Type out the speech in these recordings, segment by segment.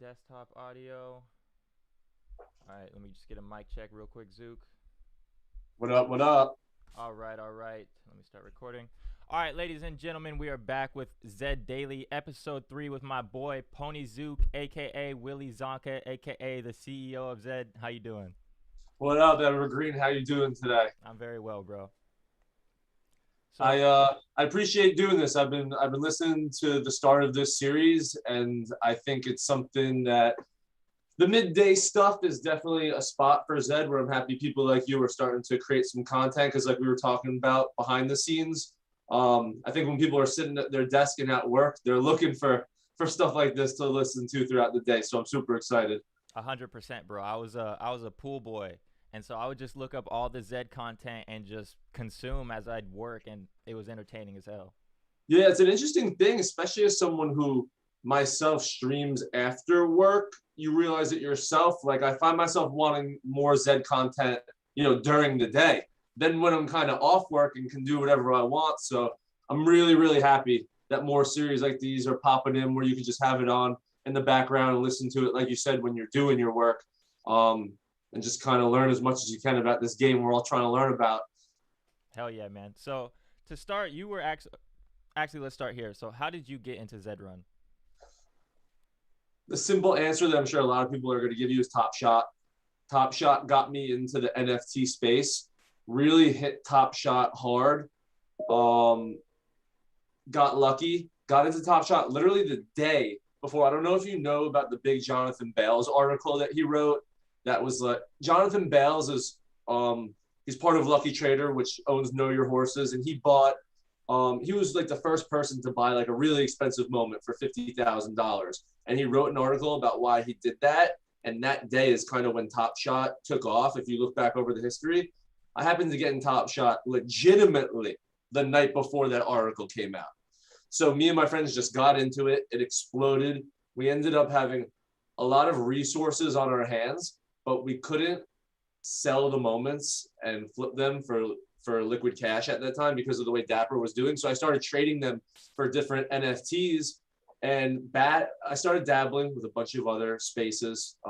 desktop audio. All right, let me just get a mic check real quick, Zook. What up? What up? All right, all right. Let me start recording. All right, ladies and gentlemen, we are back with Zed Daily, episode 3 with my boy Pony Zook, aka Willie Zonka, aka the CEO of Zed. How you doing? What up, Evergreen? How you doing today? I'm very well, bro. I So, I appreciate doing this. I've been listening to the start of this series, and I think it's something that the midday stuff is definitely a spot for Zed, where I'm happy people like you are starting to create some content because, like we were talking about behind the scenes, I think when people are sitting at their desk and at work, they're looking for stuff like this to listen to throughout the day. So I'm super excited. 100%, bro. I was a pool boy, and so I would just look up all the Zed content and just consume as I'd work, and it was entertaining as hell. Yeah, it's an interesting thing, especially as someone who myself streams after work. You realize it yourself. Like I find myself wanting more Zed content, during the day. Then when I'm kind of off work and can do whatever I want. So I'm really, really happy that more series like these are popping in where you can just have it on in the background and listen to it, like you said, when you're doing your work. And just kind of learn as much as you can about this game we're all trying to learn about. Hell yeah, man. So to start, you were actually let's start here. So how did you get into Zed Run? The simple answer that I'm sure a lot of people are going to give you is Top Shot. Top Shot got me into the NFT space, really hit Top Shot hard. Um, got lucky, got into Top Shot literally the day before. I don't know if you know about the big Jonathan Bales article that he wrote. That was like Jonathan Bales is he's part of Lucky Trader, which owns Know Your Horses, and he was like the first person to buy like a really expensive moment for $50,000, and he wrote an article about why he did that. And that day is kind of when Top Shot took off. If you look back over the history, I happened to get in Top Shot legitimately the night before that article came out. So me and my friends just got into it. It exploded. We ended up having a lot of resources on our hands, but we couldn't sell the moments and flip them for liquid cash at that time because of the way Dapper was doing. So I started trading them for different NFTs, and I started dabbling with a bunch of other spaces. A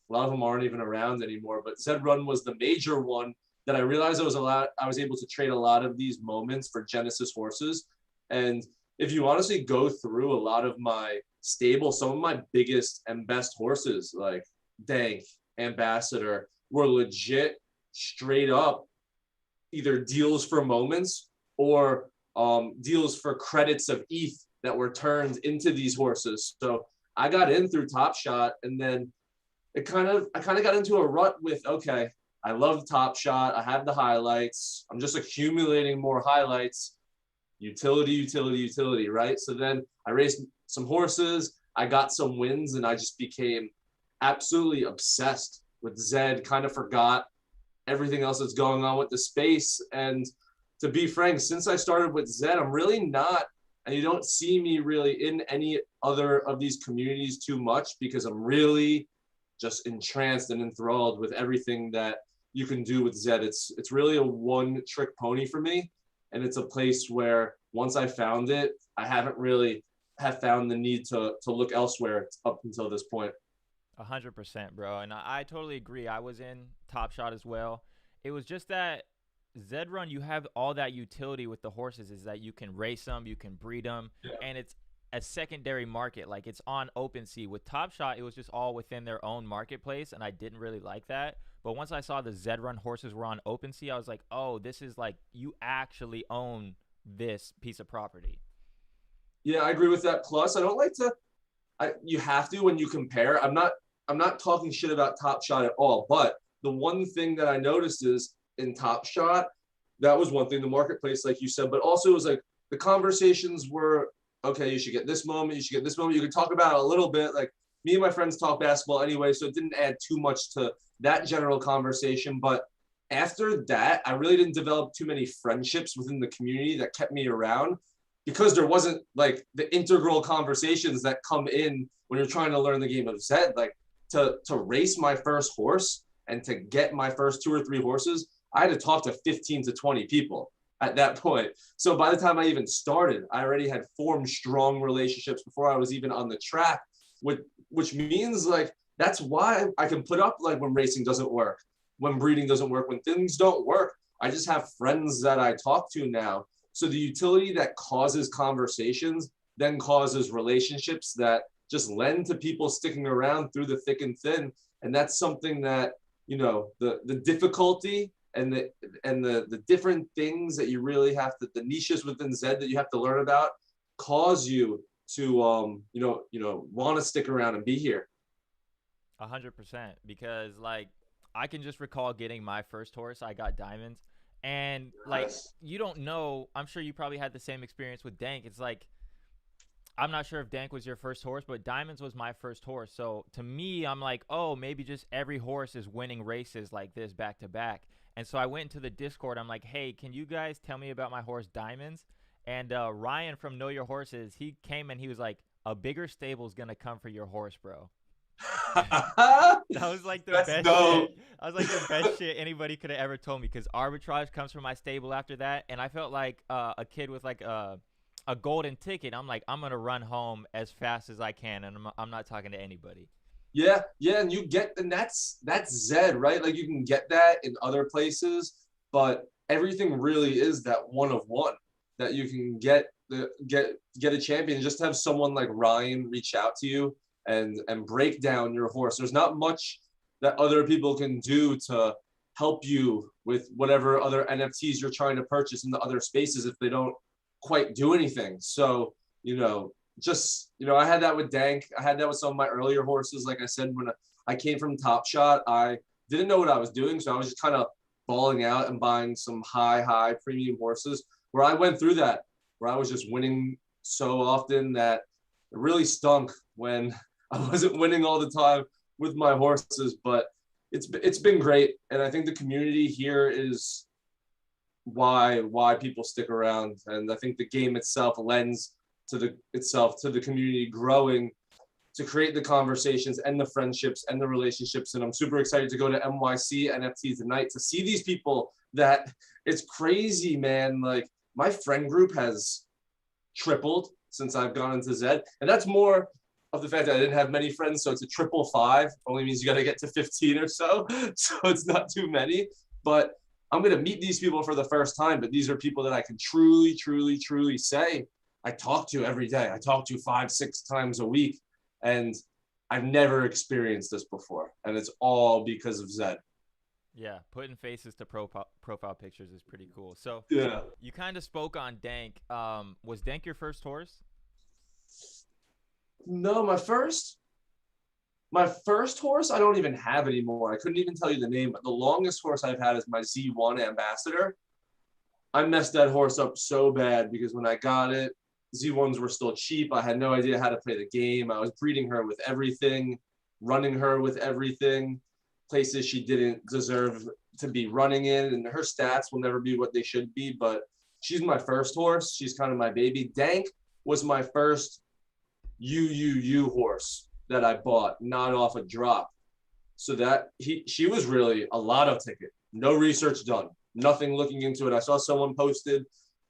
lot of them aren't even around anymore, but Zed Run was the major one that I realized I was able to trade a lot of these moments for Genesis horses. And if you honestly go through a lot of my stable, some of my biggest and best horses like Dank, Ambassador were legit straight up either deals for moments or deals for credits of ETH that were turned into these horses. So I got in through Top Shot, and then I kind of got into a rut with, okay, I love Top Shot. I have the highlights. I'm just accumulating more highlights. Utility, utility, utility, right? So then I raced some horses. I got some wins, and I just became absolutely obsessed with Zed. Kind of forgot everything else that's going on with the space. And to be frank, since I started with Zed, I'm really not, and you don't see me really in any other of these communities too much because I'm really just entranced and enthralled with everything that you can do with Zed. It's really a one-trick pony for me, and it's a place where once I found it, I haven't really have found the need to look elsewhere up until this point. 100%, bro. And I totally agree. I was in Top Shot as well. It was just that Zed Run, you have all that utility with the horses is that you can race them, you can breed them, Yeah. and it's a secondary market. Like it's on OpenSea. With Top Shot, it was just all within their own marketplace, and I didn't really like that. But once I saw the Zed Run horses were on OpenSea, I was like, oh, this is like you actually own this piece of property. Yeah, I agree with that. Plus, I don't like to. You have to when you compare. I'm not talking shit about Top Shot at all. But the one thing that I noticed is in Top Shot, that was one thing. The marketplace, like you said, but also it was like the conversations were okay. You should get this moment. You should get this moment. You could talk about it a little bit. Like me and my friends talk basketball anyway, so it didn't add too much to that general conversation. But after that, I really didn't develop too many friendships within the community that kept me around because there wasn't like the integral conversations that come in when you're trying to learn the game of Zed. Like to race my first horse and to get my first 2 or 3 horses, I had to talk to 15 to 20 people at that point. So by the time I even started, I already had formed strong relationships before I was even on the track. which means like that's why I can put up like when racing doesn't work, when breeding doesn't work, when things don't work. I just have friends that I talk to now. So the utility that causes conversations then causes relationships that just lend to people sticking around through the thick and thin. And that's something that, you know, the difficulty and the different things that you really have to, the niches within Zed that you have to learn about cause you to, want to stick around and be here. 100%. Because like I can just recall getting my first horse. I got Diamonds, and like you don't know. I'm sure you probably had the same experience with Dank. It's like I'm not sure if Dank was your first horse, but Diamonds was my first horse. So to me, I'm like, oh, maybe just every horse is winning races like this back to back. And so I went into the Discord. I'm like, hey, can you guys tell me about my horse Diamonds? And Ryan from Know Your Horses, he came and he was like, a bigger stable's gonna come for your horse, bro. That was like the best shit. I was like the best shit anybody could have ever told me, because arbitrage comes from my stable after that, and I felt like a kid with like a golden ticket. I'm like, I'm gonna run home as fast as I can, and I'm not talking to anybody. Yeah, and you get, and that's Zed, right? Like you can get that in other places, but everything really is that one of one that you can get a champion. Just have someone like Ryan reach out to you and break down your horse. There's not much that other people can do to help you with whatever other NFTs you're trying to purchase in the other spaces if they don't quite do anything. So, I had that with Dank. I had that with some of my earlier horses. Like I said, when I came from Top Shot, I didn't know what I was doing. So I was just kind of balling out and buying some high premium horses where I went through that, where I was just winning so often that it really stunk when I wasn't winning all the time with my horses. But it's been great. And I think the community here is why people stick around. And I think the game itself lends to the community growing to create the conversations and the friendships and the relationships. And I'm super excited to go to NYC NFT tonight to see these people. That it's crazy, man. Like my friend group has tripled since I've gone into Zed. And that's more of the fact that I didn't have many friends. So it's a 555, only means you got to get to 15 or so. So it's not too many, but I'm going to meet these people for the first time. But these are people that I can truly say I talk to every day. I talk to 5-6 times a week, and I've never experienced this before. And it's all because of Zed. Yeah, putting faces to profile pictures is pretty cool. So yeah, you kind of spoke on Dank. Was Dank your first horse? No, my first horse I don't even have anymore. I couldn't even tell you the name, but the longest horse I've had is my Z1 Ambassador. I messed that horse up so bad because when I got it, Z1s were still cheap. I had no idea how to play the game. I was breeding her with everything, running her with everything, places she didn't deserve to be running in, and her stats will never be what they should be, but she's my first horse. She's kind of my baby. Dank was my first UUU horse that I bought, not off a drop. So that she was really a lot of ticket, no research done, nothing looking into it. I saw someone posted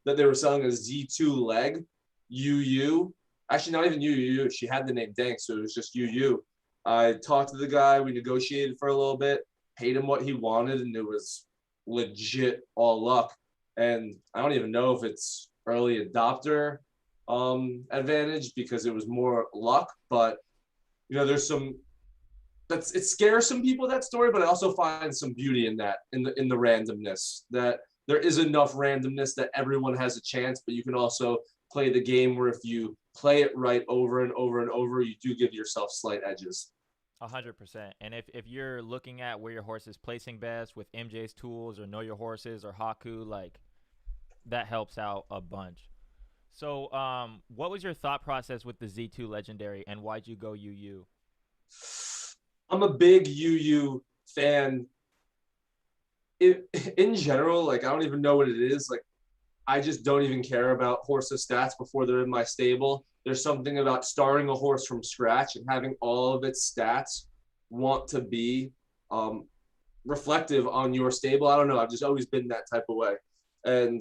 that they were selling a Z2 leg UU. Actually, not even UU. She had the name Dank, so it was just UU. I talked to the guy. We negotiated for a little bit, paid him what he wanted, and it was legit all luck. And I don't even know if it's early adopter advantage because it was more luck. But there's it scares some people, that story, but I also find some beauty in that, in the randomness, that there is enough randomness that everyone has a chance, but you can also play the game where if you play it right over and over and over, you do give yourself slight edges. 100%. And if you're looking at where your horse is placing best with MJ's tools or Know Your Horses or Haku, like that helps out a bunch. So what was your thought process with the Z2 Legendary, and why'd you go UU? I'm a big UU fan. In general, like I don't even know what it is. Like I just don't even care about horses' stats before they're in my stable. There's something about starting a horse from scratch and having all of its stats want to be reflective on your stable. I don't know. I've just always been that type of way. And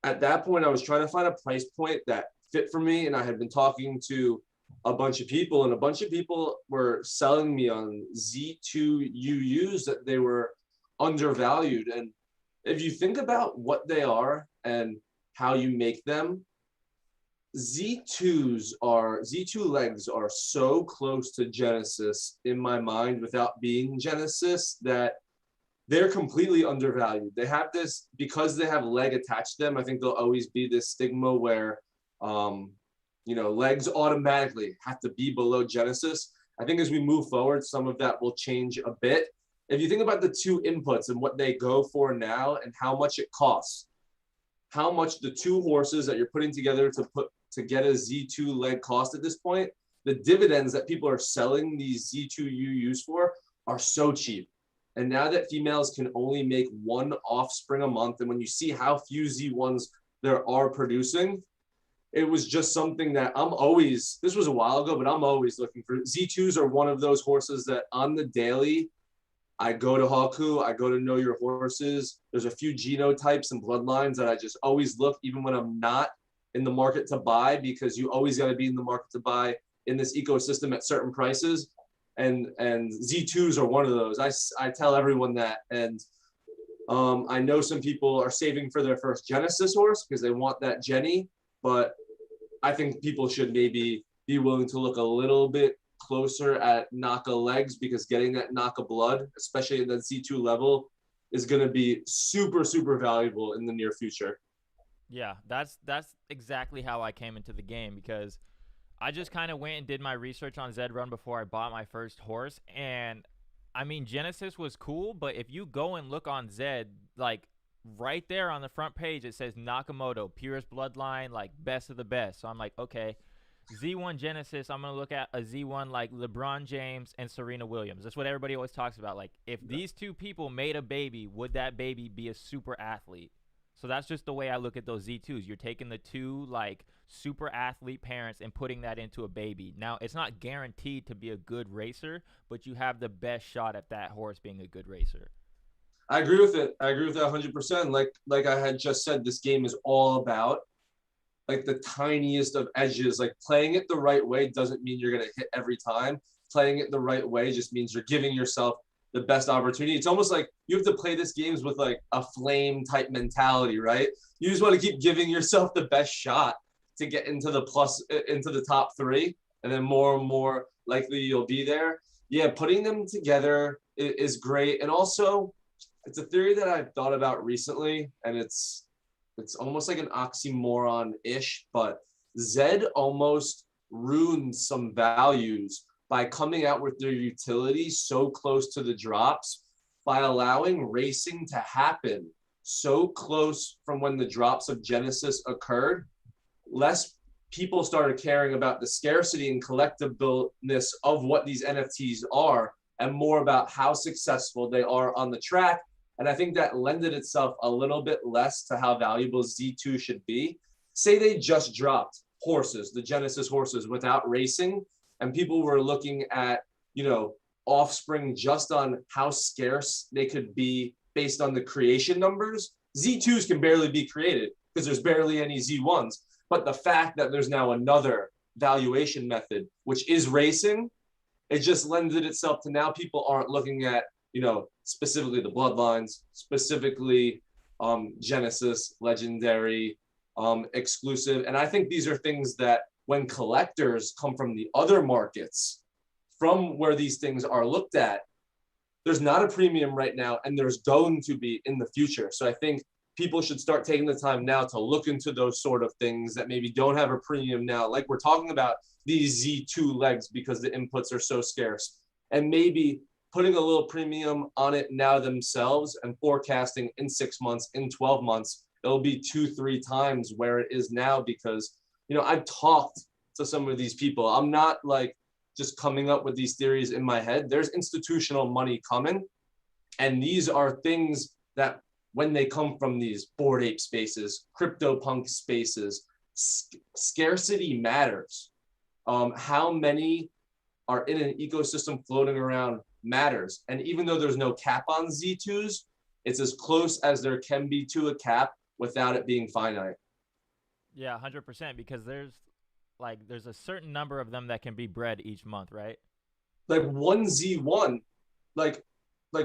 at that point, I was trying to find a price point that fit for me. And I had been talking to a bunch of people, and a bunch of people were selling me on Z2 UUs that they were undervalued. And if you think about what they are and how you make them, Z2 legs are so close to Genesis in my mind without being Genesis that they're completely undervalued. They have this, because they have leg attached to them, I think there'll always be this stigma where, legs automatically have to be below Genesis. I think as we move forward, some of that will change a bit. If you think about the two inputs and what they go for now and how much it costs, how much the two horses that you're putting together to get a Z2 leg cost at this point, the dividends that people are selling these Z2 UUs for are so cheap. And now that females can only make one offspring a month, and when you see how few Z1s there are producing, it was just something that this was a while ago, but I'm always looking for. Z2s are one of those horses that on the daily, I go to Haku, I go to Know Your Horses. There's a few genotypes and bloodlines that I just always look, even when I'm not in the market to buy, because you always got to be in the market to buy in this ecosystem at certain prices. And Z2s are one of those. I tell everyone that. And I know some people are saving for their first Genesis horse because they want that Jenny, but I think people should maybe be willing to look a little bit closer at Naka legs, because getting that Naka blood, especially at that Z2 level, is going to be super, super valuable in the near future. Yeah, that's exactly how I came into the game, because I just kind of went and did my research on Zed Run before I bought my first horse. And I mean, Genesis was cool, but if you go and look on Zed, like right there on the front page, it says Nakamoto, purest bloodline, like best of the best. So I'm like, okay, Z1 Genesis, I'm going to look at a Z1 like LeBron James and Serena Williams. That's what everybody always talks about. Like, if these two people made a baby, would that baby be a super athlete? So that's just the way I look at those Z2s. You're taking the two, like, super athlete parents and putting that into a baby. Now, it's not guaranteed to be a good racer, but you have the best shot at that horse being a good racer. I agree with it. I agree with that 100%. Like I had just said, this game is all about like the tiniest of edges. Like playing it the right way doesn't mean you're going to hit every time. Playing it the right way just means you're giving yourself the best opportunity. It's almost like you have to play this games with like a flame type mentality, right? You just want to keep giving yourself the best shot to get into the top three, and then more and more likely you'll be there. Yeah, putting them together is great. And also, it's a theory that I've thought about recently, and it's almost like an oxymoron-ish, but Zed almost ruined some values by coming out with their utility so close to the drops, by allowing racing to happen so close from when the drops of Genesis occurred. Less people started caring about the scarcity and collectibleness of what these NFTs are, and more about how successful they are on the track. And I think that lended itself a little bit less to how valuable Z2 should be. Say they just dropped horses, the Genesis horses, without racing, and people were looking at, offspring just on how scarce they could be based on the creation numbers. Z2s can barely be created because there's barely any Z1s. But the fact that there's now another valuation method, which is racing, it just lended itself to now people aren't looking at, specifically the bloodlines, specifically Genesis, legendary, exclusive. And I think these are things that when collectors come from the other markets, from where these things are looked at, there's not a premium right now, and there's going to be in the future. So I think people should start taking the time now to look into those sort of things that maybe don't have a premium now. Like we're talking about these Z2 legs because the inputs are so scarce, and maybe putting a little premium on it now themselves and forecasting in 6 months, in 12 months, it'll be 2-3 times where it is now. Because, I've talked to some of these people. I'm not like just coming up with these theories in my head. There's institutional money coming. And these are things that when they come from these Bored Ape spaces, CryptoPunk spaces, scarcity matters. How many are in an ecosystem floating around matters. And even though there's no cap on Z2s, it's as close as there can be to a cap without it being finite. Yeah, 100%, because there's like there's a certain number of them that can be bred each month, right? Like one Z1, like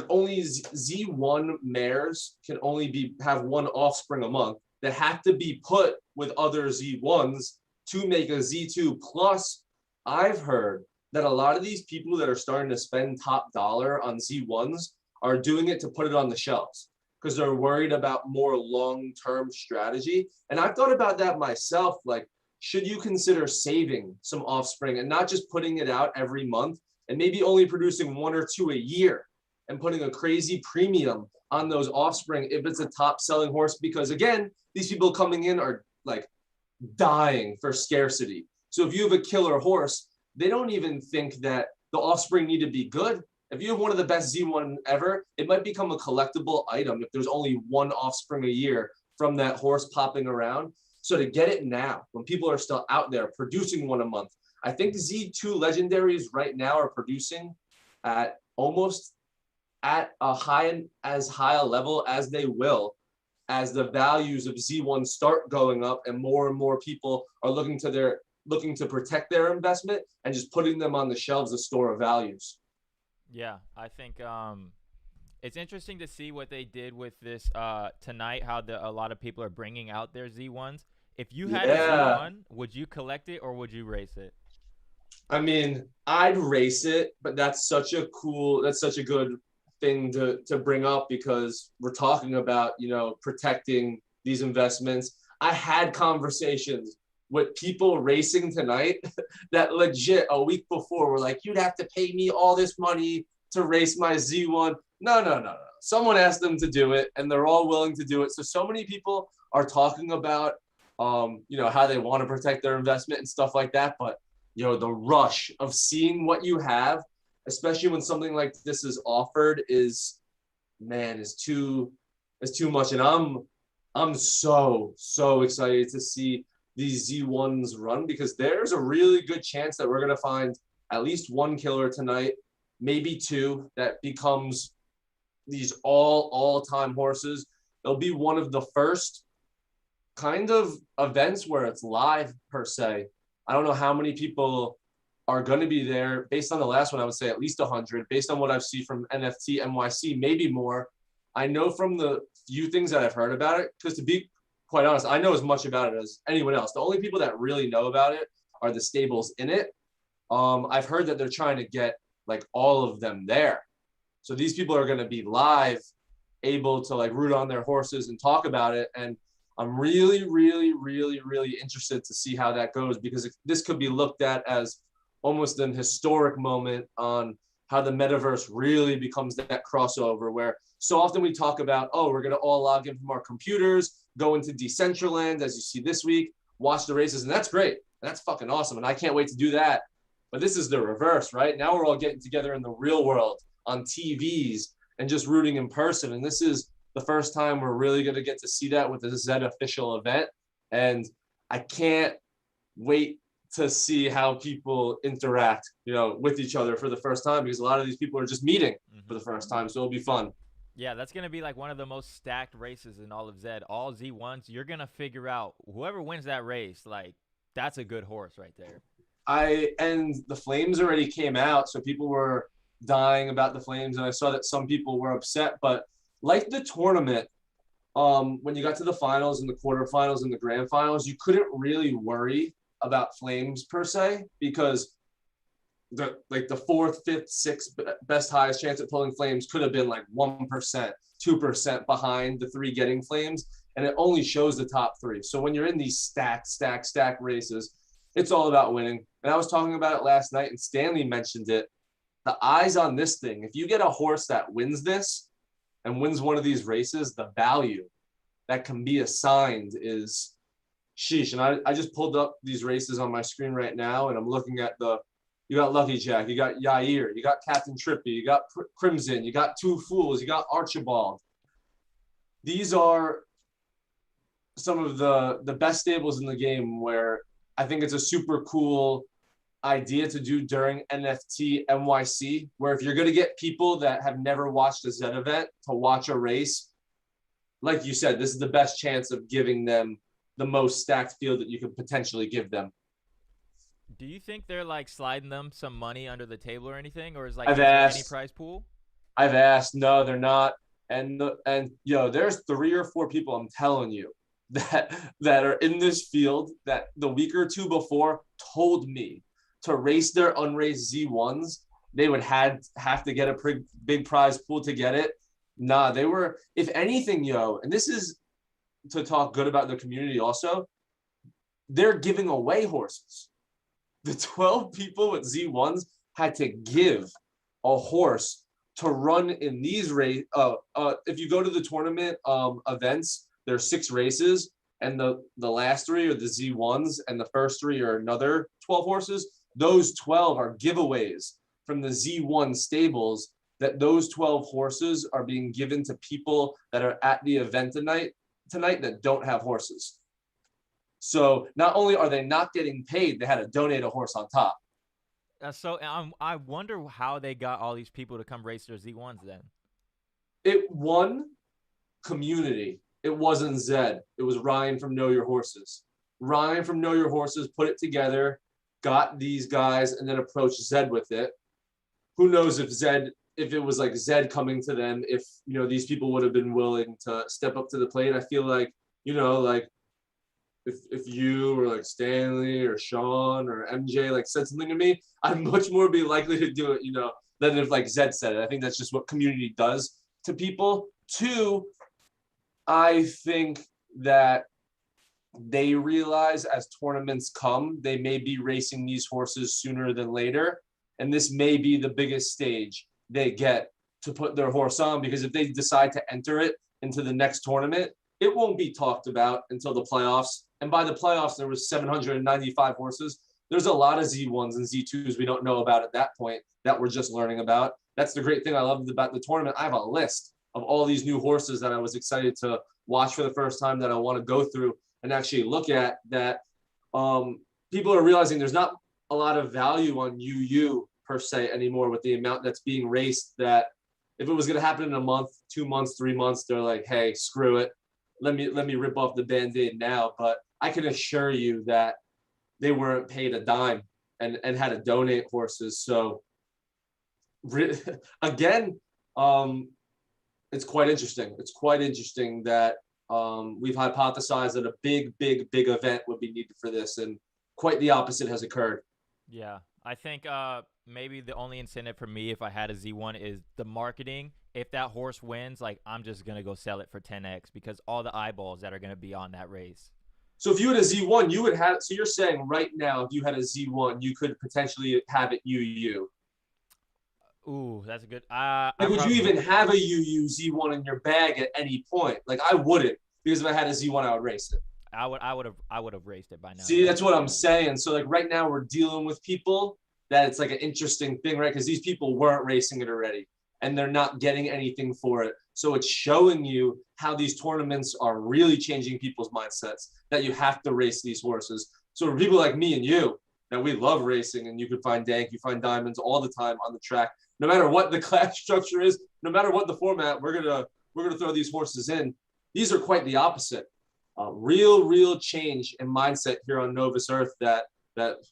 only Z1 mares can only have one offspring a month that have to be put with other Z1s to make a Z2. Plus, I've heard that a lot of these people that are starting to spend top dollar on Z1s are doing it to put it on the shelves because they're worried about more long-term strategy. And I've thought about that myself. Like, should you consider saving some offspring and not just putting it out every month and maybe only producing 1 or 2 a year and putting a crazy premium on those offspring if it's a top selling horse? Because again, these people coming in are like dying for scarcity. So if you have a killer horse, they don't even think that the offspring need to be good. If you have one of the best Z1 ever, it might become a collectible item if there's only one offspring a year from that horse popping around. So to get it now, when people are still out there producing one a month, I think Z2 legendaries right now are producing at almost at as high a level as they will as the values of Z1 start going up and more people are looking to protect their investment and just putting them on the shelves as store of values. Yeah, I think it's interesting to see what they did with this tonight. How a lot of people are bringing out their Z1s. If you had a Z1, would you collect it or would you race it? I mean, I'd race it, but that's such a good thing to bring up because we're talking about, protecting these investments. I had conversations with people racing tonight that legit a week before were like, you'd have to pay me all this money to race my Z1. No. Someone asked them to do it and they're all willing to do it. So many people are talking about, how they want to protect their investment and stuff like that. But, the rush of seeing what you have, especially when something like this is offered is too much. And I'm so excited to see these Z1s run because there's a really good chance that we're going to find at least one killer tonight, maybe two, that becomes these all-time horses. It'll be one of the first kind of events where it's live per se. I don't know how many people are going to be there. Based on the last one, I would say at least 100. Based on what I've seen from NFT, NYC, maybe more. I know from the few things that I've heard about it, because to be quite honest, I know as much about it as anyone else. The only people that really know about it are the stables in it. I've heard that they're trying to get like all of them there. So these people are going to be live, able to like root on their horses and talk about it. And I'm really, really, really, really interested to see how that goes because this could be looked at as almost an historic moment on how the metaverse really becomes that crossover where so often we talk about, we're going to all log in from our computers, go into Decentraland, as you see this week, watch the races, and that's great. That's fucking awesome, and I can't wait to do that. But this is the reverse, right? Now we're all getting together in the real world on TVs and just rooting in person, and this is the first time we're really going to get to see that with the Zed official event. And I can't wait to see how people interact, with each other for the first time because a lot of these people are just meeting for the first time. So it'll be fun. Yeah, that's going to be like one of the most stacked races in all of Zed. All Z1s, you're going to figure out whoever wins that race, like that's a good horse right there. And the Flames already came out. So people were dying about the Flames. And I saw that some people were upset, but like the tournament, when you got to the finals and the quarterfinals and the grand finals, you couldn't really worry about Flames per se because the fourth, fifth, sixth best highest chance at pulling Flames could have been like 1%, 2% behind the three getting Flames, and it only shows the top three. So when you're in these stack races, it's all about winning. And I was talking about it last night, and Stanley mentioned it. The eyes on this thing. If you get a horse that wins this, and wins one of these races, the value that can be assigned is sheesh. And I just pulled up these races on my screen right now, and I'm looking at you got Lucky Jack, you got Yair, you got Captain Trippy, you got Crimson, you got Two Fools, you got Archibald. These are some of the best stables in the game where I think it's a super cool idea to do during NFT NYC, where if you're going to get people that have never watched a Zed event to watch a race, like you said, this is the best chance of giving them the most stacked field that you could potentially give them. Do you think they're like sliding them some money under the table or anything, or is like I've is there any asked. prize pool? I've asked. No, they're not. And yo, there's 3 or 4 people I'm telling you that are in this field that the week or two before told me to race their unraced Z1s. They would have to get a big prize pool to get it. Nah, they were, if anything, yo, and this is to talk good about the community also, they're giving away horses. The 12 people with Z1s had to give a horse to run in these race. If you go to the tournament events, there's 6 races, and the last 3 are the Z1s, and the first 3 are another 12 horses. Those 12 are giveaways from the Z1 stables. That those 12 horses are being given to people that are at the event tonight that don't have horses. So not only are they not getting paid, they had to donate a horse on top. So I wonder how they got all these people to come race their Z1s then. It won community. It wasn't Zed. It was Ryan from Know Your Horses. Ryan from Know Your Horses put it together, got these guys, and then approached Zed with it. Who knows if it was like Zed coming to them, if, you know, these people would have been willing to step up to the plate. I feel like, you know, like if you or like Stanley or Sean or MJ like said something to me, I'd much more be likely to do it, you know, than if like Zed said it. I think that's just what community does to people. 2, I think that they realize as tournaments come, they may be racing these horses sooner than later. And this may be the biggest stage they get to put their horse on, because if they decide to enter it into the next tournament, it won't be talked about until the playoffs. And by the playoffs, there was 795 horses. There's a lot of Z1s and Z2s we don't know about at that point that we're just learning about. That's the great thing I loved about the tournament. I have a list of all these new horses that I was excited to watch for the first time, that I want to go through and actually look at, that people are realizing there's not a lot of value on UU per se anymore with the amount that's being raced, that if it was going to happen in a month, 2 months, 3 months, they're like, hey, screw it. Let me rip off the Band-Aid now. But I can assure you that they weren't paid a dime and had to donate horses. So again, it's quite interesting. It's quite interesting that we've hypothesized that a big event would be needed for this, and quite the opposite has occurred. Yeah, I think maybe the only incentive for me if I had a Z1 is the marketing. If that horse wins, like, I'm just going to go sell it for 10x because all the eyeballs that are going to be on that race. So if you had a Z1, you would have, so you're saying right now, if you had a Z1, you could potentially have it UU. Ooh, that's a good. Like, would you even have a UU Z1 in your bag at any point? Like, I wouldn't, because if I had a Z1, I would race it. I would have raced it by now. See, that's what I'm saying. So like right now we're dealing with people that it's like an interesting thing, right? Because these people weren't racing it already and they're not getting anything for it. So it's showing you how these tournaments are really changing people's mindsets, that you have to race these horses. So for people like me and you, that we love racing, and you can find dank, you find diamonds all the time on the track, no matter what the class structure is, no matter what the format, we're gonna throw these horses in. These are quite the opposite. Real change in mindset here on Novus Earth that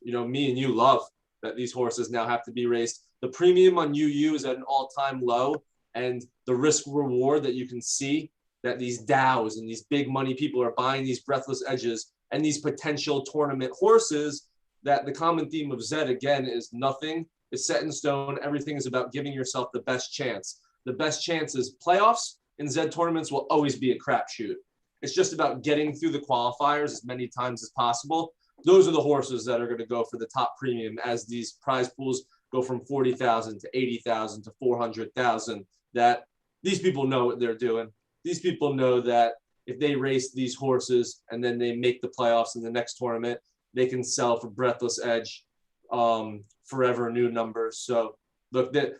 you know, me and you love, that these horses now have to be raced. The premium on UU is at an all-time low, and the risk reward that you can see, that these DAOs and these big money people are buying these breathless edges and these potential tournament horses, that the common theme of Zed, again, is nothing is set in stone. Everything is about giving yourself the best chance. The best chance is playoffs, and Zed tournaments will always be a crapshoot. It's just about getting through the qualifiers as many times as possible. Those are the horses that are going to go for the top premium, as these prize pools go from 40,000 to 80,000 to 400,000. That these people know what they're doing. These people know that if they race these horses and then they make the playoffs in the next tournament, they can sell for breathless edge, forever new numbers. So they're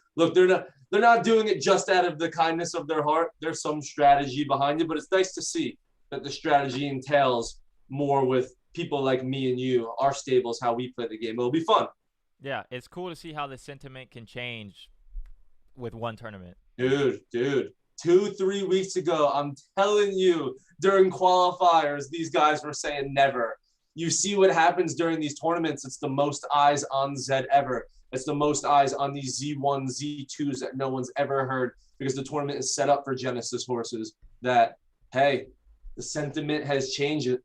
not doing it just out of the kindness of their heart. There's some strategy behind it, but it's nice to see that the strategy entails more with people like me and you, our stables, how we play the game. It'll be fun. Yeah, it's cool to see how the sentiment can change with one tournament. Dude, 2-3 weeks ago, I'm telling you, during qualifiers, these guys were saying never. you see what happens during these tournaments. It's the most eyes on Zed ever. It's the most eyes on these Z1, Z2s that no one's ever heard, because the tournament is set up for Genesis horses that, hey, the sentiment has changed.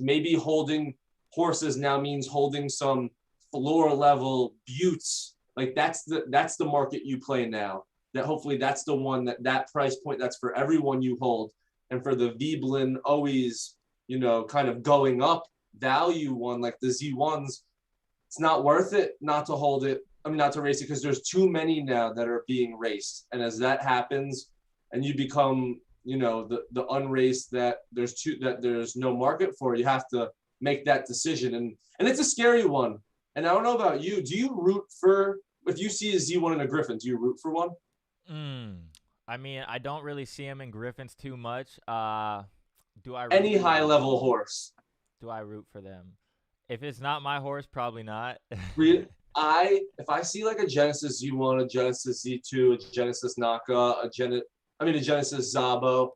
Maybe holding horses now means holding some floor level buttes. Like that's the market you play now. That hopefully that's the one that price point that's for everyone you hold. And for the Veblen always, you know, kind of going up value one like the Z1s, it's not worth it not to hold it. I mean, not to race it, because there's too many now that are being raced. And as that happens and you become, you know, the unraced that there's no market for, you have to make that decision. And it's a scary one. And I don't know about you. Do you root for, if you see a Z1 and a Griffin, do you root for one? I mean, I don't really see him in Griffins too much. Do I root any for high them? level horse? Do I root for them? If it's not my horse, probably not. If I see like a Genesis Z1, a Genesis Z2, a Genesis Naka, a Genesis Zabo,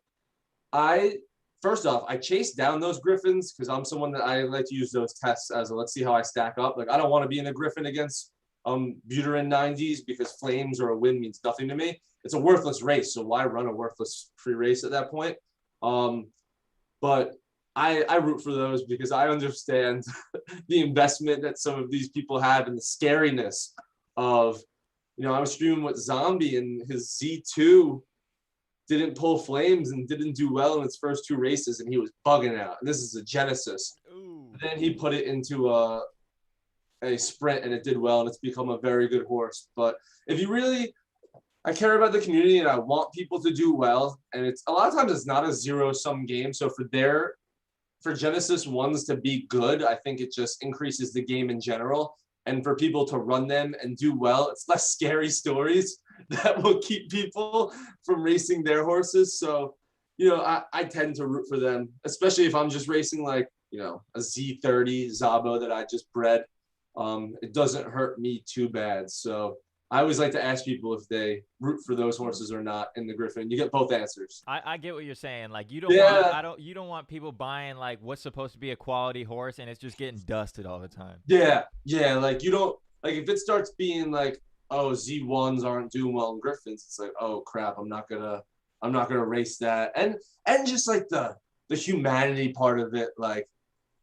first off, I chase down those Griffins because I'm someone that I like to use those tests as a let's see how I stack up. Like I don't want to be in a Griffin against Buterin 90s because flames or a win means nothing to me. It's a worthless race, so why run a worthless free race at that point? But I root for those because I understand the investment that some of these people have and the scariness of, you know, I was streaming with Zombie and his Z2 didn't pull flames and didn't do well in its first two races, and he was bugging out. And this is a Genesis. Ooh. Then he put it into a sprint and it did well, and it's become a very good horse. But if you really, I care about the community and I want people to do well, and it's a lot of times it's not a zero-sum game. So for Genesis ones to be good, I think it just increases the game in general. And for people to run them and do well, it's less scary stories that will keep people from racing their horses. So, you know, I tend to root for them, especially if I'm just racing like, you know, a Z30 Zabo that I just bred. It doesn't hurt me too bad. So I always like to ask people if they root for those horses or not in the Griffin. You get both answers. I get what you're saying. Like you don't want people buying like what's supposed to be a quality horse and it's just getting dusted all the time. Yeah. Like you don't, like if it starts being like, oh, Z1s aren't doing well in Griffins, it's like, oh crap, I'm not gonna race that. And just like the humanity part of it, like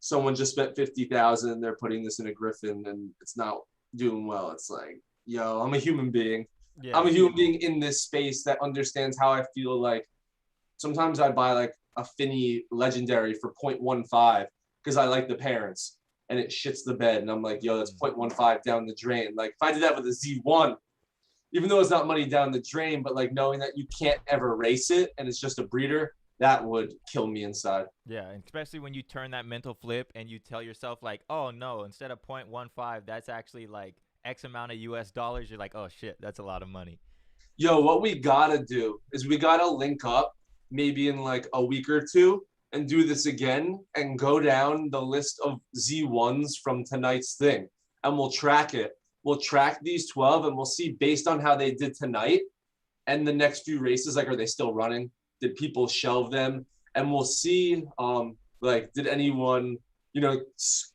someone just spent 50,000, they're putting this in a Griffin and it's not doing well. It's like, yo, I'm a human being. Yeah, I'm a human being in this space that understands how I feel. Like sometimes I buy like a Finney Legendary for 0.15 because I like the parents and it shits the bed. And I'm like, yo, that's 0.15 down the drain. Like if I did that with a Z1, even though it's not money down the drain, but like knowing that you can't ever race it and it's just a breeder, that would kill me inside. Yeah, and especially when you turn that mental flip and you tell yourself like, oh no, instead of 0.15, that's actually like X amount of US dollars. You're like, oh shit, that's a lot of money. Yo, what we gotta do is we gotta link up maybe in like a week or two and do this again and go down the list of Z1s from tonight's thing. And we'll track it. We'll track these 12 and we'll see based on how they did tonight and the next few races, like, are they still running? Did people shelve them? And we'll see, like, did anyone, you know,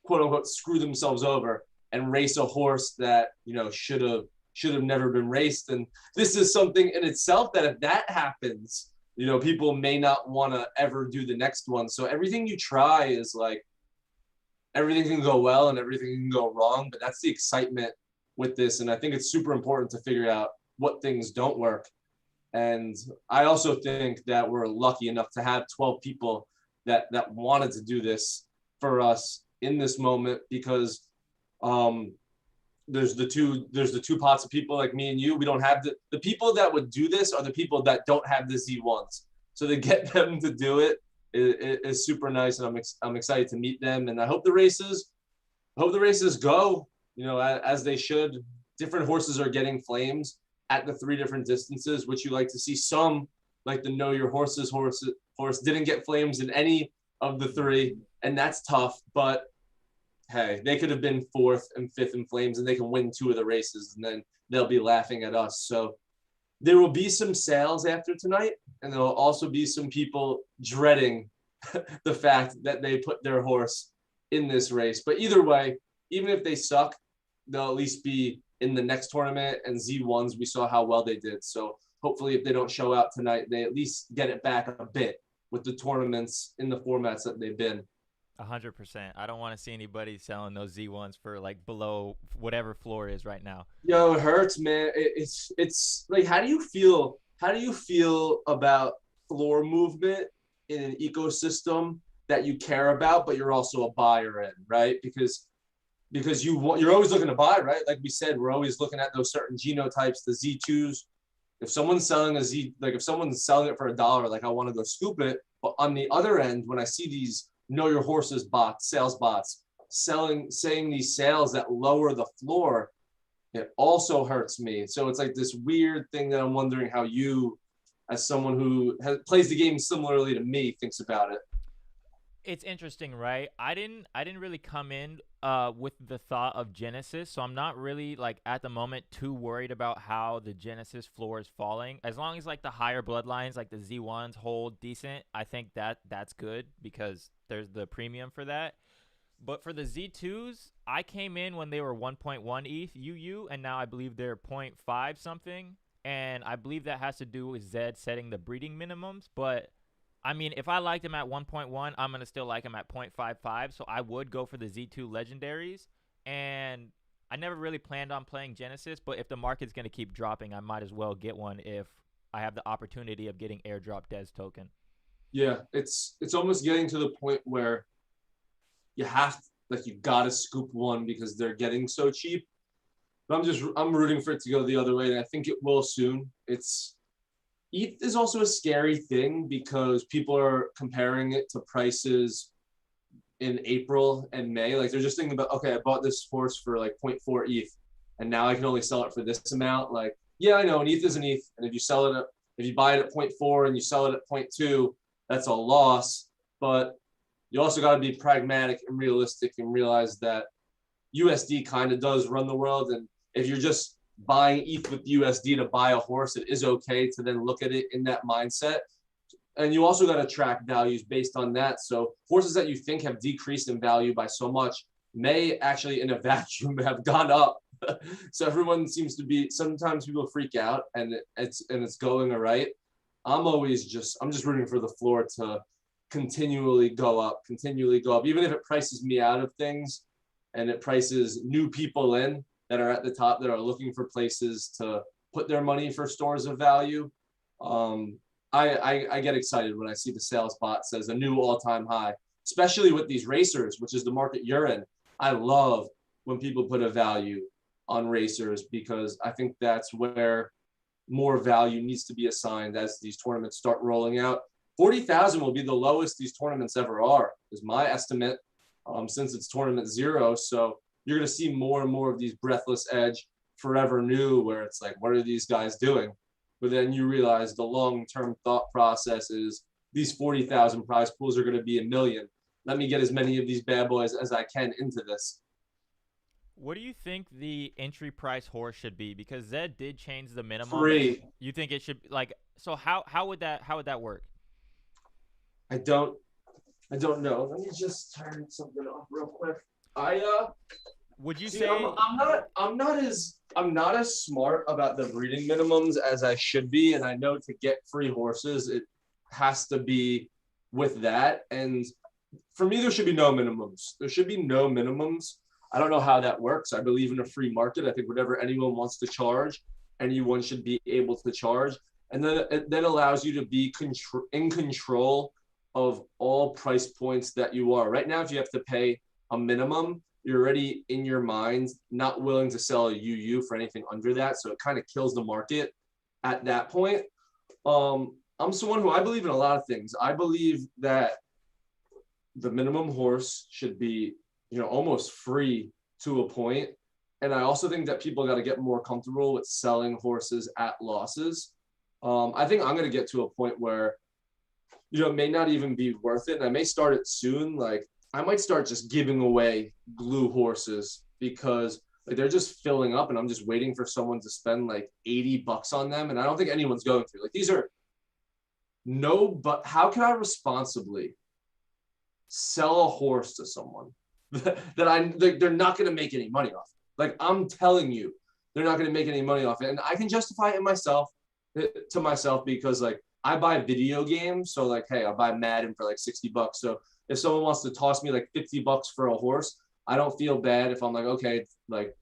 quote unquote, screw themselves over and race a horse that, you know, should have never been raced. And this is something in itself that if that happens, you know, people may not want to ever do the next one. So everything you try is like, everything can go well and everything can go wrong, but that's the excitement with this. And I think it's super important to figure out what things don't work. And I also think that we're lucky enough to have 12 people that wanted to do this for us in this moment, because there's the two pots of people like me and you. We don't have the people that would do this are the people that don't have the Z1s. So to get them to do it is super nice, and I'm excited to meet them. And I hope the races go, you know, as they should. Different horses are getting flames at the 3 different distances, which you like to see. Some, like the Know Your Horses horse didn't get flames in any of the 3, and that's tough. But hey, they could have been 4th and 5th in flames, and they can win 2 of the races, and then they'll be laughing at us. So there will be some sales after tonight, and there will also be some people dreading the fact that they put their horse in this race. But either way, even if they suck, they'll at least be in the next tournament. And Z1s, we saw how well they did. So hopefully if they don't show out tonight, they at least get it back a bit with the tournaments in the formats that they've been. 100%. I don't want to see anybody selling those Z1s for like below whatever floor is right now. Yo, it hurts, man. It's like, how do you feel? How do you feel about floor movement in an ecosystem that you care about, but you're also a buyer in, right? Because you're always looking to buy, right? Like we said, we're always looking at those certain genotypes, the Z2s. If someone's selling a Z, like if someone's selling it for $1, like I want to go scoop it. But on the other end, when I see these know your horses bots, sales bots, saying these sales that lower the floor, it also hurts me. So it's like this weird thing that I'm wondering how you, as someone who plays the game similarly to me, thinks about it. It's interesting, right? I didn't really come in with the thought of Genesis, so I'm not really like at the moment too worried about how the Genesis floor is falling. As long as like the higher bloodlines, like the Z1s, hold decent, I think that's good because there's the premium for that. But for the Z2s, I came in when they were 1.1 ETH UU, and now I believe they're 0.5 something, and I believe that has to do with Zed setting the breeding minimums, but I mean, if I liked him at 1.1, I'm going to still like him at 0.55. So I would go for the Z2 legendaries. And I never really planned on playing Genesis, but if the market's going to keep dropping, I might as well get one if I have the opportunity of getting airdrop Des token. Yeah, it's almost getting to the point where you have to, like, you got to scoop one because they're getting so cheap. But I'm rooting for it to go the other way, and I think it will soon. ETH is also a scary thing because people are comparing it to prices in April and May. Like they're just thinking about, okay, I bought this horse for like 0.4 ETH and now I can only sell it for this amount. Like, yeah, I know an ETH is an ETH. And if you buy it at 0.4 and you sell it at 0.2, that's a loss. But you also got to be pragmatic and realistic and realize that USD kind of does run the world. And if you're just buying ETH with USD to buy a horse, it is okay to then look at it in that mindset. And you also got to track values based on that. So horses that you think have decreased in value by so much may actually in a vacuum have gone up. So everyone seems to be, sometimes people freak out and it's going all right. I'm just rooting for the floor to continually go up, even if it prices me out of things and it prices new people in that are at the top that are looking for places to put their money for stores of value. I get excited when I see the sales bot says a new all-time high, especially with these racers, which is the market you're in. I love when people put a value on racers because I think that's where more value needs to be assigned as these tournaments start rolling out. 40,000 will be the lowest these tournaments ever are, is my estimate, since it's tournament 0. So you're going to see more and more of these Breathless Edge, Forever New, where it's like, what are these guys doing? But then you realize the long-term thought process is these 40,000 prize pools are going to be 1 million. Let me get as many of these bad boys as I can into this. What do you think the entry price horse should be? Because Zed did change the minimum. Free. You think it should like, so how would that work? I don't know. Let me just turn something off real quick. Would you see, say I'm not as smart about the breeding minimums as I should be, and I know to get free horses it has to be with that. And for me, there should be no minimums. I don't know how that works. I believe in a free market. I think whatever anyone wants to charge, anyone should be able to charge, and then it then allows you to be in control of all price points that you are. Right now, if you have to pay a minimum, you're already in your mind not willing to sell a UU for anything under that. So it kind of kills the market at that point. I'm someone who I believe in a lot of things. I believe that the minimum horse should be, almost free to a point. And I also think that people got to get more comfortable with selling horses at losses. I think I'm going to get to a point where, it may not even be worth it. And I may start it soon. Like, I might start just giving away glue horses because like they're just filling up and I'm just waiting for someone to spend like $80 on them. And I don't think anyone's going to. Like, these are but how can I responsibly sell a horse to someone they're not going to make any money off. Like, I'm telling you, they're not going to make any money off it. And I can justify it to myself because, like, I buy video games. So, like, hey, I buy Madden for like $60. So if someone wants to toss me like $50 for a horse, I don't feel bad if I'm like, okay, like,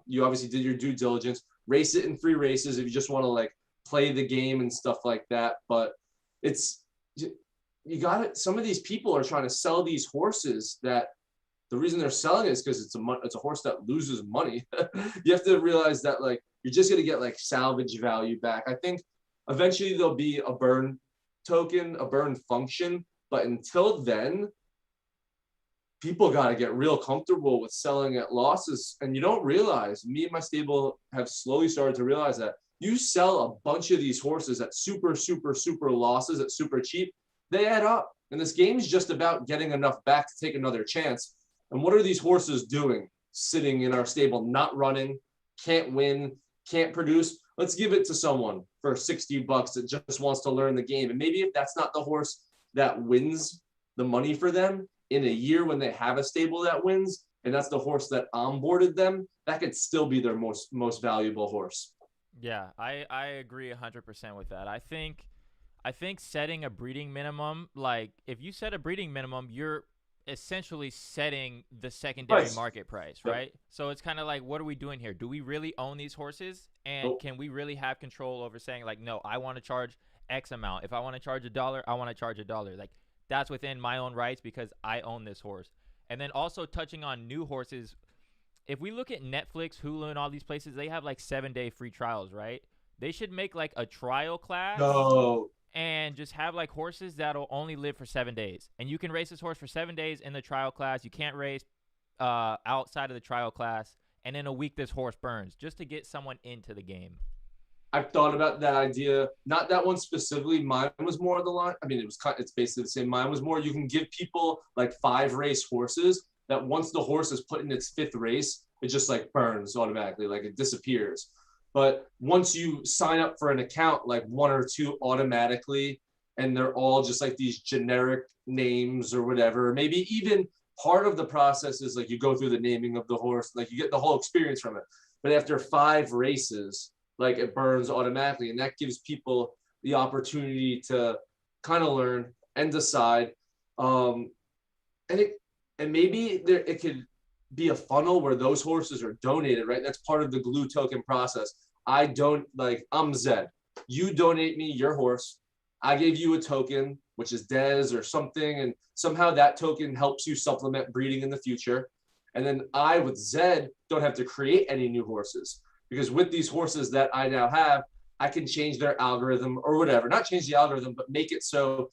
you obviously did your due diligence, race it in free races if you just want to like play the game and stuff like that. But you got it. Some of these people are trying to sell these horses that the reason they're selling it is because it's a horse that loses money. You have to realize that, like, you're just going to get like salvage value back. I think eventually there'll be a burn token, a burn function. But until then, people got to get real comfortable with selling at losses. And you don't realize, me and my stable have slowly started to realize that you sell a bunch of these horses at super, super, super losses at super cheap, they add up. And this game is just about getting enough back to take another chance. And what are these horses doing? Sitting in our stable, not running, can't win, can't produce. Let's give it to someone for $60 that just wants to learn the game. And maybe if that's not the horse that wins the money for them in a year when they have a stable that wins, and that's the horse that onboarded them, that could still be their most valuable horse. Yeah, I agree 100% with that. I think setting a breeding minimum, like if you set a breeding minimum, you're essentially setting the secondary market price, right? Yep. So it's kind of like, what are we doing here? Do we really own these horses? And can we really have control over saying like, no, I want to charge X amount. If I want to charge $1, I want to charge $1. Like, that's within my own rights because I own this horse. And then also touching on new horses, if we look at Netflix, Hulu, and all these places, they have like 7-day free trials, right? They should make like a trial class. No. And just have like horses that'll only live for 7 days. And you can race this horse for 7 days in the trial class. You can't race outside of the trial class. And in a week, this horse burns just to get someone into the game. I've thought about that idea. Not that one specifically. Mine was more of the line. I mean, it's basically the same. Mine was more, you can give people like 5 race horses that once the horse is put in its 5th race, it just like burns automatically, like it disappears. But once you sign up for an account, like 1 or 2 automatically, and they're all just like these generic names or whatever, maybe even part of the process is like you go through the naming of the horse, like you get the whole experience from it. But after 5 races, like it burns automatically. And that gives people the opportunity to kind of learn and decide. And maybe it could be a funnel where those horses are donated, right? That's part of the glue token process. I'm Zed. You donate me your horse. I gave you a token, which is Dez or something. And somehow that token helps you supplement breeding in the future. And then I, with Zed, don't have to create any new horses. Because with these horses that I now have, I can change their algorithm or whatever. Not change the algorithm, but make it so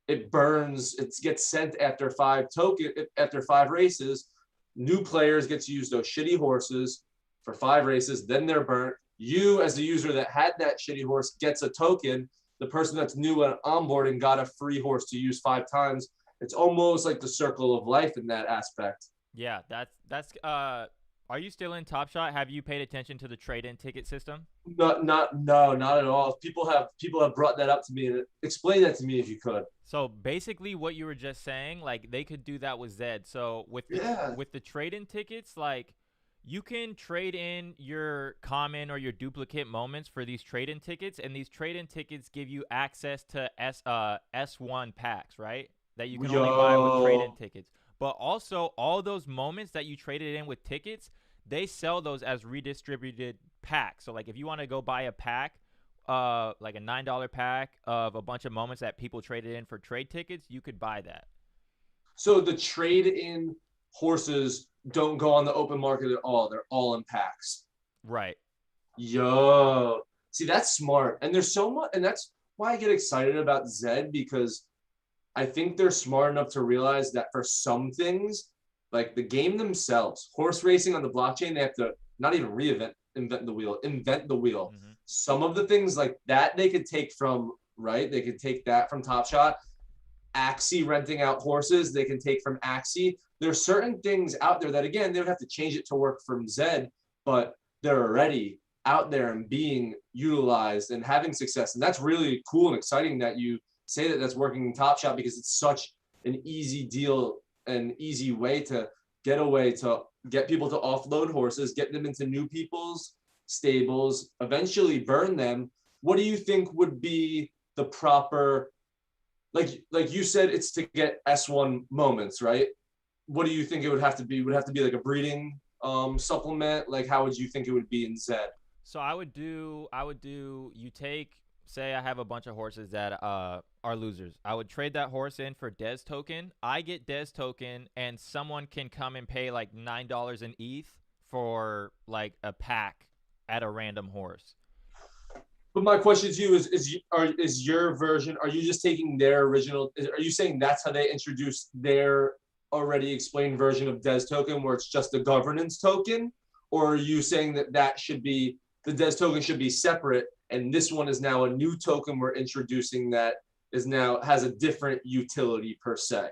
it burns. It gets sent after 5 races. New players get to use those shitty horses for 5 races. Then they're burnt. You, as the user that had that shitty horse, gets a token. The person that's new at onboarding got a free horse to use 5 times. It's almost like the circle of life in that aspect. Yeah, that's are you still in Top Shot? Have you paid attention to the trade-in ticket system? No, not at all. People have brought that up to me. And explain that to me if you could. So basically, what you were just saying, like they could do that with Zed. So with the trade-in tickets, like you can trade in your common or your duplicate moments for these trade-in tickets, and these trade-in tickets give you access to S1 packs, right? That you can only buy with trade-in tickets. But also, all those moments that you traded in with tickets, they sell those as redistributed packs. So, like, if you want to go buy a pack, like a $9 pack of a bunch of moments that people traded in for trade tickets, you could buy that. So the trade-in horses don't go on the open market at all. They're all in packs. Right. Yo. See, that's smart. And there's so much, and that's why I get excited about Zed, because I think they're smart enough to realize that for some things, like the game themselves, horse racing on the blockchain, they have to not even invent the wheel. Mm-hmm. Some of the things like that they could take from, right? They could take that from Top Shot. Axie renting out horses, they can take from Axie. There's certain things out there that, again, they would have to change it to work from Zed, but they're already out there and being utilized and having success. And that's really cool and exciting that you say that that's working in Top Shot, because it's such an easy deal, an easy way to get a way to get people to offload horses, get them into new people's stables, eventually burn them. What do you think would be the proper, like you said, it's to get S1 moments, right? What do you think it would have to be? Would it have to be like a breeding supplement? Like how would you think it would be in Zed? So you take, say I have a bunch of horses that are losers. I would trade that horse in for Des token. I get Des token, and someone can come and pay like $9 in ETH for like a pack at a random horse. But my question to you is your version, are you just taking their original, are you saying that's how they introduced their already explained version of Des token where it's just a governance token? Or are you saying that that should be, the Des token should be separate and this one is now a new token we're introducing that is now has a different utility per se?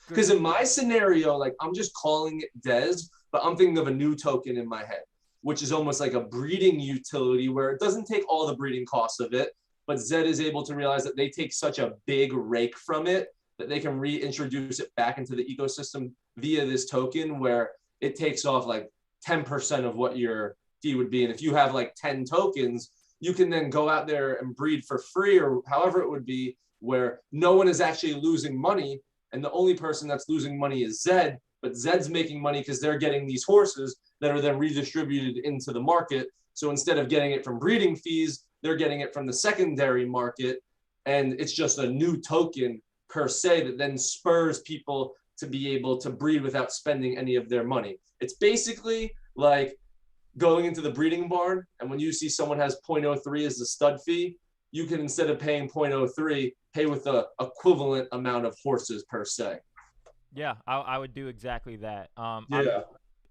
Because in my scenario, like I'm just calling it Des, but I'm thinking of a new token in my head, which is almost like a breeding utility where it doesn't take all the breeding costs of it, but Zed is able to realize that they take such a big rake from it that they can reintroduce it back into the ecosystem via this token where it takes off like 10% of what your fee would be. And if you have like 10 tokens, you can then go out there and breed for free or however it would be, where no one is actually losing money. And the only person that's losing money is Zed, but Zed's making money because they're getting these horses that are then redistributed into the market. So instead of getting it from breeding fees, they're getting it from the secondary market. And it's just a new token per se that then spurs people to be able to breed without spending any of their money. It's basically like going into the breeding barn, and when you see someone has 0.03 as the stud fee, you can, instead of paying 0.03, pay with the equivalent amount of horses per se. Yeah, I would do exactly that. Yeah.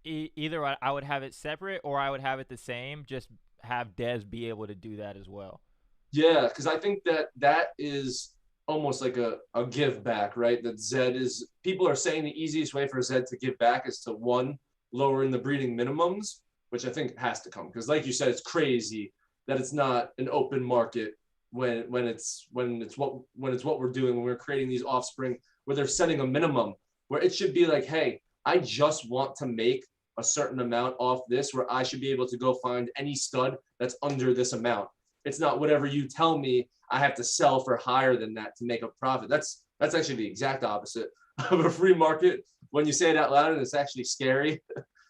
Either I would have it separate or I would have it the same, just have Des be able to do that as well. Yeah, because I think that that is almost like a give back, right? That Zed is, people are saying the easiest way for Zed to give back is to, one, lowering the breeding minimums, which I think has to come. Because like you said, it's crazy that it's not an open market when it's what we're doing, when we're creating these offspring, where they're setting a minimum, where it should be like, hey, I just want to make a certain amount off this, where I should be able to go find any stud that's under this amount. It's not whatever you tell me I have to sell for higher than that to make a profit. That's actually the exact opposite of a free market. When you say it out loud, and it's actually scary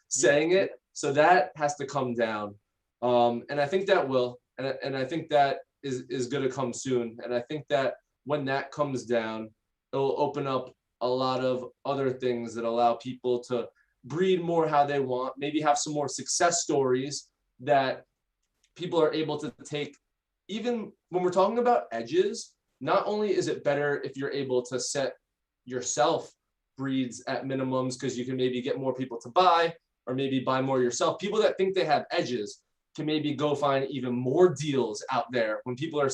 saying it. So that has to come down. And I think that will, and I think that is going to come soon. And I think that when that comes down, it'll open up a lot of other things that allow people to breed more how they want, maybe have some more success stories that people are able to take. Even when we're talking about edges, not only is it better if you're able to set yourself breeds at minimums because you can maybe get more people to buy or maybe buy more yourself. People that think they have edges can maybe go find even more deals out there when people are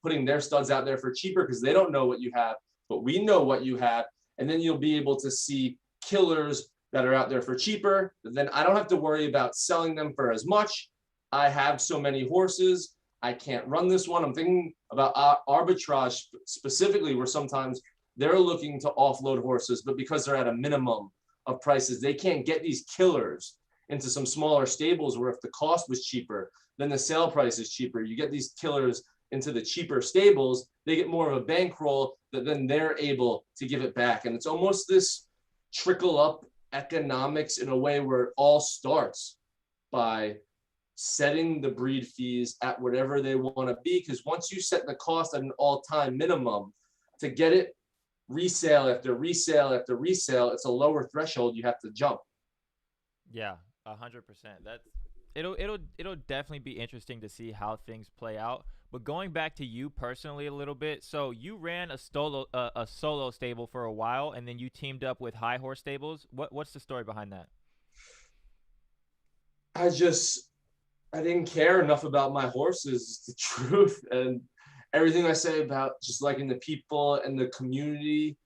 putting their studs out there for cheaper because they don't know what you have, but we know what you have. And then you'll be able to see killers that are out there for cheaper. Then I don't have to worry about selling them for as much. I have so many horses, I can't run this one. I'm thinking about arbitrage specifically, where sometimes they're looking to offload horses, but because they're at a minimum of prices, they can't get these killers into some smaller stables where if the cost was cheaper, then the sale price is cheaper. You get these killers into the cheaper stables, they get more of a bankroll that then they're able to give it back. And it's almost this trickle up economics in a way where it all starts by setting the breed fees at whatever they want to be. Because once you set the cost at an all-time minimum, to get it resale after resale after resale, it's a lower threshold you have to jump. Yeah, 100%. That's it'll definitely be interesting to see how things play out. But going back to you personally a little bit, so you ran a solo stable for a while, and then you teamed up with High Horse Stables. What's the story behind that? I didn't care enough about my horses, the truth. And everything I say about just liking the people and the community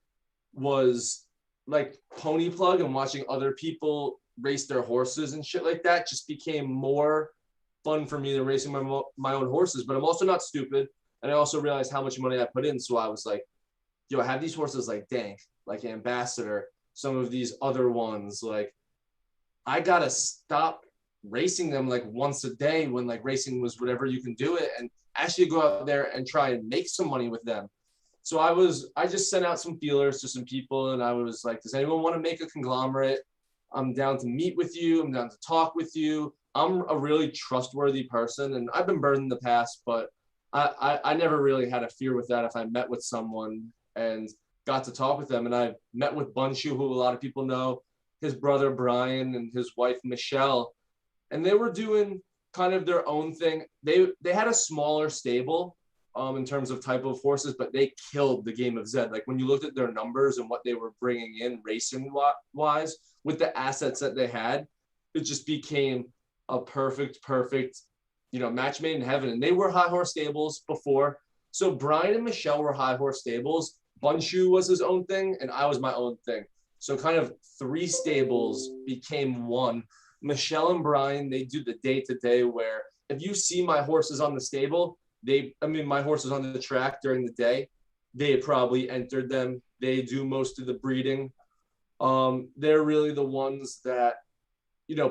was like pony plug, and watching other people race their horses and shit like that just became more fun for me than racing my own horses. But I'm also not stupid. And I also realized how much money I put in. So I was like, yo, I have these horses like Dank, like Ambassador. some of these other ones. Like, I gotta stop racing them like once a day when like racing was whatever you can do it, and actually go out there and try and make some money with them. So I just sent out some feelers to some people, and I was like, does anyone want to make a conglomerate? I'm down to meet with you. I'm down to talk with you. I'm a really trustworthy person, and I've been burned in the past, but I never really had a fear with that if I met with someone and got to talk with them. And I met with Bunshu, who a lot of people know, his brother Brian and his wife Michelle, and they were doing kind of their own thing. They had a smaller stable in terms of type of horses, but they killed the game of Zed. Like when you looked at their numbers and what they were bringing in racing wise with the assets that they had, it just became a perfect, match made in heaven. And they were high horse stables before. So Brian and Michelle were high horse stables. Bunshu was his own thing, and I was my own thing. So kind of 3 stables became one. Michelle and Brian, they do the day-to-day where if you see my horses on the stable, my horses on the track during the day, they probably entered them. They do most of the breeding. They're really the ones that,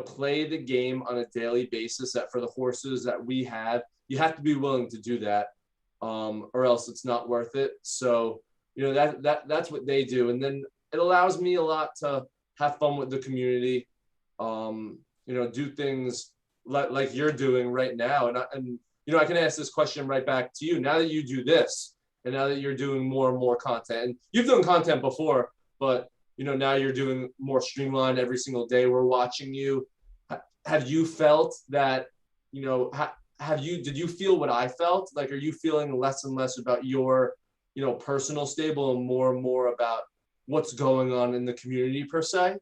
play the game on a daily basis, that for the horses that we have, you have to be willing to do that, or else it's not worth it. So, that's what they do. And then it allows me a lot to have fun with the community, do things like you're doing right now. And I can ask this question right back to you. Now that you do this, and now that you're doing more and more content, and you've done content before, but now you're doing more streamlined every single day. We're watching you. Have you felt that, did you feel what I felt? Like, are you feeling less and less about your, personal stable and more about what's going on in the community per se?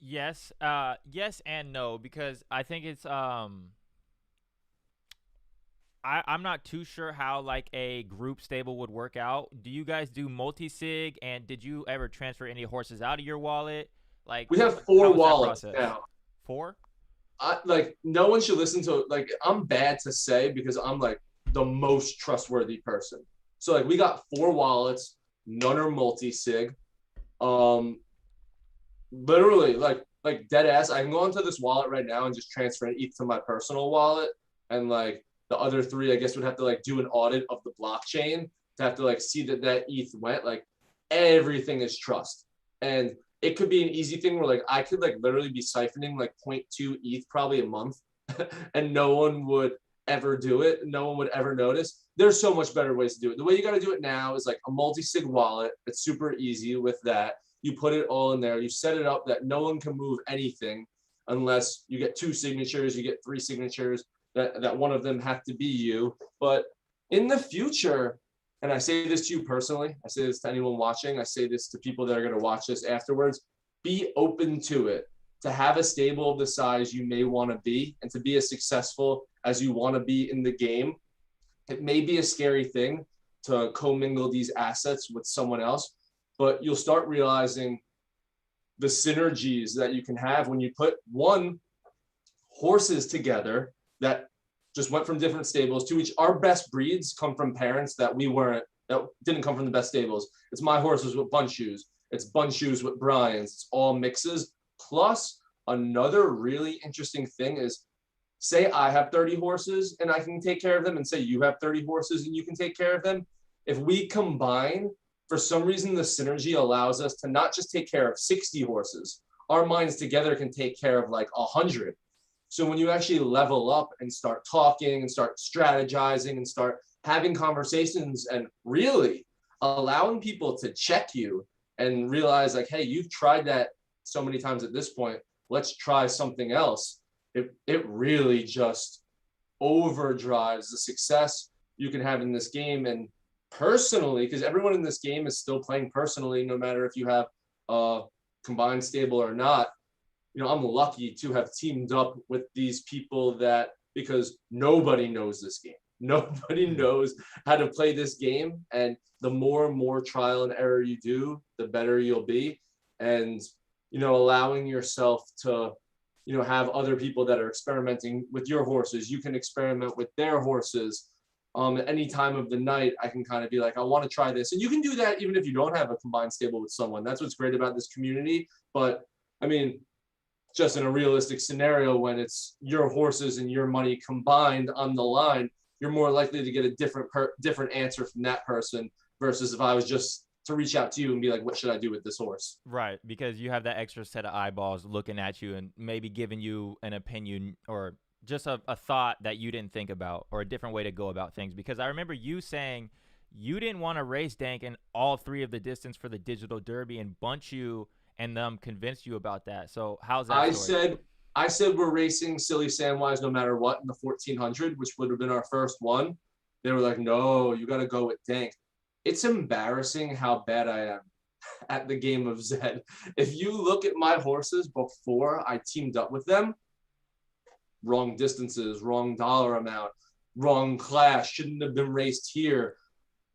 Yes, yes and no, because I think it's I'm not too sure how like a group stable would work out. Do you guys do multi-sig, and did you ever transfer any horses out of your wallet? Like, We have 4 how was that wallets process? now. 4? No one should listen to, like, I'm bad to say because I'm like the most trustworthy person. So like we got 4 wallets, none are multi-sig. Literally like dead ass, I can go into this wallet right now and just transfer an ETH to my personal wallet, and like the other 3, I guess, would have to like do an audit of the blockchain to have to like see that ETH went. Like, everything is trust. And it could be an easy thing where like I could like literally be siphoning like 0.2 ETH probably a month and no one would ever do it. No one would ever notice. There's so much better ways to do it. The way you got to do it now is like a multi-sig wallet. It's super easy with that. You put it all in there. You set it up that no one can move anything unless you get 2 signatures, you get 3 signatures, that one of them have to be you. But in the future, and I say this to you personally, I say this to anyone watching, I say this to people that are going to watch this afterwards, be open to it, to have a stable of the size you may want to be, and to be as successful as you want to be in the game. It may be a scary thing to commingle these assets with someone else, but you'll start realizing the synergies that you can have when you put horses together that just went from different stables to each. Our best breeds come from parents that didn't come from the best stables. It's my horses with Bunshu's. It's Bunshu's with Brian's. It's all mixes. Plus, another really interesting thing is, say I have 30 horses and I can take care of them, and say you have 30 horses and you can take care of them. If we combine, for some reason, the synergy allows us to not just take care of 60 horses. Our minds together can take care of like 100. So when you actually level up and start talking and start strategizing and start having conversations and really allowing people to check you and realize like, hey, you've tried that so many times at this point, let's try something else. It really just overdrives the success you can have in this game. And personally, because everyone in this game is still playing personally, no matter if you have a combined stable or not. I'm lucky to have teamed up with these people because nobody knows this game. Nobody knows how to play this game. And the more and more trial and error you do, the better you'll be. And, allowing yourself to, have other people that are experimenting with your horses. You can experiment with their horses. At any time of the night, I can kind of be like, I want to try this. And you can do that even if you don't have a combined stable with someone. That's what's great about this community. But I mean, just in a realistic scenario, when it's your horses and your money combined on the line, you're more likely to get a different answer from that person versus if I was just to reach out to you and be like, what should I do with this horse? Right, because you have that extra set of eyeballs looking at you and maybe giving you an opinion or just a thought that you didn't think about or a different way to go about things. Because I remember you saying you didn't want to race Dank in all 3 of the distance for the digital derby, and Bunch you and them convinced you about that. So how's that story? I said we're racing Silly Sandwise no matter what in the 1400, which would have been our first one. They were like, no, you got to go with Dank. It's embarrassing how bad I am at the game of Zed. If you look at my horses before I teamed up with them, wrong distances, wrong dollar amount, wrong class, shouldn't have been raced here.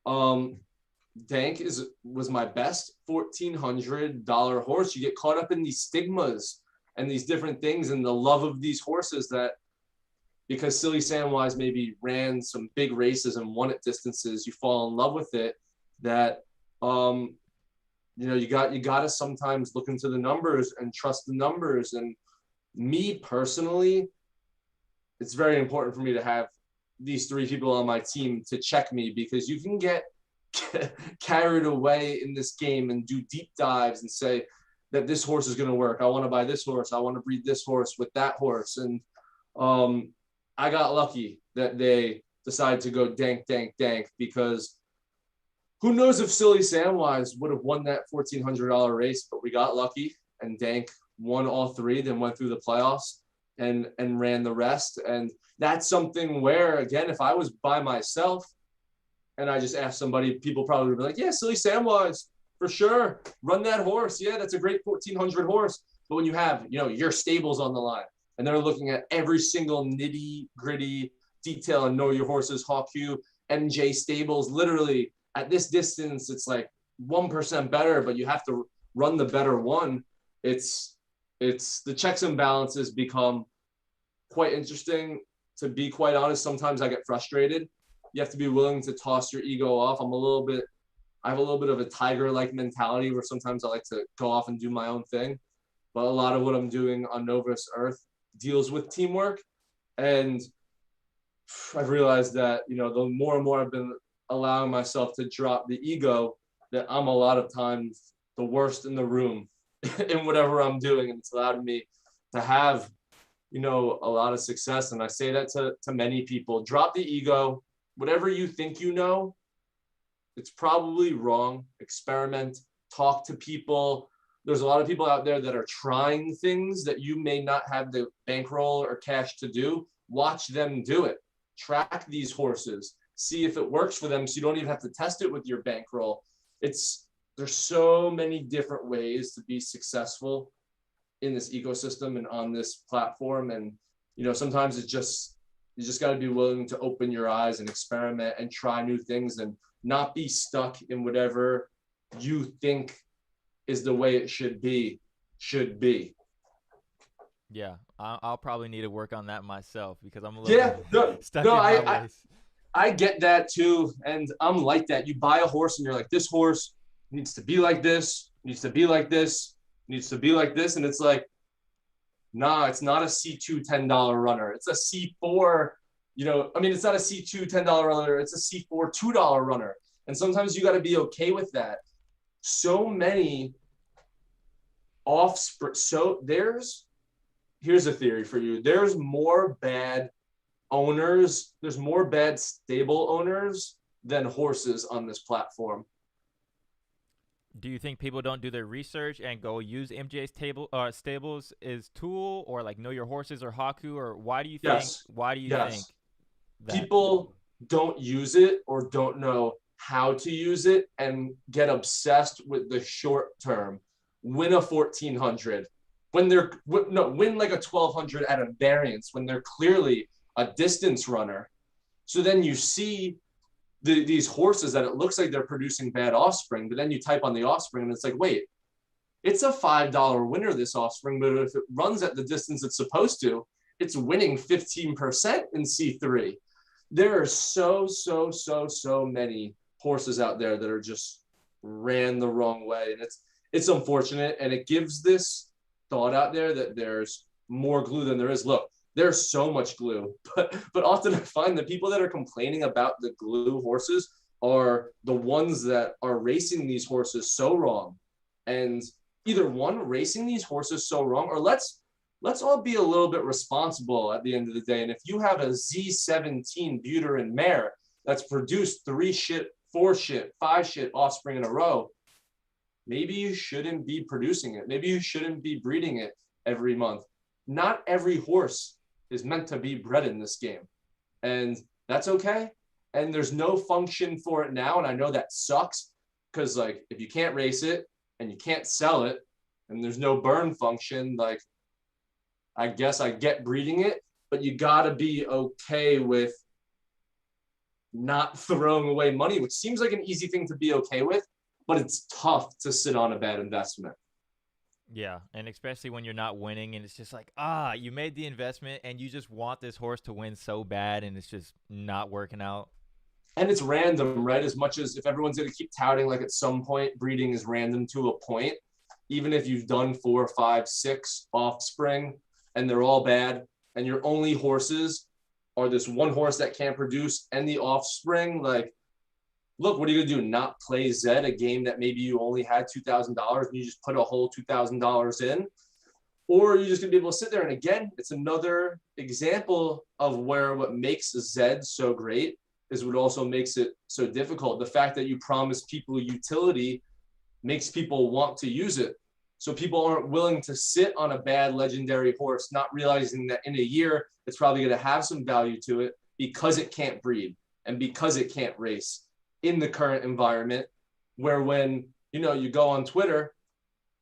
Dank was my best $1,400 horse. You get caught up in these stigmas and these different things and the love of these horses that because Silly Sandwise maybe ran some big races and won at distances, you fall in love with it. That you got to sometimes look into the numbers and trust the numbers. And me personally, it's very important for me to have these 3 people on my team to check me, because you can get carried away in this game and do deep dives and say that this horse is going to work. I want to buy this horse. I want to breed this horse with that horse. And I got lucky that they decided to go Dank, because who knows if Silly Samwise would have won that $1,400 race, but we got lucky and Dank won all 3, then went through the playoffs and ran the rest. And that's something where, again, if I was by myself and I just asked somebody, people probably would be like, yeah, Silly Samwise, for sure. Run that horse. Yeah, that's a great 1,400 horse. But when you have, your stables on the line and they're looking at every single nitty gritty detail and know your horse's Hawk-Q, MJ stables, literally at this distance, it's like 1% better, but you have to run the better one. It's the checks and balances become quite interesting. To be quite honest, sometimes I get frustrated. You have to be willing to toss your ego off. I have a little bit of a tiger-like mentality where sometimes I like to go off and do my own thing. But a lot of what I'm doing on Novus Earth deals with teamwork. And I've realized that, the more and more I've been allowing myself to drop the ego, that I'm a lot of times the worst in the room in whatever I'm doing. And it's allowed me to have, a lot of success. And I say that to many people. Drop the ego. Whatever you think it's probably wrong. Experiment, talk to people. There's a lot of people out there that are trying things that you may not have the bankroll or cash to do. Watch them do it. Track these horses. See if it works for them so you don't even have to test it with your bankroll. There's so many different ways to be successful in this ecosystem and on this platform. And, sometimes you just got to be willing to open your eyes and experiment and try new things and not be stuck in whatever you think is the way it should be. Yeah, I'll probably need to work on that myself because I'm a little stuck in my ways. I get that too, and I'm like that. You buy a horse and you're like, this horse needs to be like this, needs to be like this, needs to be like this, and it's like, nah, it's not a C2 $10 runner. It's a C4, it's not a C2 $10 runner. It's a C4 $2 runner. And sometimes you got to be okay with that. So many offspring. Here's a theory for you. There's more bad owners. There's more bad stable owners than horses on this platform. Do you think people don't do their research and go use MJ's stables as tool, or like know your horses or Haku, or why do you think? Yes. Why do you think that? People don't use it or don't know how to use it and get obsessed with the short term? Win a 1,400 when win like a 1,200 at a variance when they're clearly a distance runner. So then you see these horses that it looks like they're producing bad offspring, but then you type on the offspring and it's like, wait, it's a $5 winner, this offspring, but if it runs at the distance it's supposed to, it's winning 15% in C3. there are so many horses out there that are just ran the wrong way, and it's unfortunate, and it gives this thought out there that there's more glue than there is. Look, there's so much glue, but often I find the people that are complaining about the glue horses are the ones that are racing these horses so wrong, and either one, racing these horses so wrong, or let's all be a little bit responsible at the end of the day. And if you have a Z17 Buterin mare that's produced 3 shit, 4 shit, 5 shit offspring in a row, maybe you shouldn't be producing it. Maybe you shouldn't be breeding it every month. Not every horse is meant to be bred in this game. And that's okay. And there's no function for it now. And I know that sucks because, like, if you can't race it and you can't sell it and there's no burn function, like, I guess I get breeding it, but you got to be okay with not throwing away money, which seems like an easy thing to be okay with, but it's tough to sit on a bad investment. Yeah, and especially when you're not winning and it's just like, you made the investment and you just want this horse to win so bad and it's just not working out. And it's random, right? As much as if everyone's going to keep touting like at some point breeding is random to a point, even if you've done 4, 5, 6 offspring and they're all bad and your only horses are this one horse that can't produce and the offspring, like, look, what are you going to do? Not play Zed, a game that maybe you only had $2,000 and you just put a whole $2,000 in? Or you're just going to be able to sit there. And again, it's another example of where what makes Zed so great is what also makes it so difficult. The fact that you promise people utility makes people want to use it. So people aren't willing to sit on a bad legendary horse, not realizing that in a year, it's probably going to have some value to it because it can't breed and because it can't race in the current environment, where when, you know, you go on Twitter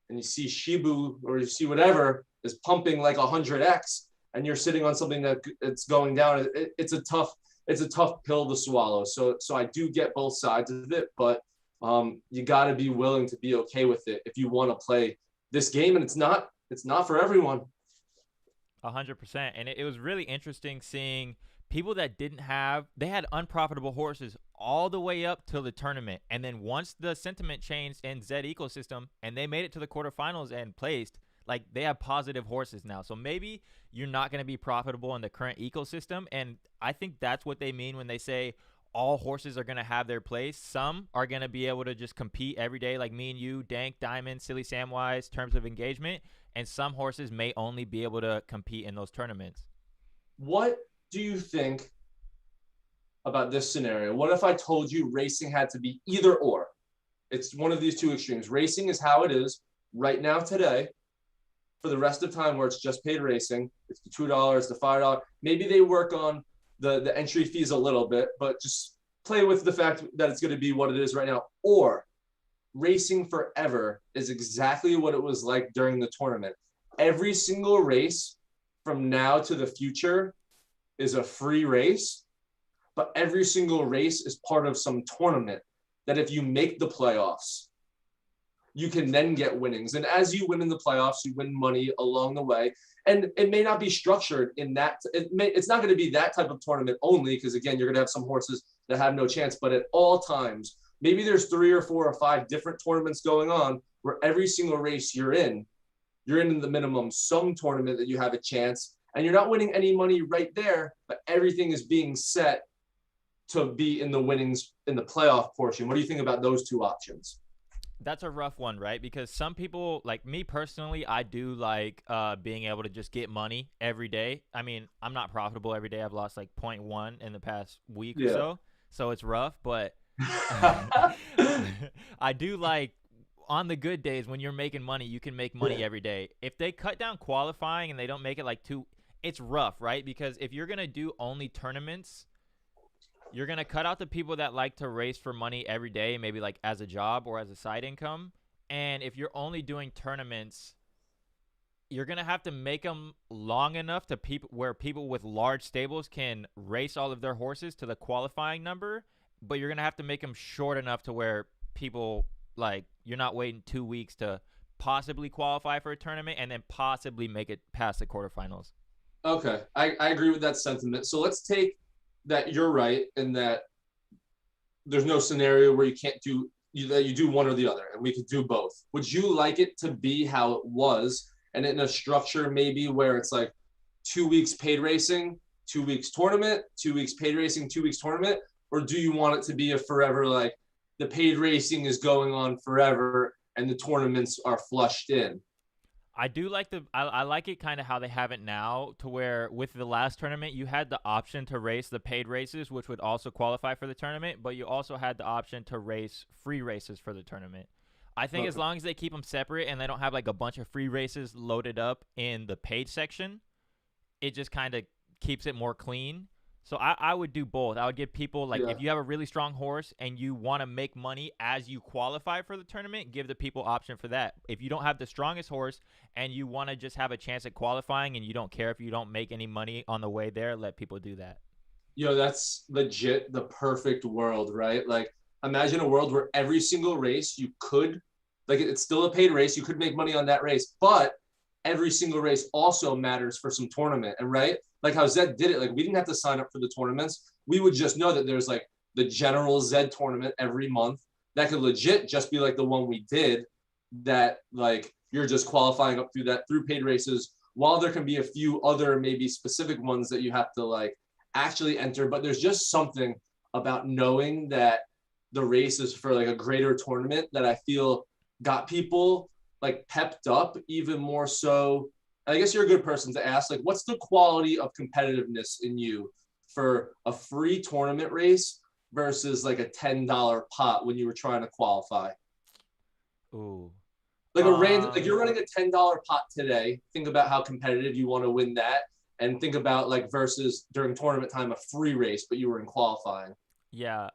and you see Shibu or you see whatever is pumping like 100x and you're sitting on something that it's going down, it's a tough pill to swallow. So I do get both sides of it, but you got to be willing to be okay with it if you want to play this game, and it's not for everyone. 100%. And it was really interesting seeing people that they had unprofitable horses all the way up till the tournament. And then once the sentiment changed in Zed ecosystem and they made it to the quarterfinals and placed, like, they have positive horses now. So maybe you're not going to be profitable in the current ecosystem. And I think that's what they mean when they say all horses are going to have their place. Some are going to be able to just compete every day, like me and you, Dank, Diamond, Silly Samwise, terms of engagement. And some horses may only be able to compete in those tournaments. What do you think about this scenario? What if I told you racing had to be either or? It's one of these two extremes. Racing is how it is right now today for the rest of time, where it's just paid racing. It's the $2, the $5. Maybe they work on the entry fees a little bit, but just play with the fact that it's going to be what it is right now. Or racing forever is exactly what it was like during the tournament. Every single race from now to the future is a free race, but every single race is part of some tournament that if you make the playoffs, you can then get winnings. And as you win in the playoffs, you win money along the way. And it may not be structured in that. It's not going to be that type of tournament only, because, again, you're going to have some horses that have no chance. But at all times, maybe there's 3 or 4 or 5 different tournaments going on where every single race you're in the minimum some tournament that you have a chance. And you're not winning any money right there, but everything is being set to be in the winnings in the playoff portion. What do you think about those two options? That's a rough one, right? Because some people, like me personally, I do like being able to just get money every day. I mean, I'm not profitable every day. I've lost like 0.1 in the past week or so it's rough. But I do like, on the good days when you're making money, you can make money every day. If they cut down qualifying and they don't make it like 2, it's rough, right? Because if you're going to do only tournaments, you're going to cut out the people that like to race for money every day, maybe like as a job or as a side income. And if you're only doing tournaments, you're going to have to make them long enough to where people with large stables can race all of their horses to the qualifying number. But you're going to have to make them short enough to where people, like, you're not waiting 2 weeks to possibly qualify for a tournament and then possibly make it past the quarterfinals. Okay, I agree with that sentiment. So let's take that you're right in that there's no scenario where you can't do that you do one or the other, and we could do both. Would you like it to be how it was, and in a structure maybe where it's like 2 weeks paid racing, 2 weeks tournament, 2 weeks paid racing, 2 weeks tournament, or do you want it to be a forever like the paid racing is going on forever and the tournaments are flushed in? I do like I like it kind of how they have it now, to where with the last tournament you had the option to race the paid races, which would also qualify for the tournament, but you also had the option to race free races for the tournament. I think as Okay. long as they keep them separate and they don't have like a bunch of free races loaded up in the paid section, it just kind of keeps it more clean. So I would do both. I would give people, like, Yeah. if you have a really strong horse and you want to make money as you qualify for the tournament, give the people option for that. If you don't have the strongest horse and you want to just have a chance at qualifying and you don't care if you don't make any money on the way there, let people do that. That's legit the perfect world, right? Like, imagine a world where every single race you could, like, it's still a paid race. You could make money on that race, but every single race also matters for some tournament. And right, like how Zed did it, like we didn't have to sign up for the tournaments. We would just know that there's like the general Zed tournament every month that could legit just be like the one we did, that like you're just qualifying up through that through paid races, while there can be a few other maybe specific ones that you have to like actually enter. But there's just something about knowing that the race is for like a greater tournament that I feel got people like pepped up even more so. I guess you're a good person to ask, like, what's the quality of competitiveness in you for a free tournament race versus like a $10 pot when you were trying to qualify? Ooh. Like a random, like Um you're running a $10 pot today. Think about how competitive you want to win that. And think about like versus during tournament time, a free race, but you were in qualifying. yeah,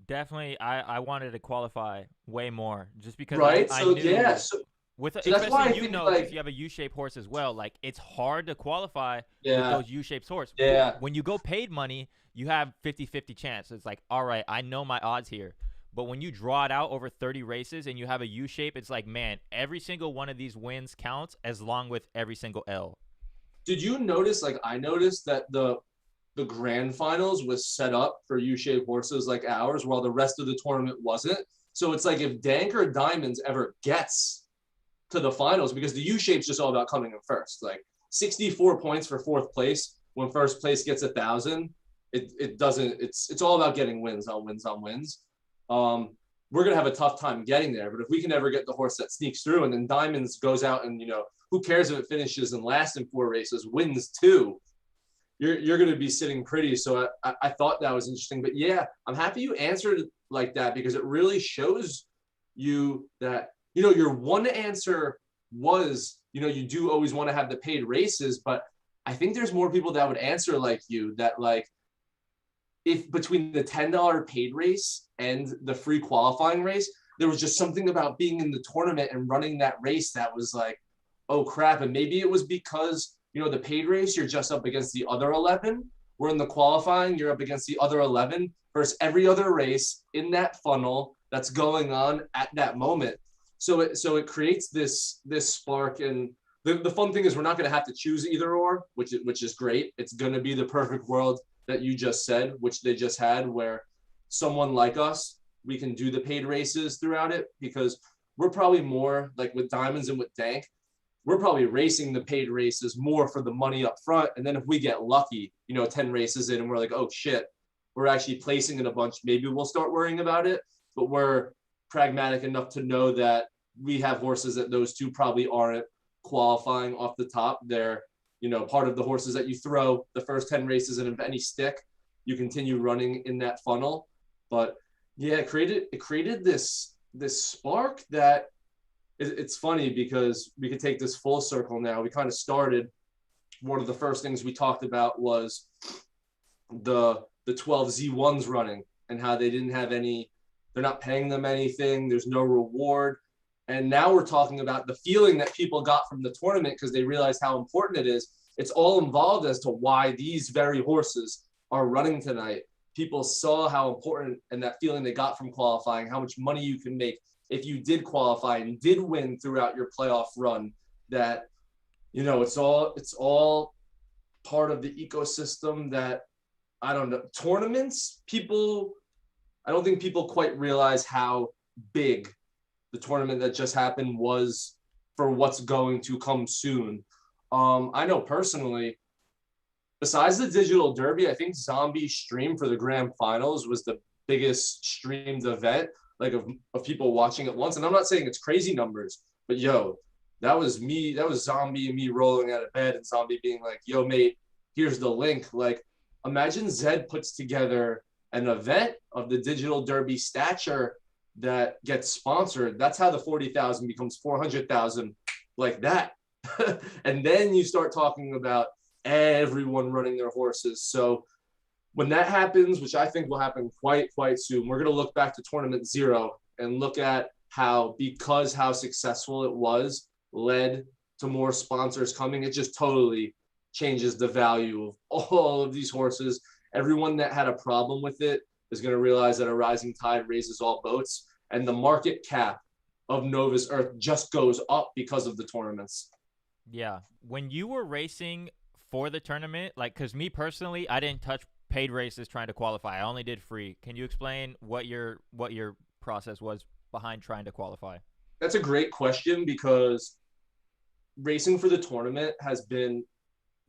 definitely I wanted to qualify way more, just because Right. I So yeah. knew So, with, so that's why especially, I you think know, because like, you have a U-shaped horse as well, like it's hard to qualify with yeah, those U-shaped horse. yeah. When you go paid money, you have 50-50 chance. It's like, all right, I know my odds here. But when you draw it out over 30 races and you have a U-shape, it's like, man, every single one of these wins counts as long with every single L. Did you notice, like I noticed, that the grand finals was set up for U-shaped horses like ours, while the rest of the tournament wasn't? So it's like if Dank or Diamonds ever gets to the finals, because the U-shape's just all about coming in first. Like 64 points for fourth place when first place gets 1,000. It doesn't. It's all about getting wins on wins on wins. We're gonna have a tough time getting there, but if we can ever get the horse that sneaks through, and then Diamonds goes out and who cares if it finishes in last in 4 races, wins two, you're going to be sitting pretty. So I thought that was interesting. But yeah, I'm happy you answered it like that, because it really shows you that, your one answer was, you do always want to have the paid races. But I think there's more people that would answer like you, that like, if between the $10 paid race and the free qualifying race, there was just something about being in the tournament and running that race that was like, oh crap. And maybe it was because, the paid race, you're just up against the other 11. Where in the qualifying, you're up against the other 11 versus every other race in that funnel that's going on at that moment. So it creates this spark. And the fun thing is we're not going to have to choose either or, which is great. It's going to be the perfect world that you just said, which they just had, where someone like us, we can do the paid races throughout it, because we're probably more like with Diamonds and with Dank, we're probably racing the paid races more for the money up front. And then if we get lucky, 10 races in and we're like, oh shit, we're actually placing in a bunch, maybe we'll start worrying about it. But we're pragmatic enough to know that we have horses that those two probably aren't qualifying off the top. They're, part of the horses that you throw the first 10 races, and if any stick, you continue running in that funnel. But yeah, it created this spark that it's funny, because we could take this full circle now. We kind of started, one of the first things we talked about was the 12 Z1s running, and how they didn't have any, they're not paying them anything, there's no reward. And now we're talking about the feeling that people got from the tournament because they realized how important it is. It's all involved as to why these very horses are running tonight. People saw how important, and that feeling they got from qualifying, how much money you can make if you did qualify and did win throughout your playoff run. That, it's all part of the ecosystem that I don't know, tournaments, I don't think people quite realize how big the tournament that just happened was for what's going to come soon. I know personally, besides the digital derby, I think Zombie's stream for the grand finals was the biggest streamed event, like of people watching at once. And I'm not saying it's crazy numbers, but yo, that was me. That was Zombie and me rolling out of bed and Zombie being like, yo, mate, here's the link. Like, imagine Zed puts together an event of the digital derby stature that gets sponsored. That's how the 40,000 becomes 400,000, like that. And then you start talking about everyone running their horses. So when that happens, which I think will happen quite soon, we're going to look back to tournament 0 and look at how, because how successful it was, led to more sponsors coming. It just totally changes the value of all of these horses. Everyone that had a problem with it is going to realize that a rising tide raises all boats, and the market cap of Novus Earth just goes up because of the tournaments. Yeah. When you were racing for the tournament, like, because me personally, I didn't touch paid races trying to qualify. I only did free. Can you explain what your process was behind trying to qualify? That's a great question, because racing for the tournament has been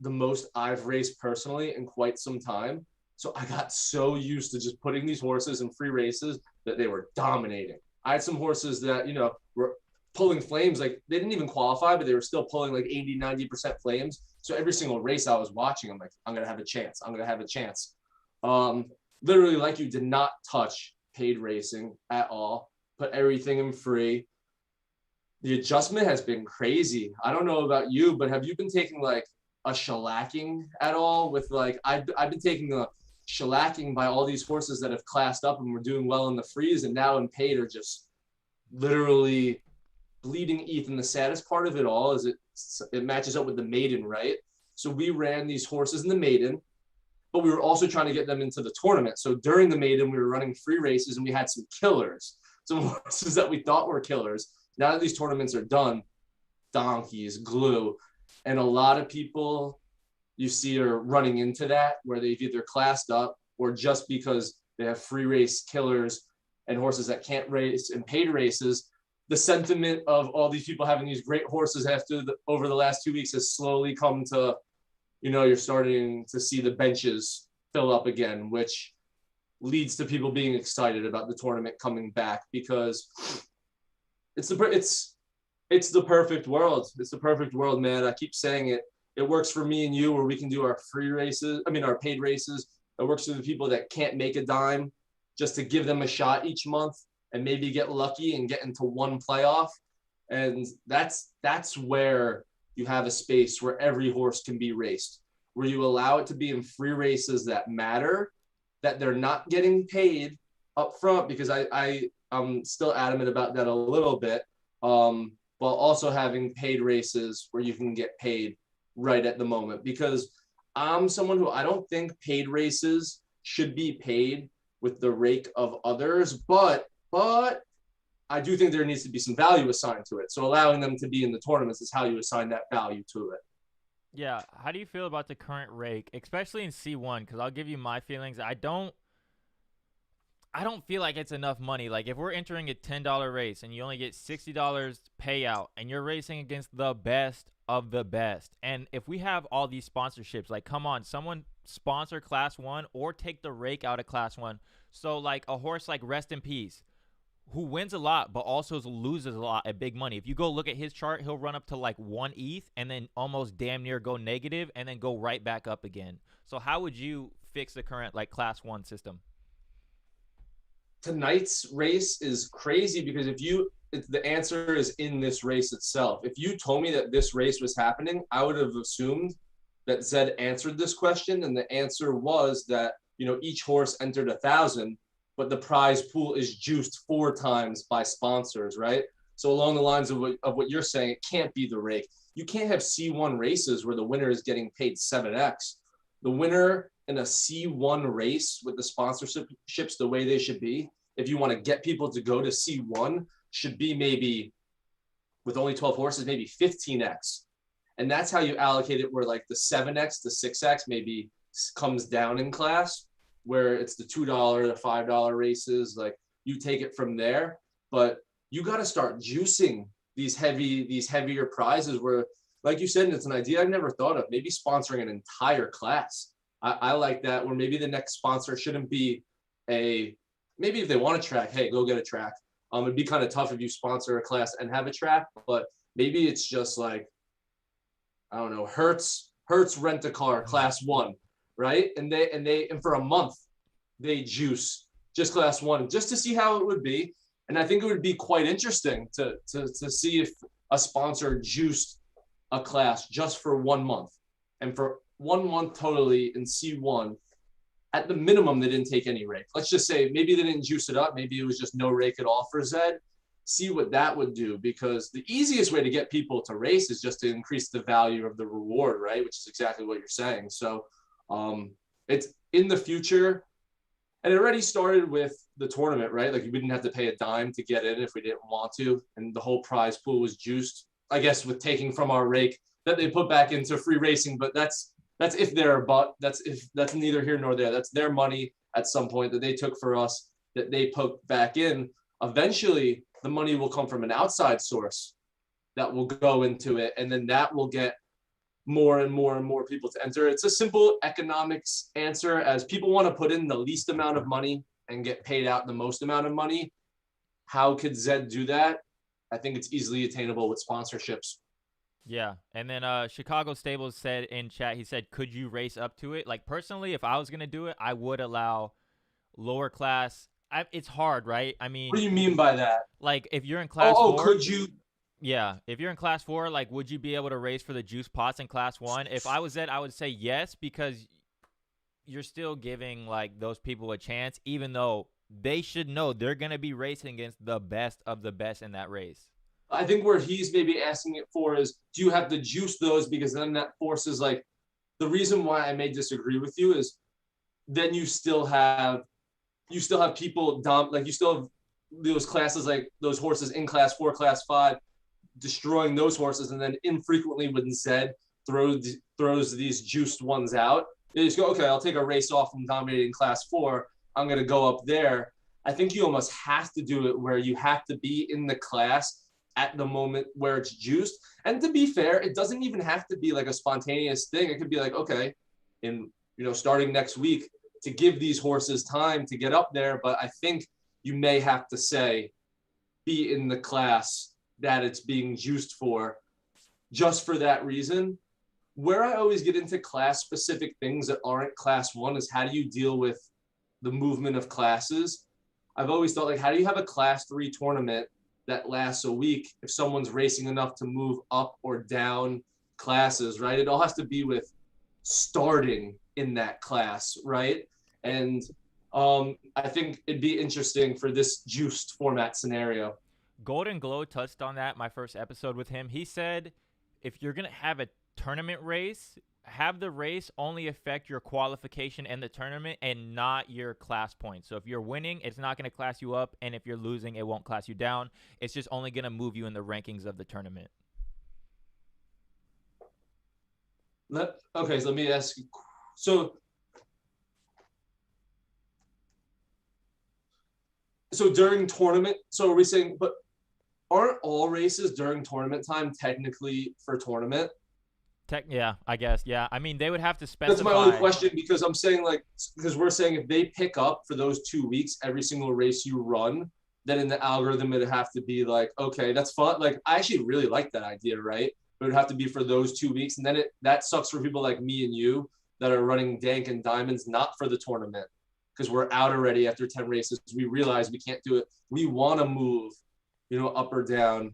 the most I've raced personally in quite some time. So I got so used to just putting these horses in free races that they were dominating. I had some horses that, were pulling flames. Like, they didn't even qualify, but they were still pulling like 80-90% flames. So every single race I was watching, I'm like, I'm going to have a chance. I'm going to have a chance. Literally, like, you did not touch paid racing at all. Put everything in free. The adjustment has been crazy. I don't know about you, but have you been taking like a shellacking at all with like, I've been taking a shellacking by all these horses that have classed up and were doing well in the frees, and now in paid are just literally bleeding ETH. And the saddest part of it all is it matches up with the maiden, right? So we ran these horses in the maiden, but we were also trying to get them into the tournament. So during the maiden, we were running free races, and we had some killers, some horses that we thought were killers. Now that these tournaments are done, donkeys, glue, and a lot of people you see are running into that, where they've either classed up or just because they have free race killers and horses that can't race in paid races. The sentiment of all these people having these great horses over the last 2 weeks has slowly come to, you're starting to see the benches fill up again, which leads to people being excited about the tournament coming back, because it's the perfect world. It's the perfect world, man. I keep saying it. It works for me and you, where we can do our our paid races. It works for the people that can't make a dime, just to give them a shot each month and maybe get lucky and get into one playoff. And that's where you have a space where every horse can be raced, where you allow it to be in free races that matter, that they're not getting paid up front, because I'm still adamant about that a little bit, while also having paid races where you can get paid right at the moment. Because I'm someone who, I don't think paid races should be paid with the rake of others, but I do think there needs to be some value assigned to it. So allowing them to be in the tournaments is how you assign that value to it. Yeah. How do you feel about the current rake, especially in C1? Because I'll give you my feelings. I don't feel like it's enough money. Like, if we're entering a $10 race and you only get $60 payout, and you're racing against the best of the best, and if we have all these sponsorships, like, come on, someone sponsor Class 1 or take the rake out of Class 1. So, like, a horse like Rest in Peace, who wins a lot but also loses a lot at big money. If you go look at his chart, he'll run up to like 1 ETH and then almost damn near go negative and then go right back up again. So how would you fix the current like Class 1 system? Tonight's race is crazy, because the answer is in this race itself. If you told me that this race was happening, I would have assumed that Zed answered this question, and the answer was that each horse entered 1,000, but the prize pool is juiced 4 times by sponsors, right? So along the lines of what you're saying, it can't be the rake. You can't have C1 races where the winner is getting paid 7x. The winner in a C1 race with the sponsorships the way they should be, if you want to get people to go to C1, should be maybe, with only 12 horses, maybe 15x. And that's how you allocate it, where like the 7x, the 6x, maybe comes down in class, where it's the $2, the $5 races. Like you take it from there, but you got to start juicing these heavier prizes where, like you said, it's an idea I've never thought of. Maybe sponsoring an entire class. I like that, where maybe the next sponsor shouldn't be maybe if they want a track, hey, go get a track. It'd be kind of tough if you sponsor a class and have a track, but maybe it's just like, I don't know, Hertz rent a car class 1, right? And for a month they juice just class 1 just to see how it would be. And I think it would be quite interesting to see if a sponsor juiced a class just for 1 month, and for 1 month totally in C1. At the minimum, they didn't take any rake. Let's just say maybe they didn't juice it up. Maybe it was just no rake at all for Zed. See what that would do, because the easiest way to get people to race is just to increase the value of the reward, right? Which is exactly what you're saying. So it's in the future. And it already started with the tournament, right? Like we didn't have to pay a dime to get in if we didn't want to. And the whole prize pool was juiced, I guess, with taking from our rake that they put back into free racing. But that's neither here nor there. That's their money at some point that they took for us, that they put back in. Eventually, the money will come from an outside source that will go into it, and then that will get more and more and more people to enter. It's a simple economics answer, as people want to put in the least amount of money and get paid out the most amount of money. How could Zed do that? I think it's easily attainable with sponsorships. Yeah, and then Chicago Stables said in chat, he said, could you race up to it? Like, personally, if I was going to do it, I would allow lower class. It's hard, right? I mean, what do you mean by that? Like, if you're in class 4. Could you? Yeah, if you're in class 4, like, would you be able to race for the juice pots in class 1? If I was Zed, I would say yes, because you're still giving, like, those people a chance, even though they should know they're going to be racing against the best of the best in that race. I think where he's maybe asking it for is, do you have to juice those? Because then that forces, like, the reason why I may disagree with you is then you still have people like you still have those classes, like those horses in class 4, class 5, destroying those horses. And then infrequently when Zed throws these juiced ones out, they just go, okay, I'll take a race off from dominating class 4. I'm going to go up there. I think you almost have to do it where you have to be in the class at the moment where it's juiced. And to be fair, it doesn't even have to be like a spontaneous thing. It could be like, okay, starting next week, to give these horses time to get up there. But I think you may have to say, be in the class that it's being juiced for, just for that reason. Where I always get into class specific things that aren't class 1 is, how do you deal with the movement of classes? I've always thought, like, how do you have a class 3 tournament that lasts a week if someone's racing enough to move up or down classes, right? It all has to be with starting in that class, right? And I think it'd be interesting for this juiced format scenario. Golden Glow touched on that my first episode with him. He said, if you're going to have a tournament race, have the race only affect your qualification and the tournament and not your class points. So if you're winning, it's not going to class you up, and if you're losing, it won't class you down. It's just only going to move you in the rankings of the tournament. Okay, so let me ask you. So during tournament, so are we saying, but aren't all races during tournament time technically for tournament? Yeah, I guess. Yeah, I mean, they would have to specify. That's my only question, because I'm saying, like, because we're saying if they pick up for those 2 weeks every single race you run, then in the algorithm it'd have to be like, okay, that's fun. Like, I actually really like that idea, right? But it'd have to be for those 2 weeks, and then that sucks for people like me and you that are running Dank and Diamonds, not for the tournament, because we're out already after 10 races. We realize we can't do it. We want to move, up or down,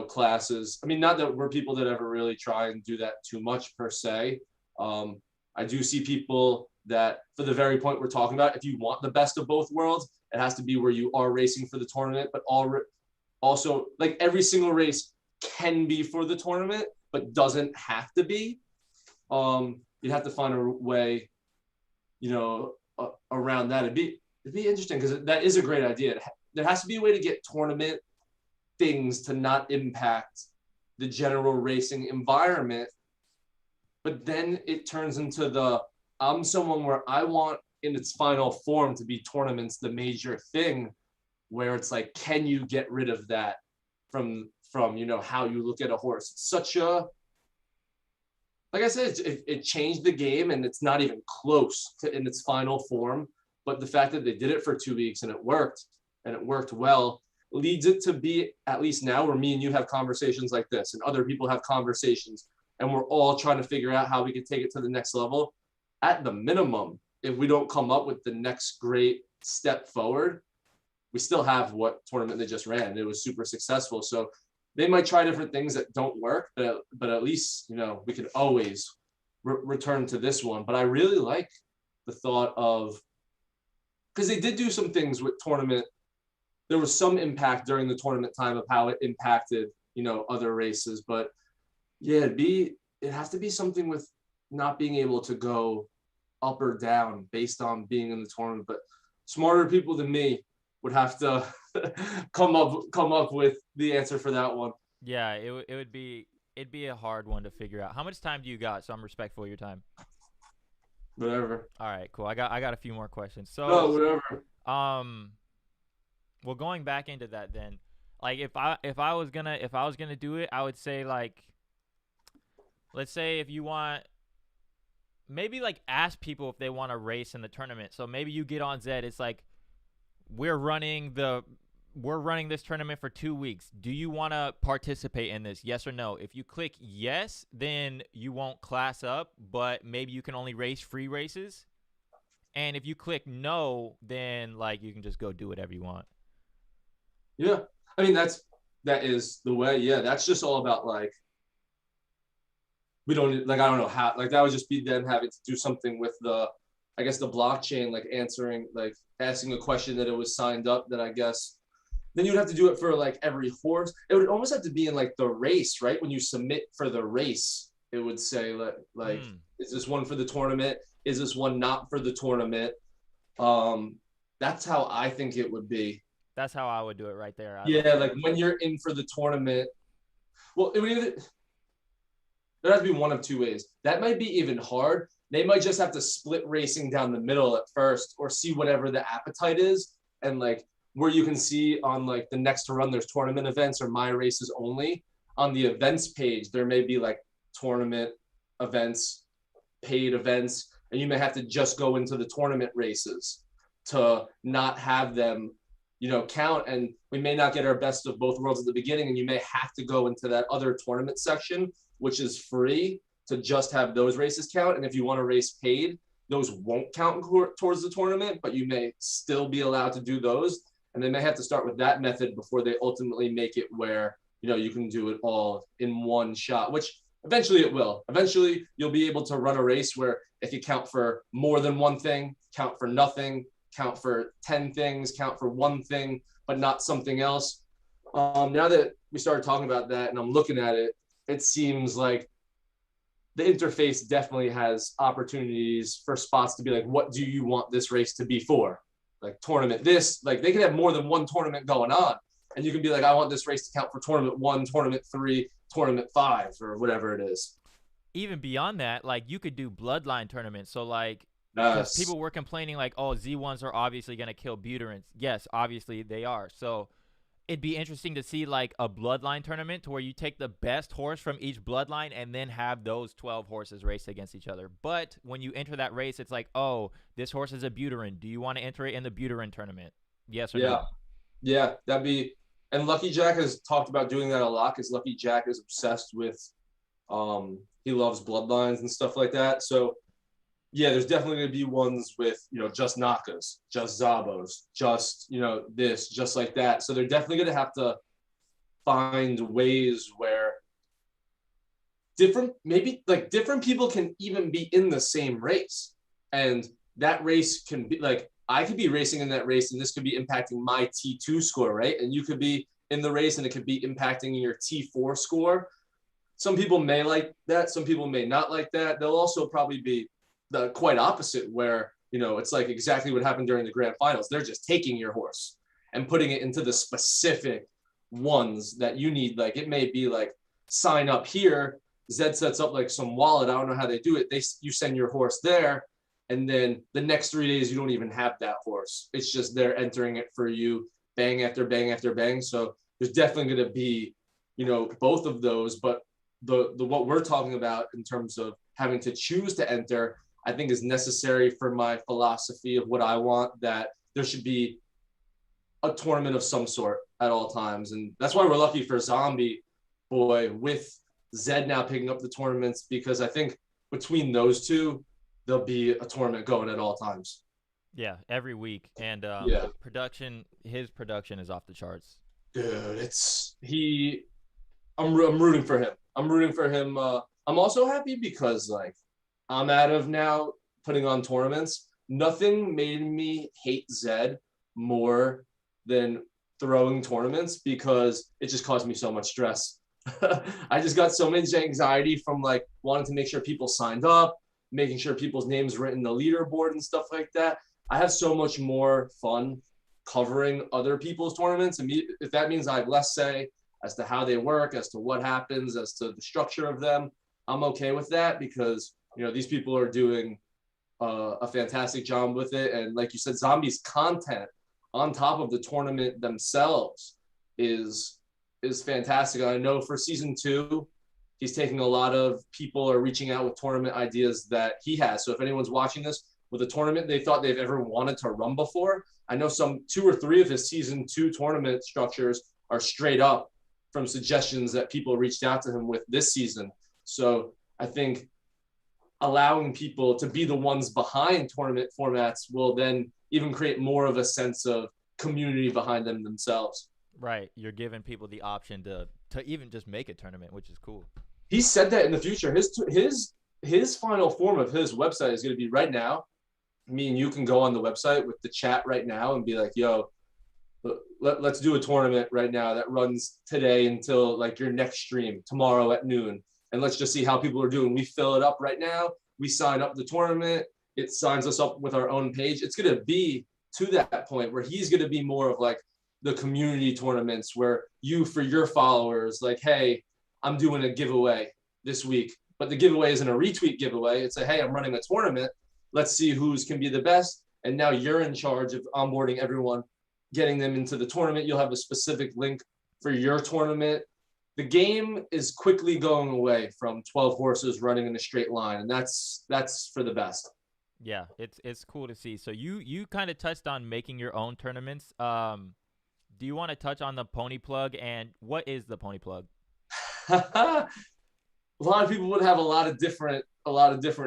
classes. I mean, not that we're people that ever really try and do that too much per se. I do see people that, for the very point we're talking about, if you want the best of both worlds, it has to be where you are racing for the tournament, but also, like, every single race can be for the tournament, but doesn't have to be. You'd have to find a way, around that. It'd be interesting, because that is a great idea. There has to be a way to get tournament things to not impact the general racing environment, but then it turns into the I'm someone where I want in its final form to be tournaments the major thing, where it's like, can you get rid of that from how you look at a horse? It's such a, like I said, it changed the game, and it's not even close to in its final form. But the fact that they did it for 2 weeks and it worked well, leads it to be, at least now, where me and you have conversations like this and other people have conversations, and we're all trying to figure out how we can take it to the next level. At the minimum, if we don't come up with the next great step forward, we still have what tournament they just ran. It was super successful. So they might try different things that don't work, but at least, we could always return to this one. But I really like the thought of, because they did do some things with tournament. There was some impact during the tournament time of how it impacted, other races. But yeah, it has to be something with not being able to go up or down based on being in the tournament. But smarter people than me would have to come up with the answer for that one. Yeah, it'd be a hard one to figure out. How much time do you got? So I'm respectful of your time. Whatever. All right, cool. I got a few more questions. So no, whatever. Well, going back into that then, like if I was gonna do it, I would say, like, let's say if you want, maybe like ask people if they want to race in the tournament. So maybe you get on Zed. It's like, we're running this tournament for 2 weeks. Do you want to participate in this? Yes or no? If you click yes, then you won't class up, but maybe you can only race free races. And if you click no, then like you can just go do whatever you want. Yeah. I mean, that is the way. Yeah. That's just all about, like, we don't, like, I don't know how, like, that would just be them having to do something with the blockchain, like asking a question that it was signed up, that I guess then you'd have to do it for like every horse. It would almost have to be in like the race, right? When you submit for the race, it would say like, is this one for the tournament? Is this one not for the tournament? That's how I think it would be. That's how I would do it right there. Like when you're in for the tournament, well, it would either, there has to be one of two ways. That might be even hard. They might just have to split racing down the middle at first, or see whatever the appetite is. And like where you can see on like the next to run, there's tournament events or my races only. On the events page, there may be like tournament events, paid events, and you may have to just go into the tournament races to not have them, count. And we may not get our best of both worlds at the beginning, and you may have to go into that other tournament section, which is free, to just have those races count. And if you want to race paid, those won't count towards the tournament, but you may still be allowed to do those. And they may have to start with that method before they ultimately make it where, you can do it all in one shot, which eventually it will. Eventually you'll be able to run a race where if you count for more than one thing, count for nothing, count for 10 things, count for one thing, but not something else. Now that we started talking about that and I'm looking at it, it seems like the interface definitely has opportunities for spots to be like, what do you want this race to be for? Like tournament this, like they can have more than one tournament going on. And you can be like, I want this race to count for tournament 1, tournament 3, tournament 5, or whatever it is. Even beyond that, like you could do bloodline tournaments. So like, yes. People were complaining like, oh, Z1s are obviously going to kill Buterins. Yes, obviously they are. So it'd be interesting to see like a bloodline tournament to where you take the best horse from each bloodline and then have those 12 horses race against each other. But when you enter that race, it's like, oh, this horse is a Buterin. Do you want to enter it in the Buterin tournament? Yes or no? Yeah, that'd be, and Lucky Jack has talked about doing that a lot because Lucky Jack is obsessed with, he loves bloodlines and stuff like that. So yeah, there's definitely going to be ones with, just Nakas, just Zabos, just, this, just like that. So they're definitely going to have to find ways where different people can even be in the same race. And that race can be like, I could be racing in that race and this could be impacting my T2 score, right? And you could be in the race and it could be impacting your T4 score. Some people may like that. Some people may not like that. They'll also probably be the quite opposite where, it's like exactly what happened during the grand finals. They're just taking your horse and putting it into the specific ones that you need. Like it may be like sign up here. Zed sets up like some wallet. I don't know how they do it. You send your horse there And then the next 3 days, you don't even have that horse. It's just they're entering it for you, bang after bang after bang. So there's definitely going to be, both of those. But the what we're talking about in terms of having to choose to enter, I think is necessary for my philosophy of what I want, that there should be a tournament of some sort at all times. And that's why we're lucky for Zombie Boy with Zed now picking up the tournaments, because I think between those two, there'll be a tournament going at all times. Yeah, every week. And his production is off the charts. Dude, I'm rooting for him. I'm also happy because I'm out of now putting on tournaments. Nothing made me hate Zed more than throwing tournaments, because it just caused me so much stress. I just got so much anxiety from wanting to make sure people signed up, making sure people's names written in the leaderboard and stuff like that. I have so much more fun covering other people's tournaments. And if that means I have less say as to how they work, as to what happens, as to the structure of them, I'm okay with that, because, these people are doing a fantastic job with it. And like you said, Zombie's content on top of the tournament themselves is fantastic. And I know for season 2, he's taking a lot of people are reaching out with tournament ideas that he has. So if anyone's watching this with a tournament they thought they've ever wanted to run before, I know 2 or 3 of his season 2 tournament structures are straight up from suggestions that people reached out to him with this season. So I think allowing people to be the ones behind tournament formats will then even create more of a sense of community behind them themselves. Right. You're giving people the option to even just make a tournament, which is cool. He said that in the future. His final form of his website is going to be right now. Me and you can go on the website with the chat right now and be like, yo, let's do a tournament right now that runs today until your next stream tomorrow at noon. And let's just see how people are doing. We fill it up right now. We sign up the tournament. It signs us up with our own page. It's going to be to that point where he's going to be more of the community tournaments where you, for your followers, hey, I'm doing a giveaway this week, but the giveaway isn't a retweet giveaway. It's hey, I'm running a tournament. Let's see who's can be the best. And now you're in charge of onboarding everyone, getting them into the tournament. You'll have a specific link for your tournament. The game is quickly going away from 12 horses running in a straight line, and that's for the best. Yeah, it's cool to see. So you kind of touched on making your own tournaments. Do you want to touch on the pony plug, and what is the pony plug? A lot of people would have a lot of different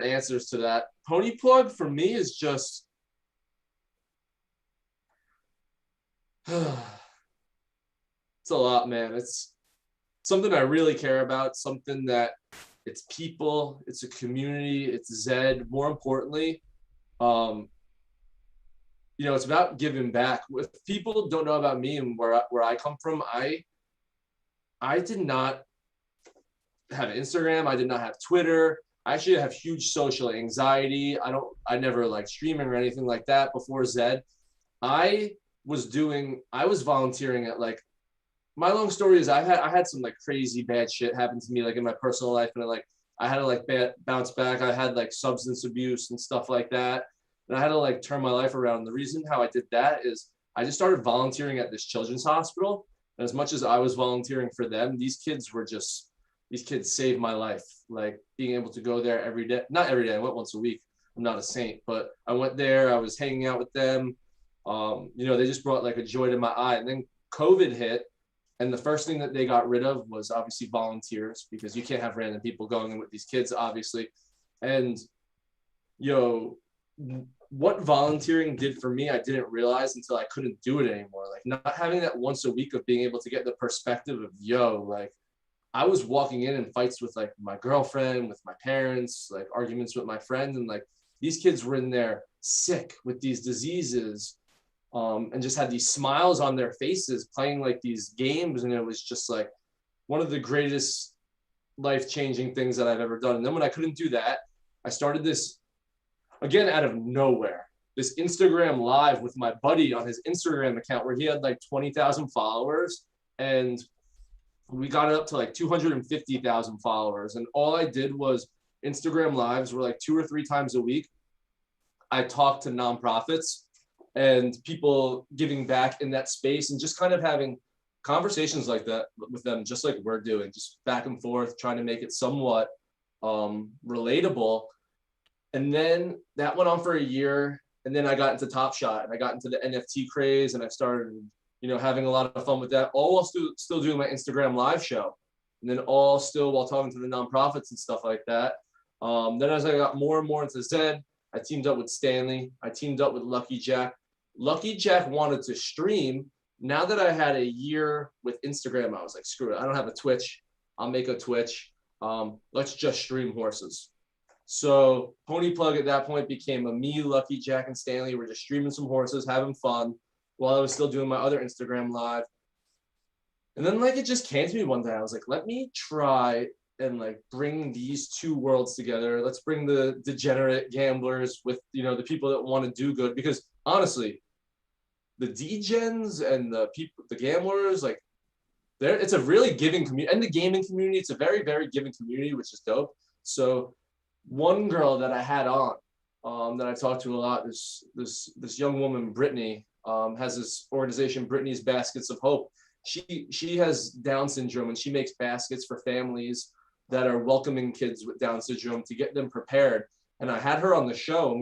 answers to that. Pony plug for me is just it's a lot, man. It's something I really care about, something that it's people, it's a community, it's Zed. More importantly, it's about giving back. If people don't know about me and where I come from, I did not have Instagram. I did not have Twitter. I actually have huge social anxiety. I never liked streaming or anything like that before Zed. I was volunteering at my long story is I had some crazy bad shit happen to me in my personal life, and I had to bounce back. I had substance abuse and stuff like that, and I had to turn my life around. The reason how I did that is I just started volunteering at this children's hospital, and as much as I was volunteering for them, these kids saved my life. Being able to go there every day, not every day, I went once a week. I'm not a saint, but I went there. I was hanging out with them. They just brought a joy to my eye. And then COVID hit. And the first thing that they got rid of was obviously volunteers, because you can't have random people going in with these kids, obviously. And, what volunteering did for me, I didn't realize until I couldn't do it anymore. Not having that once a week of being able to get the perspective of, I was walking in fights with my girlfriend, with my parents, arguments with my friends. And these kids were in there sick with these diseases. And just had these smiles on their faces playing these games. And it was just one of the greatest life-changing things that I've ever done. And then when I couldn't do that, I started this, again, out of nowhere, this Instagram live with my buddy on his Instagram account where he had 20,000 followers. And we got it up to 250,000 followers. And all I did was Instagram lives were 2 or 3 times a week. I talk to nonprofits and people giving back in that space, and just kind of having conversations like that with them, just like we're doing, just back and forth, trying to make it somewhat relatable. And then that went on for a year. And then I got into Top Shot, and I got into the NFT craze, and I started, having a lot of fun with that, all while still doing my Instagram live show. And then all still while talking to the nonprofits and stuff like that. Then as I got more and more into Zed, I teamed up with Stanley. I teamed up with Lucky Jack. Lucky Jack wanted to stream. Now that I had a year with Instagram, I was like, screw it. I don't have a Twitch. I'll make a Twitch. Let's just stream horses. So Pony Plug at that point became a me, Lucky Jack, and Stanley. We're just streaming some horses, having fun while I was still doing my other Instagram live. And then it just came to me one day. I was like, let me try and bring these two worlds together. Let's bring the degenerate gamblers with, the people that want to do good. Because honestly, the degens and the people, the gamblers, it's a really giving community. And the gaming community, it's a very, very giving community, which is dope. So one girl that I had on, that I talked to a lot, this young woman, Brittany, has this organization, Brittany's Baskets of Hope. She has Down syndrome, and she makes baskets for families that are welcoming kids with Down syndrome to get them prepared. And I had her on the show, and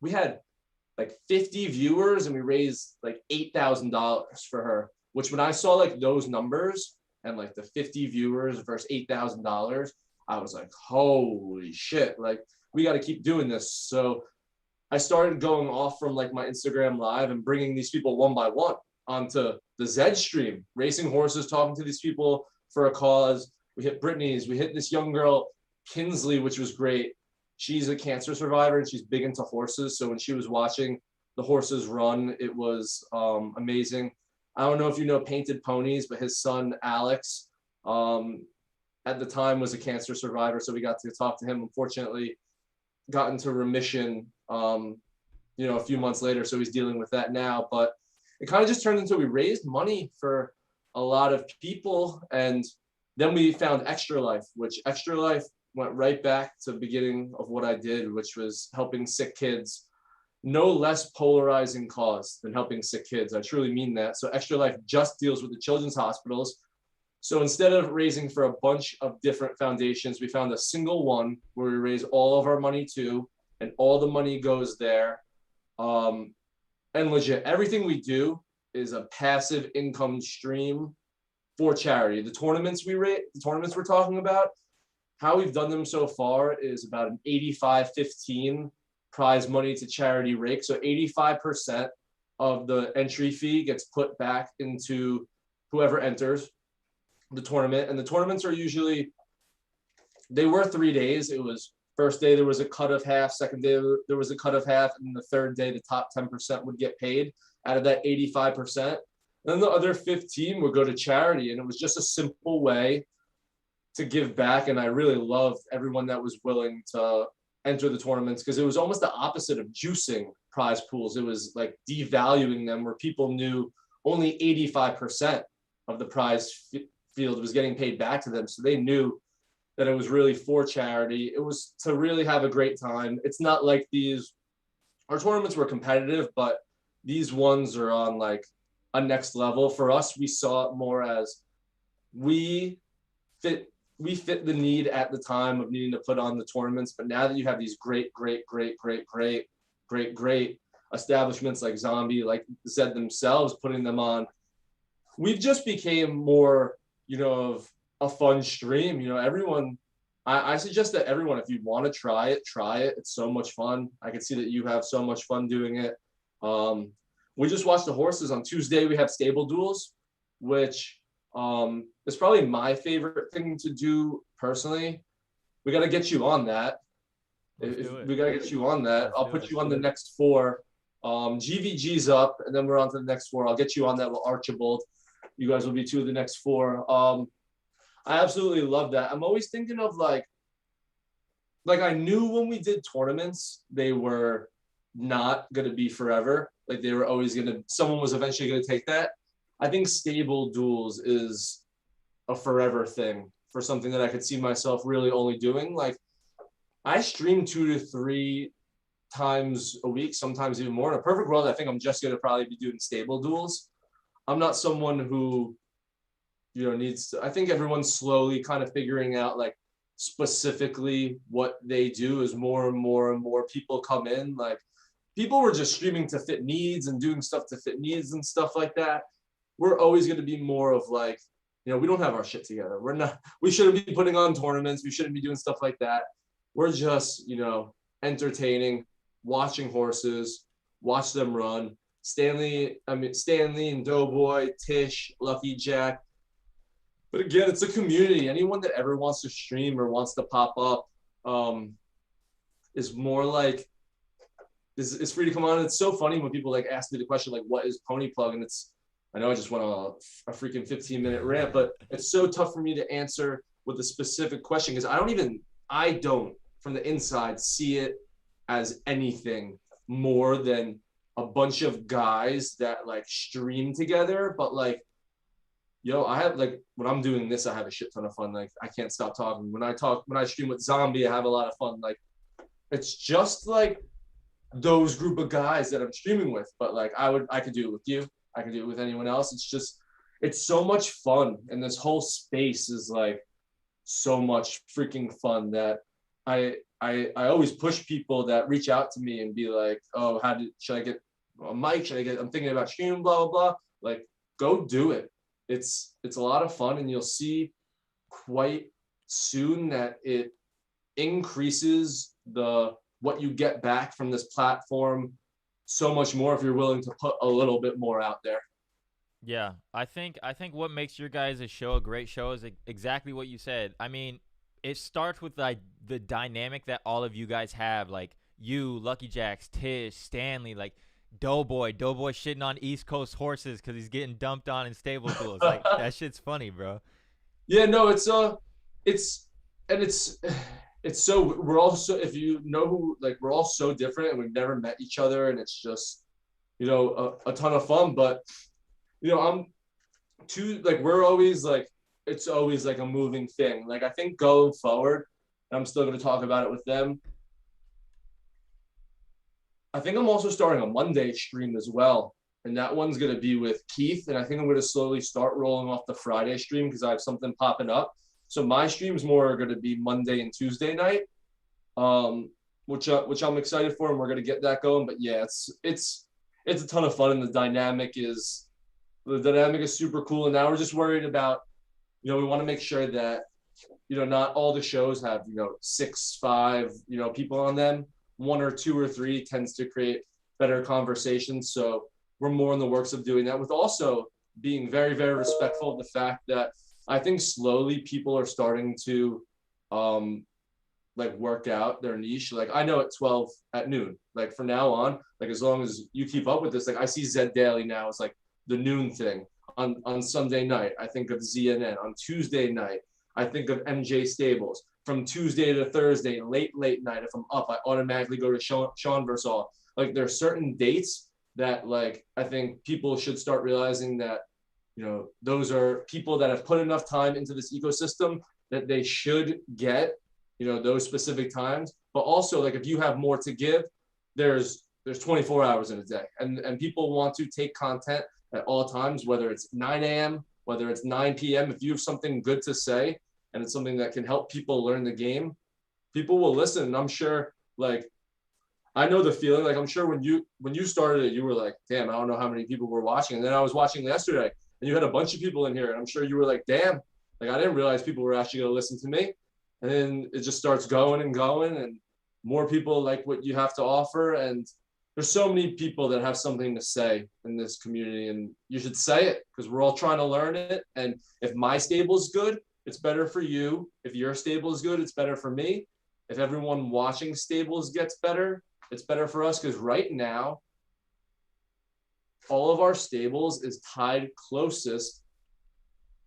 we had 50 viewers, and we raised $8,000 for her, which when I saw those numbers and the 50 viewers versus $8,000, I was like, holy shit, we got to keep doing this. So I started going off from my Instagram live and bringing these people one by one onto the Zed stream, racing horses, talking to these people for a cause. We hit Brittany's, we hit this young girl, Kinsley, which was great. She's a cancer survivor, and she's big into horses. So when she was watching the horses run, it was amazing. I don't know if you know Painted Ponies, but his son, Alex, at the time was a cancer survivor. So we got to talk to him. Unfortunately, got into remission, a few months later. So he's dealing with that now. But it kind of just turned into, we raised money for a lot of people. And then we found Extra Life, which Extra Life went right back to the beginning of what I did, which was helping sick kids. No less polarizing cause than helping sick kids. I truly mean that. So Extra Life just deals with the children's hospitals. So instead of raising for a bunch of different foundations, we found a single one where we raise all of our money to, and all the money goes there. And legit, everything we do is a passive income stream for charity. The tournaments we're talking about, how we've done them so far is about an 85-15 prize money to charity rake. So 85% of the entry fee gets put back into whoever enters the tournament. And the tournaments are usually, they were 3 days. It was first day, there was a cut of half. Second day, there was a cut of half. And the third day, the top 10% would get paid out of that 85%. And then the other 15 would go to charity. And it was just a simple way to give back. And I really loved everyone that was willing to enter the tournaments, because it was almost the opposite of juicing prize pools. It was devaluing them, where people knew only 85% of the prize field was getting paid back to them. So they knew that it was really for charity. It was to really have a great time. It's not like our tournaments were competitive, but these ones are on a next level. For us, we saw it more as we fit the need at the time of needing to put on the tournaments. But now that you have these great establishments like Zombie, like Zed themselves, putting them on, we've just became more, of a fun stream. Everyone, I suggest that everyone, if you want to try it. It's so much fun. I can see that you have so much fun doing it. We just watched the horses on Tuesday. We have stable duels, which it's probably my favorite thing to do personally. We got to get you on that. We got to get you on that. I'll put you on the next 4. GVG's up, and then we're on to the next 4. I'll get you on that with Archibald. You guys will be 2 of the next 4. I absolutely love that. I'm always thinking of I knew when we did tournaments, they were not going to be forever. They were always someone was eventually going to take that. I think stable duels is a forever thing, for something that I could see myself really only doing. I stream 2 to 3 times a week, sometimes even more. In a perfect world, I think I'm just going to probably be doing stable duels. I'm not someone who, needs to, I think everyone's slowly kind of figuring out like specifically what they do as more and more and more people come in. Like people were just streaming to fit needs and doing stuff to fit needs and stuff like that. We're always going to be more of like, we don't have our shit together. We shouldn't be putting on tournaments. We shouldn't be doing stuff like that. We're just, entertaining, watching horses, watch them run. Stanley and Doughboy, Tish, Lucky Jack. But again, it's a community. Anyone that ever wants to stream or wants to pop up is more like, is free to come on. It's so funny when people like ask me the question, like, what is Pony Plug? And I know I just went on a freaking 15-minute rant, but it's so tough for me to answer with a specific question because I don't from the inside see it as anything more than a bunch of guys that like stream together. But like, I have like, when I'm doing this, I have a shit ton of fun. Like I can't stop talking. When I stream with Zombie, I have a lot of fun. Like it's just like those group of guys that I'm streaming with. But like I could do it with you. I can do it with anyone else. It's so much fun. And this whole space is like so much freaking fun that I always push people that reach out to me and be like, oh, should I get a mic? I'm thinking about streaming, blah, blah, blah. Like, go do it. It's a lot of fun. And you'll see quite soon that it increases what you get back from this platform so much more if you're willing to put a little bit more out there. Yeah, I think what makes your guys' show a great show is exactly what you said. I mean, it starts with like the dynamic that all of you guys have, like you, Lucky Jacks, Tish, Stanley, like Doughboy shitting on East Coast horses because he's getting dumped on in stable duels. Like that shit's funny, bro. Yeah, no, it's so we're all so, if you know who, like we're all so different and we've never met each other, and it's just a ton of fun. But I'm too, like we're always like, it's always like a moving thing. Like I think going forward, and I'm still going to talk about it with them, I think I'm also starting a Monday stream as well, and that one's going to be with Keith, and I think I'm going to slowly start rolling off the Friday stream because I have something popping up. So my streams more are going to be Monday and Tuesday night, which I'm excited for, and we're going to get that going. But yeah, it's a ton of fun, and the dynamic is super cool. And now we're just worried about, we want to make sure that not all the shows have 6, 5 people on them. 1 or 2 or 3 tends to create better conversations. So we're more in the works of doing that, with also being very, very respectful of the fact that I think slowly people are starting to like work out their niche. Like I know at noon, like from now on, like as long as you keep up with this, like I see Zed Daily now, it's like the noon thing. On Sunday night, I think of ZNN. On Tuesday night, I think of MJ Stables. From Tuesday to Thursday, late night, if I'm up, I automatically go to Sean Versal. Like there's certain dates that like I think people should start realizing that those are people that have put enough time into this ecosystem that they should get those specific times. But also, like if you have more to give, there's 24 hours in a day, and people want to take content at all times, whether it's 9 a.m., whether it's 9 p.m. If you have something good to say and it's something that can help people learn the game, people will listen. And I'm sure, like, I know the feeling. Like, I'm sure when you started it, you were like, damn, I don't know how many people were watching. And then I was watching yesterday, and you had a bunch of people in here, and I'm sure you were like, damn, like I didn't realize people were actually going to listen to me. And then it just starts going and going, and more people like what you have to offer. And there's so many people that have something to say in this community, and you should say it because we're all trying to learn it. And if my stable is good, it's better for you. If your stable is good, it's better for me. If everyone watching stables gets better, it's better for us, because right now, all of our stables is tied closest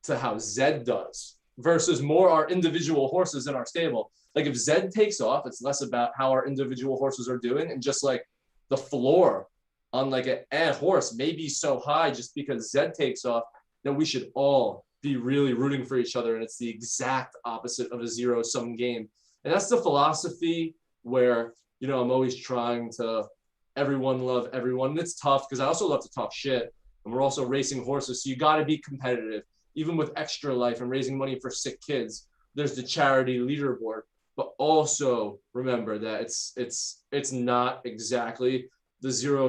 to how Zed does versus more our individual horses in our stable. Like if Zed takes off, it's less about how our individual horses are doing, and just like the floor on like a horse may be so high just because Zed takes off, then we should all be really rooting for each other. And it's the exact opposite of a zero-sum game. And that's the philosophy where I'm always trying to everyone love everyone. And it's tough because I also love to talk shit. And we're also racing horses. So you got to be competitive, even with Extra Life and raising money for sick kids. There's the charity leaderboard. But also remember that it's not exactly the zero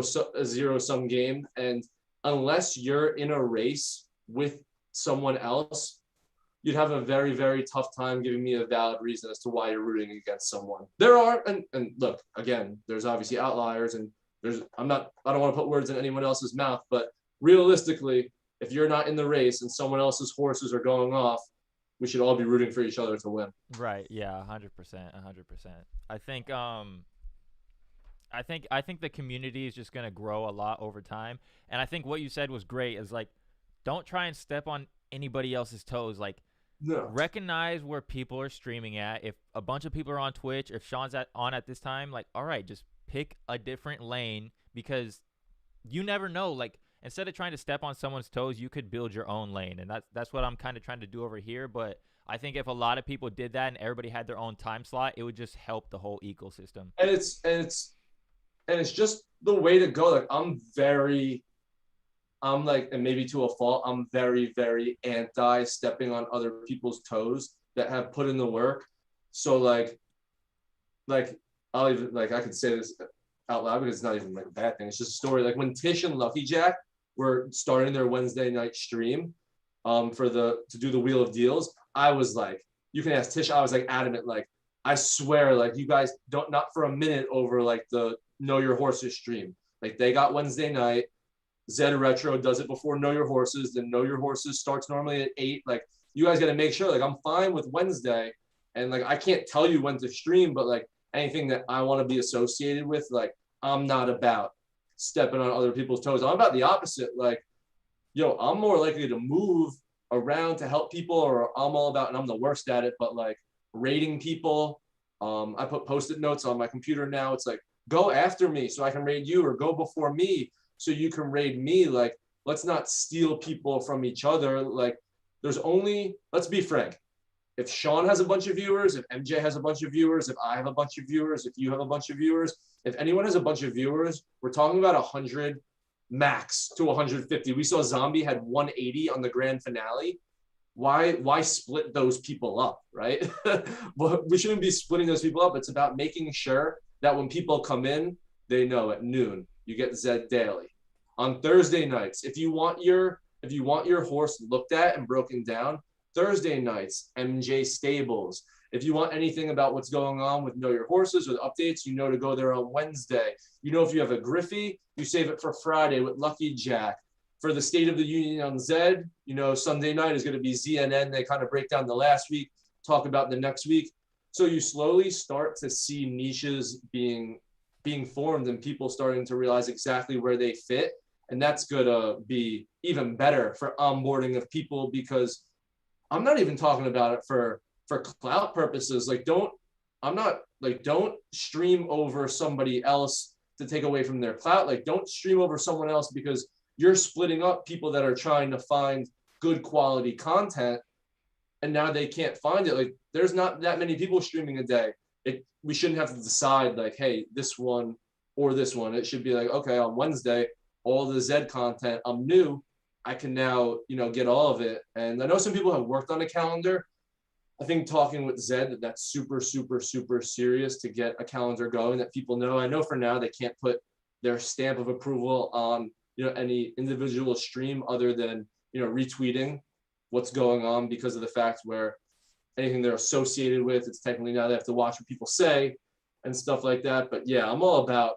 sum game. And unless you're in a race with someone else, you'd have a very, very tough time giving me a valid reason as to why you're rooting against someone. There are, and look, again, there's obviously outliers, and I don't want to put words in anyone else's mouth, but realistically, if you're not in the race and someone else's horses are going off, we should all be rooting for each other to win. Right. Yeah. 100%. 100%. I think the community is just gonna grow a lot over time, and I think what you said was great. Is like, don't try and step on anybody else's toes. Like, No. recognize where people are streaming at. If a bunch of people are on Twitch, if Sean's on at this time, like, all right, just pick a different lane, because you never know. Like, instead of trying to step on someone's toes, you could build your own lane, and that's what I'm kind of trying to do over here. But I think if a lot of people did that and everybody had their own time slot, it would just help the whole ecosystem. And it's just the way to go. Like I'm like, and maybe to a fault, I'm very, very anti stepping on other people's toes that have put in the work. So like I'll even, like, I could say this out loud because it's not even like a bad thing. It's just a story. Like when Tish and Lucky Jack were starting their Wednesday night stream to do the Wheel of Deals, I was like, you can ask Tish, I was like adamant, like, I swear, like, you guys don't, not for a minute over like the Know Your Horses stream. Like, they got Wednesday night. Zed Retro does it before Know Your Horses. Then Know Your Horses starts normally at 8. Like, you guys got to make sure, like, I'm fine with Wednesday. And like, I can't tell you when to stream, but like anything that I want to be associated with, like, I'm not about stepping on other people's toes. I'm about the opposite. Like, yo, I'm more likely to move around to help people, or I'm all about, and I'm the worst at it, but like raiding people. I put Post-it notes on my computer now. It's like, go after me so I can raid you, or go before me so you can raid me. Like, let's not steal people from each other. Like, let's be frank. If Sean has a bunch of viewers, if MJ has a bunch of viewers, if I have a bunch of viewers, if you have a bunch of viewers, if anyone has a bunch of viewers, we're talking about 100 max to 150. We saw Zombie had 180 on the grand finale. Why split those people up, right? But we shouldn't be splitting those people up. It's about making sure that when people come in, they know at noon you get Zed Daily. On Thursday nights, if you want your horse looked at and broken down, Thursday nights, MJ Stables. If you want anything about what's going on with Know Your Horses or the updates, you know to go there on Wednesday. You know, if you have a Griffey, you save it for Friday with Lucky Jack. For the State of the Union on Zed, you know, Sunday night is going to be ZNN. They kind of break down the last week, talk about the next week. So you slowly start to see niches being formed and people starting to realize exactly where they fit. And that's going to be even better for onboarding of people, because I'm not even talking about it for clout purposes. Like, don't stream over somebody else to take away from their clout. Like, don't stream over someone else because you're splitting up people that are trying to find good quality content and now they can't find it. Like, there's not that many people streaming a day. We shouldn't have to decide like, hey, this one or this one. It should be like, okay, on Wednesday, all the Zed content, I'm new, I can now, get all of it. And I know some people have worked on a calendar. I think talking with Zed, that's super, super, super serious to get a calendar going that people know. I know for now they can't put their stamp of approval on, any individual stream other than, retweeting what's going on, because of the fact where anything they're associated with, it's technically now they have to watch what people say and stuff like that. But yeah, I'm all about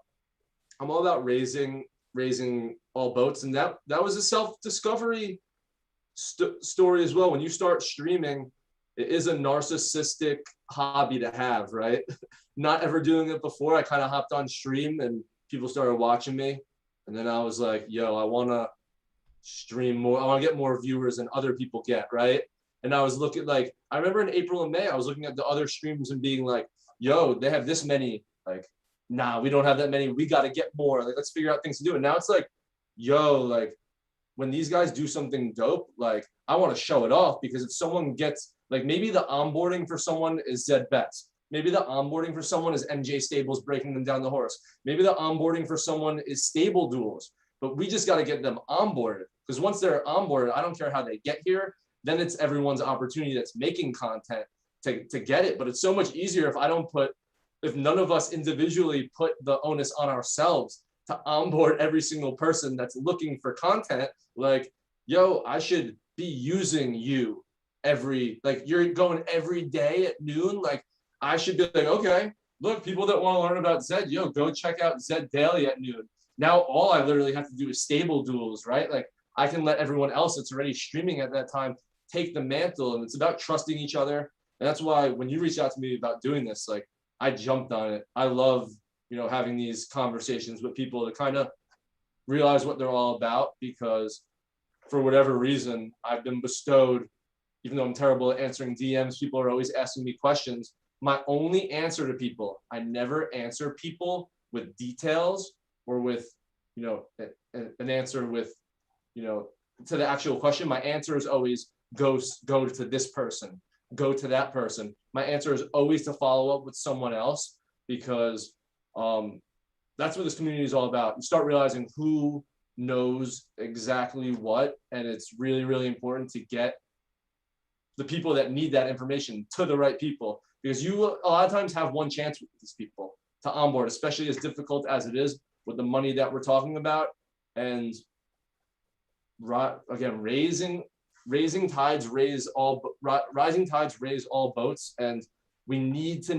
raising all boats. And that was a self-discovery story as well. When you start streaming, it is a narcissistic hobby to have, right? Not ever doing it before. I kind of hopped on stream and people started watching me. And then I was like, yo, I want to stream more. I want to get more viewers than other people get, right? And I was looking, like, I remember in April and May, I was looking at the other streams and being like, yo, they have this many. Like, nah, we don't have that many. We got to get more. Like, let's figure out things to do. And now it's like, yo, like, when these guys do something dope, like, I want to show it off, because if someone gets, like, maybe the onboarding for someone is Zed Bets. Maybe the onboarding for someone is MJ Stables breaking them down the horse. Maybe the onboarding for someone is stable duels. But we just got to get them onboarded, because once they're onboarded, I don't care how they get here. Then it's everyone's opportunity that's making content to get it. But it's so much easier if none of us individually put the onus on ourselves to onboard every single person that's looking for content. Like, yo, I should be using you you're going every day at noon. Like, I should be like, okay, look, people that want to learn about Zed, yo, go check out Zed Daily at noon. Now all I literally have to do is stable duels, right? Like, I can let everyone else that's already streaming at that time take the mantle, and it's about trusting each other. And that's why when you reached out to me about doing this, like, I jumped on it. I love, having these conversations with people to kind of realize what they're all about, because for whatever reason, I've been bestowed, even though I'm terrible at answering DMs, people are always asking me questions. My only answer to people, I never answer people with details or with, an answer with, to the actual question. My answer is always go to this person, go to that person. My answer is always to follow up with someone else, because that's what this community is all about. You start realizing who knows exactly what, and it's really, really important to get the people that need that information to the right people, because you a lot of times have one chance with these people to onboard, especially as difficult as it is with the money that we're talking about. And again, rising tides raise all boats, and we need to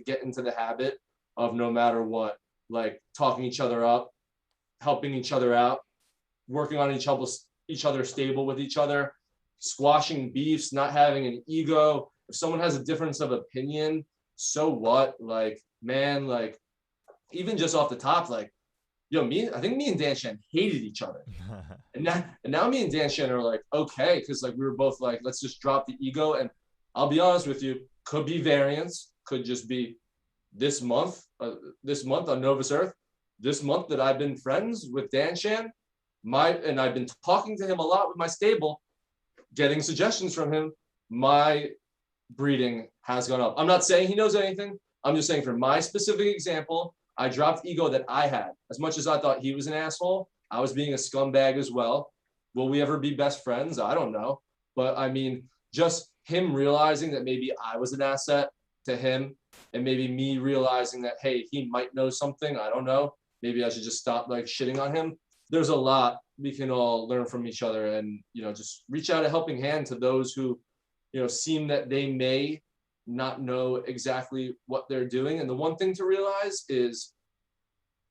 get into the habit of, no matter what, like, talking each other up, helping each other out, working on each other stable with each other, squashing beefs, not having an ego. If someone has a difference of opinion, so what? Like, man, like, even just off the top, like, I think me and Dan Shan hated each other. and now me and Dan Shan are like, okay, because like we were both like, let's just drop the ego. And I'll be honest with you, could be variance, could just be this month on Novus Earth, this month that I've been friends with Dan Shan, and I've been talking to him a lot with my stable, getting suggestions from him, my breeding has gone up. I'm not saying he knows anything. I'm just saying, for my specific example, I dropped ego that I had. As much as I thought he was an asshole, I was being a scumbag as well. Will we ever be best friends? I don't know. But I mean, just him realizing that maybe I was an asset to him, and maybe me realizing that, hey, he might know something, I don't know. Maybe I should just stop like shitting on him. There's a lot we can all learn from each other, and, just reach out a helping hand to those who, seem that they may not know exactly what they're doing. And the one thing to realize is,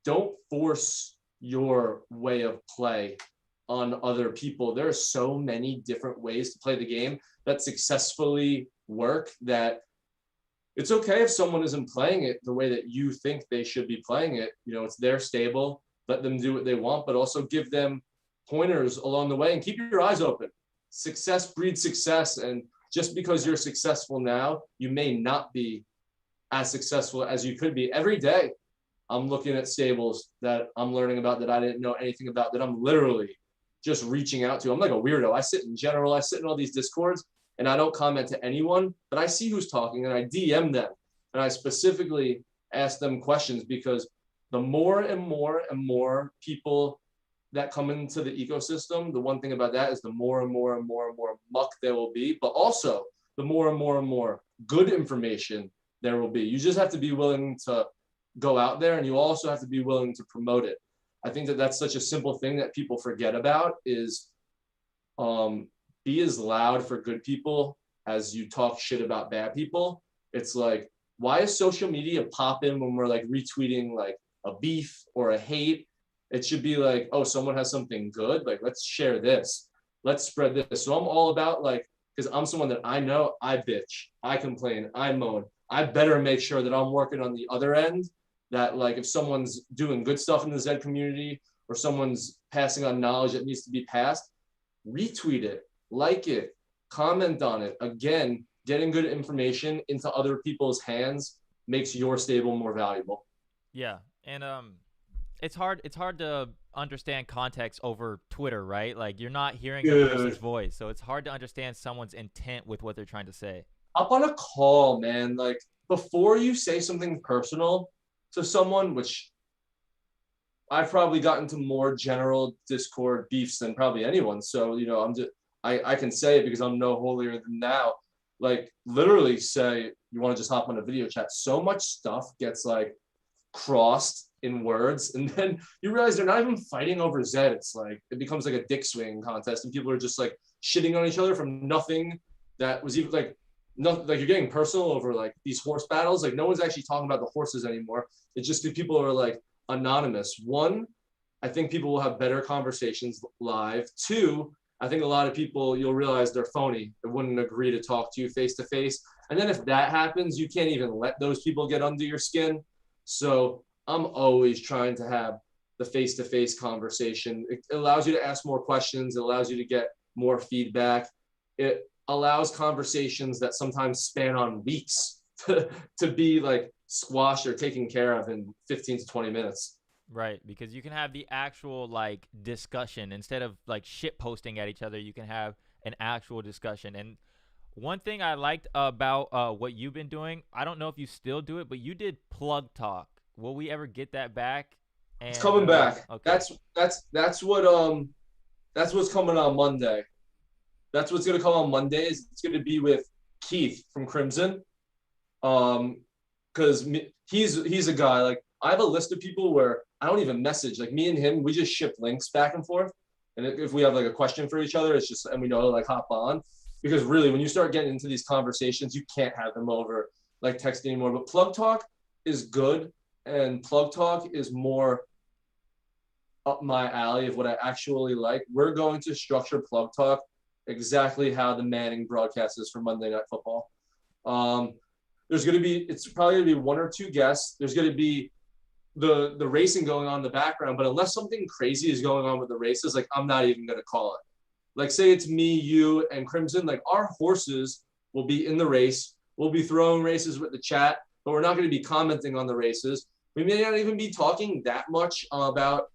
don't force your way of play on other people. There are so many different ways to play the game that successfully work, that it's okay if someone isn't playing it the way that you think they should be playing it. It's their stable. Let them do what they want, but also give them pointers along the way, and keep your eyes open. Success breeds success. And just because you're successful now, you may not be as successful as you could be. Every day, I'm looking at stables that I'm learning about that I didn't know anything about, that I'm literally just reaching out to. I'm like a weirdo. I sit in all these Discords, and I don't comment to anyone, but I see who's talking, and I DM them. And I specifically ask them questions, because the more and more and more people that come into the ecosystem, the one thing about that is the more and more and more and more muck there will be, but also the more and more and more good information there will be. You just have to be willing to go out there, and you also have to be willing to promote it. I think that that's such a simple thing that people forget about, is be as loud for good people as you talk shit about bad people. It's like, why is social media popping when we're like retweeting like a beef or a hate? It should be like, oh, someone has something good, like, let's share this, let's spread this. So I'm all about, like, because I'm someone that I know, I bitch, I complain, I moan. I better make sure that I'm working on the other end, that like if someone's doing good stuff in the Zed community, or someone's passing on knowledge that needs to be passed, retweet it, like it, comment on it. Again, getting good information into other people's hands makes your stable more valuable. Yeah, and it's hard to understand context over Twitter, right? Like, you're not hearing a person's voice, so it's hard to understand someone's intent with what they're trying to say. Hop on a call, man. Like before you say something personal to someone, which I've probably gotten to more general Discord beefs than probably anyone. So, I can say it because I'm no holier than thou. Like literally say you want to just hop on a video chat. So much stuff gets like crossed in words, and then you realize they're not even fighting over Zed. It's like it becomes like a dick swinging contest, and people are just like shitting on each other from nothing that was even like nothing. Like you're getting personal over like these horse battles. Like no one's actually talking about the horses anymore. It's just that people are like anonymous. One, I think people will have better conversations live. Two, I think a lot of people you'll realize they're phony. They wouldn't agree to talk to you face to face. And then if that happens, you can't even let those people get under your skin. So I'm always trying to have the face-to-face conversation. It allows you to ask more questions. It allows you to get more feedback. It allows conversations that sometimes span on weeks to be like squashed or taken care of in 15 to 20 minutes. Right, because you can have the actual like discussion instead of like shit posting at each other. You can have an actual discussion. And one thing I liked about what you've been doing, I don't know if you still do it, but you did plug talk. Will we ever get that back? It's And coming back. okay, That's what's coming on Monday. That's what's gonna come on Mondays. It's gonna be with Keith from Crimson. Because he's a guy like I have a list of people where I don't even message. Like me and him, we just ship links back and forth. And if we have like a question for each other, it's just and we know to like hop on. Because really, when you start getting into these conversations, you can't have them over like text anymore. But plug talk is good, and plug talk is more up my alley of what I actually like. We're going to structure plug talk exactly how the Manning broadcast is for Monday Night Football. There's going to be, it's probably going to be one or two guests. There's going to be the racing going on in the background, but unless something crazy is going on with the races, like I'm not even going to call it. Like say it's me, you, and Crimson, like our horses will be in the race. We'll be throwing races with the chat, but we're not going to be commenting on the races. We may not even be talking that much about,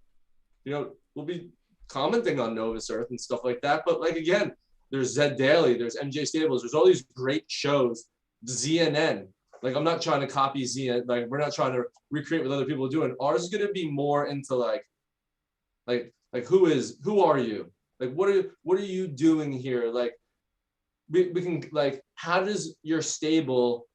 we'll be commenting on Novus Earth and stuff like that. But like, again, there's Zed Daily, there's MJ Stables, there's all these great shows, ZNN. Like, I'm not trying to copy ZNN. Like, we're not trying to recreate what other people are doing. Ours is going to be more into like who are you? Like, what are you doing here? Like, we can like, how does your stable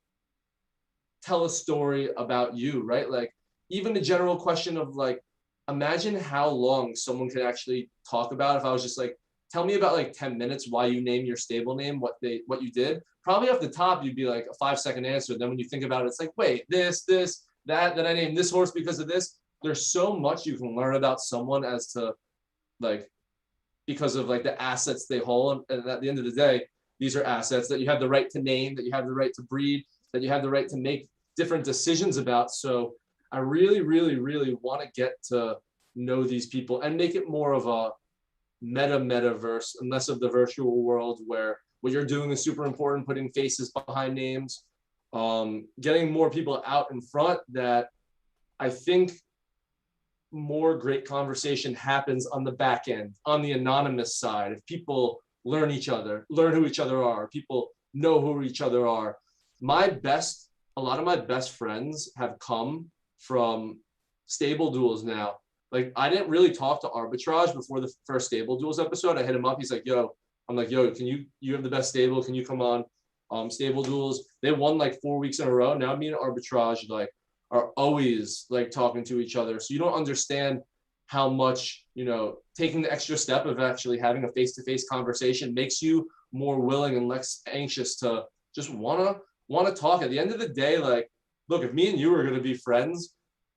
tell a story about you, right? Like, even the general question of like, imagine how long someone could actually talk about if I was just like, tell me about like 10 minutes why you name your stable name, what you did. Probably off the top, you'd be like a 5-second answer. Then when you think about it, it's like, wait, this, that I named this horse because of this. There's so much you can learn about someone as to like, because of like the assets they hold. And at the end of the day, these are assets that you have the right to name, that you have the right to breed, that you have the right to make different decisions about. So I really, really, really want to get to know these people and make it more of a metaverse and less of the virtual world where what you're doing is super important, putting faces behind names, getting more people out in front. That I think more great conversation happens on the back end, on the anonymous side. If people learn who each other are, people know who each other are. A lot of my best friends have come from stable duels now. Like, I didn't really talk to Arbitrage before the first Stable Duels episode. I hit him up. He's like, yo, I'm like, yo, you have the best stable. Can you come on Stable Duels? They won like 4 weeks in a row. Now me and Arbitrage like are always like talking to each other. So you don't understand how much, taking the extra step of actually having a face-to-face conversation makes you more willing and less anxious to just want to talk. At the end of the day, like, look, if me and you are going to be friends,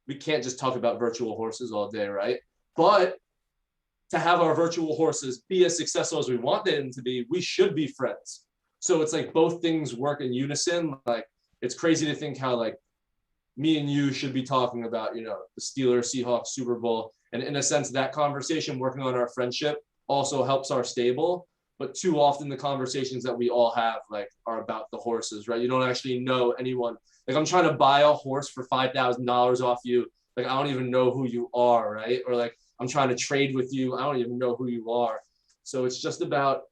we can't just talk about virtual horses all day, right? But to have our virtual horses be as successful as we want them to be, we should be friends. So it's like both things work in unison. Like, it's crazy to think how like me and you should be talking about, the Steelers, Seahawks, Super Bowl. And in a sense, that conversation, working on our friendship, also helps our stable. But too often the conversations that we all have like are about the horses, right? You don't actually know anyone. Like, I'm trying to buy a horse for $5,000 off you. Like, I don't even know who you are, right? Or like, I'm trying to trade with you. I don't even know who you are. So it's just about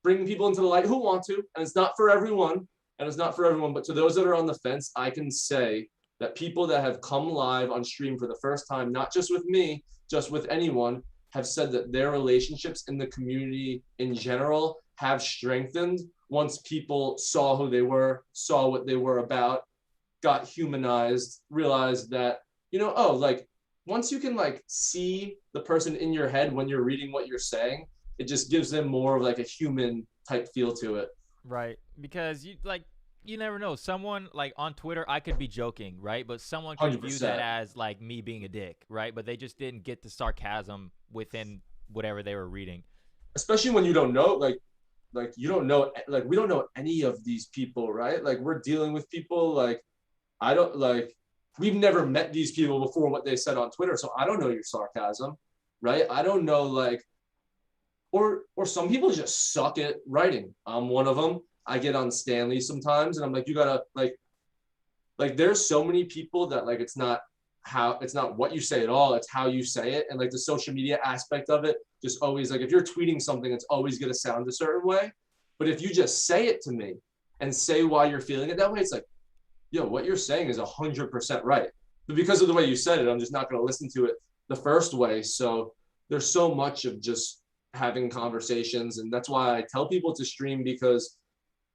bringing people into the light who want to, and it's not for everyone. and it's not for everyone, but to those that are on the fence, I can say that people that have come live on stream for the first time, not just with me, just with anyone, have said that their relationships in the community in general have strengthened once people saw who they were, saw what they were about, got humanized, realized that, you know, oh, like once you can like see the person in your head when you're reading what you're saying, it just gives them more of like a human type feel to it. Right. Because you never know. Someone like on Twitter, I could be joking, right? But someone could view that 100%. as like me being a dick, right? But they just didn't get the sarcasm within whatever they were reading. Especially when you don't know, like you don't know, like we don't know any of these people, right? Like we're dealing with people like I don't like we've never met these people before what they said on Twitter, so I don't know your sarcasm, right? I don't know like or some people just suck at writing. I'm one of them. I get on Stanley sometimes and I'm like, you gotta like there's so many people that like it's not what you say at all, it's how you say it. And like the social media aspect of it, just always like if you're tweeting something, it's always gonna sound a certain way. But if you just say it to me and say why you're feeling it that way, it's like, yo, what you're saying is 100% right. But because of the way you said it, I'm just not gonna listen to it the first way. So there's so much of just having conversations. And that's why I tell people to stream, because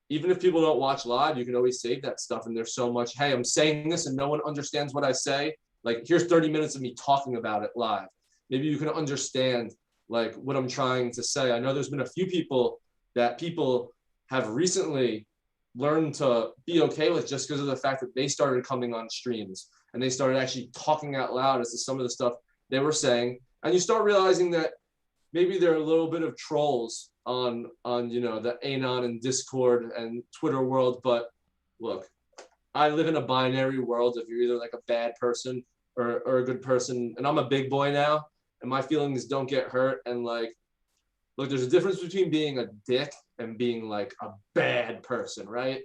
even if people don't watch live, you can always save that stuff. And there's so much, hey, I'm saying this and no one understands what I say. Like, here's 30 minutes of me talking about it live. Maybe you can understand like what I'm trying to say. I know there's been a few people that people have recently learned to be okay with just because of the fact that they started coming on streams and they started actually talking out loud as to some of the stuff they were saying. And you start realizing that maybe there are a little bit of trolls on you know, the Anon and Discord and Twitter world. But look, I live in a binary world of you're either like a bad person or a good person. And I'm a big boy now and my feelings don't get hurt. And like, look, there's a difference between being a dick and being like a bad person, right?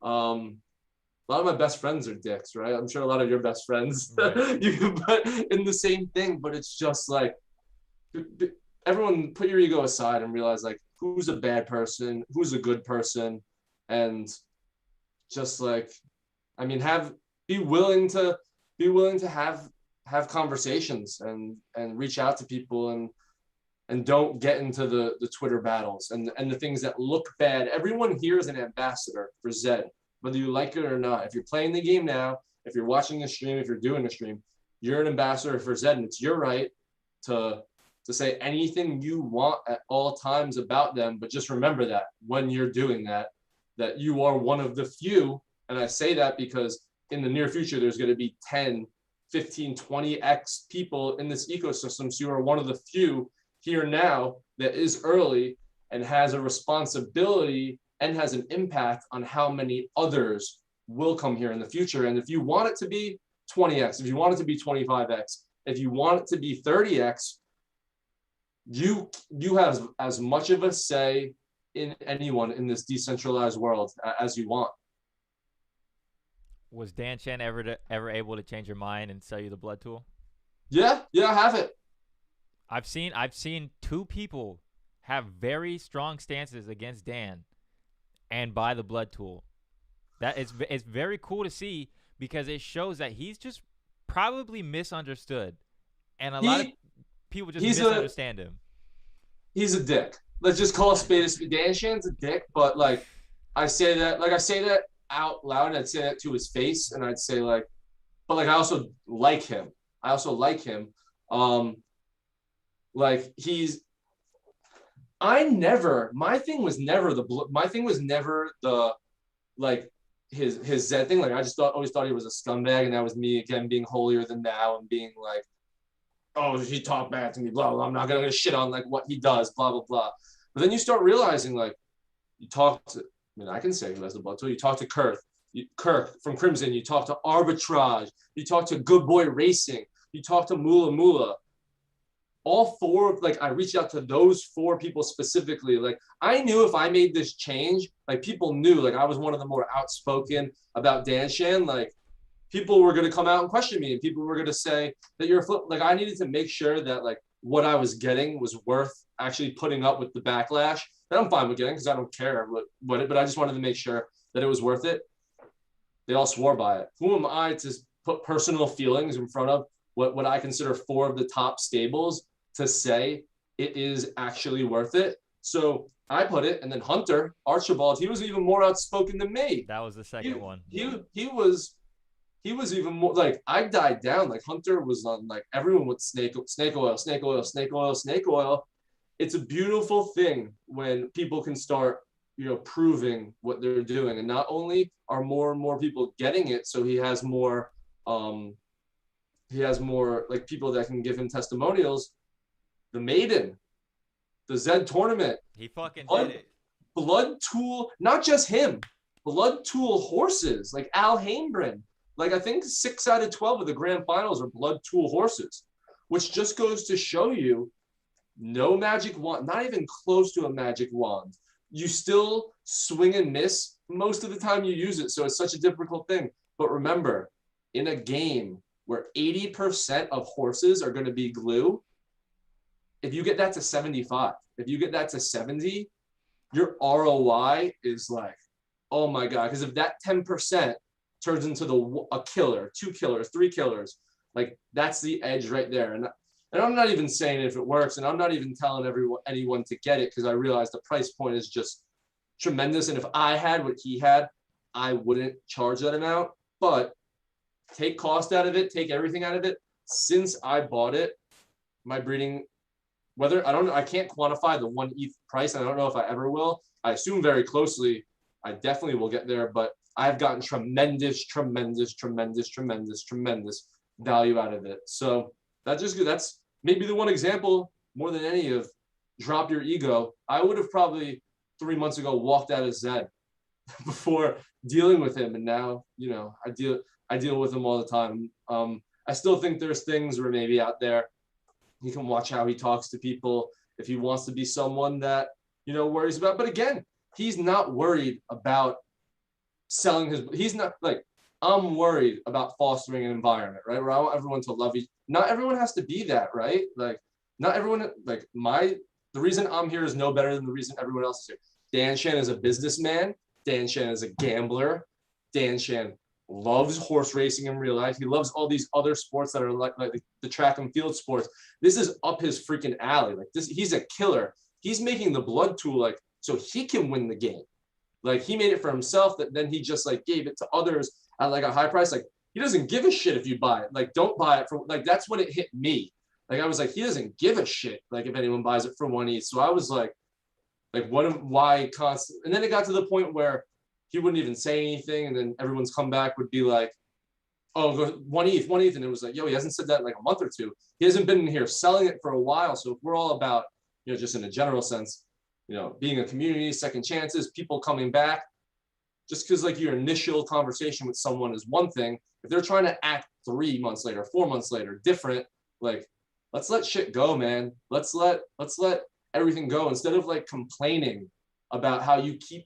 A lot of my best friends are dicks, right? I'm sure a lot of your best friends, Right. you can put in the same thing, but it's just like, everyone put your ego aside and realize like who's a bad person, who's a good person, and just like, I mean, be willing to have conversations and reach out to people and don't get into the Twitter battles and the things that look bad. Everyone here is an ambassador for Zed, whether you like it or not. If you're playing the game now, if you're watching a stream, if you're doing a stream, you're an ambassador for Zed, and it's your right to say anything you want at all times about them. But just remember that when you're doing that, that you are one of the few. And I say that because in the near future, there's going to be 10, 15, 20x people in this ecosystem. So you are one of the few here now that is early and has a responsibility and has an impact on how many others will come here in the future. And if you want it to be 20x, if you want it to be 25x, if you want it to be 30x, you have as much of a say in anyone in this decentralized world as you want. Was Dan Chen ever able to change your mind and sell you the blood tool? Yeah, I have it. I've seen two people have very strong stances against Dan and buy the blood tool. It's very cool to see because it shows that he's just probably misunderstood, and a lot of people just misunderstand him. He's a dick. Let's just call a spade a spade. Dan Shan's a dick, but like I say that out loud, and I'd say that to his face, and I'd say like, but like I also like him. Like my thing was never the like his Zed thing. Like I just always thought he was a scumbag, and that was me again being holier than thou and being like, oh, he talked bad to me, blah, blah, I'm not gonna shit on like what he does, blah, blah, blah. But then you start realizing like you talk to, I mean, I can say who has the blood tool. You talk to Kirk from Crimson, you talk to Arbitrage, you talk to Good Boy Racing, you talk to Mula Mula. All four, like I reached out to those four people specifically. Like I knew if I made this change, like people knew like I was one of the more outspoken about Dan Shan. Like people were going to come out and question me, and people were going to say that you're a flip. Like I needed to make sure that like what I was getting was worth actually putting up with the backlash. And I'm fine with getting because I don't care but I just wanted to make sure that it was worth it. They all swore by it. Who am I to put personal feelings in front of what I consider 4 of the top stables to say it is actually worth it? So I put it, and then Hunter Archibald, he was even more outspoken than me. That was the second one. He was even more like, I died down. Like Hunter was on like everyone with snake oil. It's a beautiful thing when people can start, proving what they're doing, and not only are more and more people getting it, so he has more like people that can give him testimonials. The Maiden, the Zed tournament, he fucking did it. Blood Tool, not just him, Blood Tool horses like Al Hambren. Like I think 6 out of 12 of the grand finals are Blood Tool horses, which just goes to show you no magic wand, not even close to a magic wand. You still swing and miss most of the time you use it. So it's such a difficult thing. But remember, in a game where 80% of horses are going to be glue, if you get that to 75, if you get that to 70, your ROI is like, oh my God. Because if that 10% turns into a killer, 2 killers, 3 killers, like that's the edge right there. And I'm not even saying if it works, and I'm not even telling anyone to get it, because I realize the price point is just tremendous. And if I had what he had, I wouldn't charge that amount. But take cost out of it, take everything out of it. Since I bought it, my breeding, I can't quantify the 1 ETH price. And I don't know if I ever will. I assume very closely, I definitely will get there, but I have gotten tremendous value out of it. So that's maybe the one example more than any of drop your ego. I would have probably 3 months ago walked out of Zed before dealing with him. And now, I deal with him all the time. I still think there's things where maybe out there, you can watch how he talks to people. If he wants to be someone that, worries about, but again, he's not worried about selling he's not like, I'm worried about fostering an environment, right? Where I want everyone to love each. Not everyone has to be that, right? Like, not everyone, like the reason I'm here is no better than the reason everyone else is here. Dan Shan is a businessman. Dan Shan is a gambler. Dan Shan loves horse racing in real life. He loves all these other sports that are like the track and field sports. This is up his freaking alley. Like this, he's a killer. He's making the blood tool like so he can win the game. Like he made it for himself, that then he just like gave it to others at like a high price. Like he doesn't give a shit if you buy it. Like don't buy it for like, that's when it hit me. Like I was like, he doesn't give a shit like if anyone buys it for 1 ETH. So I was like why constant? And then it got to the point where he wouldn't even say anything, and then everyone's comeback would be like, oh, go 1 ETH, 1 ETH, and it was like, yo, he hasn't said that in like a month or two. He hasn't been in here selling it for a while. So if we're all about, just in a general sense, being a community, second chances, people coming back, just because like your initial conversation with someone is one thing. If they're trying to act 3 months later, 4 months later, different, like let's let shit go, man. Let's let everything go instead of like complaining about how you keep,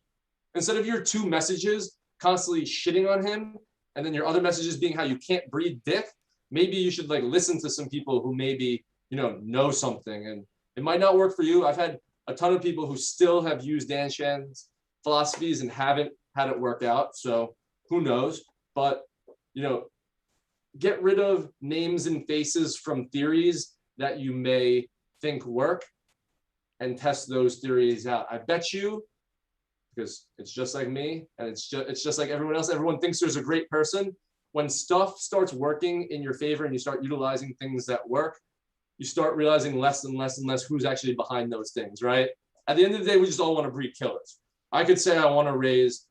instead of your 2 messages constantly shitting on him and then your other messages being how you can't breed dick. Maybe you should like listen to some people who maybe, know something, and it might not work for you. I've had a ton of people who still have used Dan Shan's philosophies and haven't had it work out. So who knows, but get rid of names and faces from theories that you may think work and test those theories out. I bet you, because it's just like me and it's just like everyone else, everyone thinks there's a great person. When stuff starts working in your favor and you start utilizing things that work, you start realizing less and less and less who's actually behind those things, right? At the end of the day, we just all want to breed killers. I could say I want to raise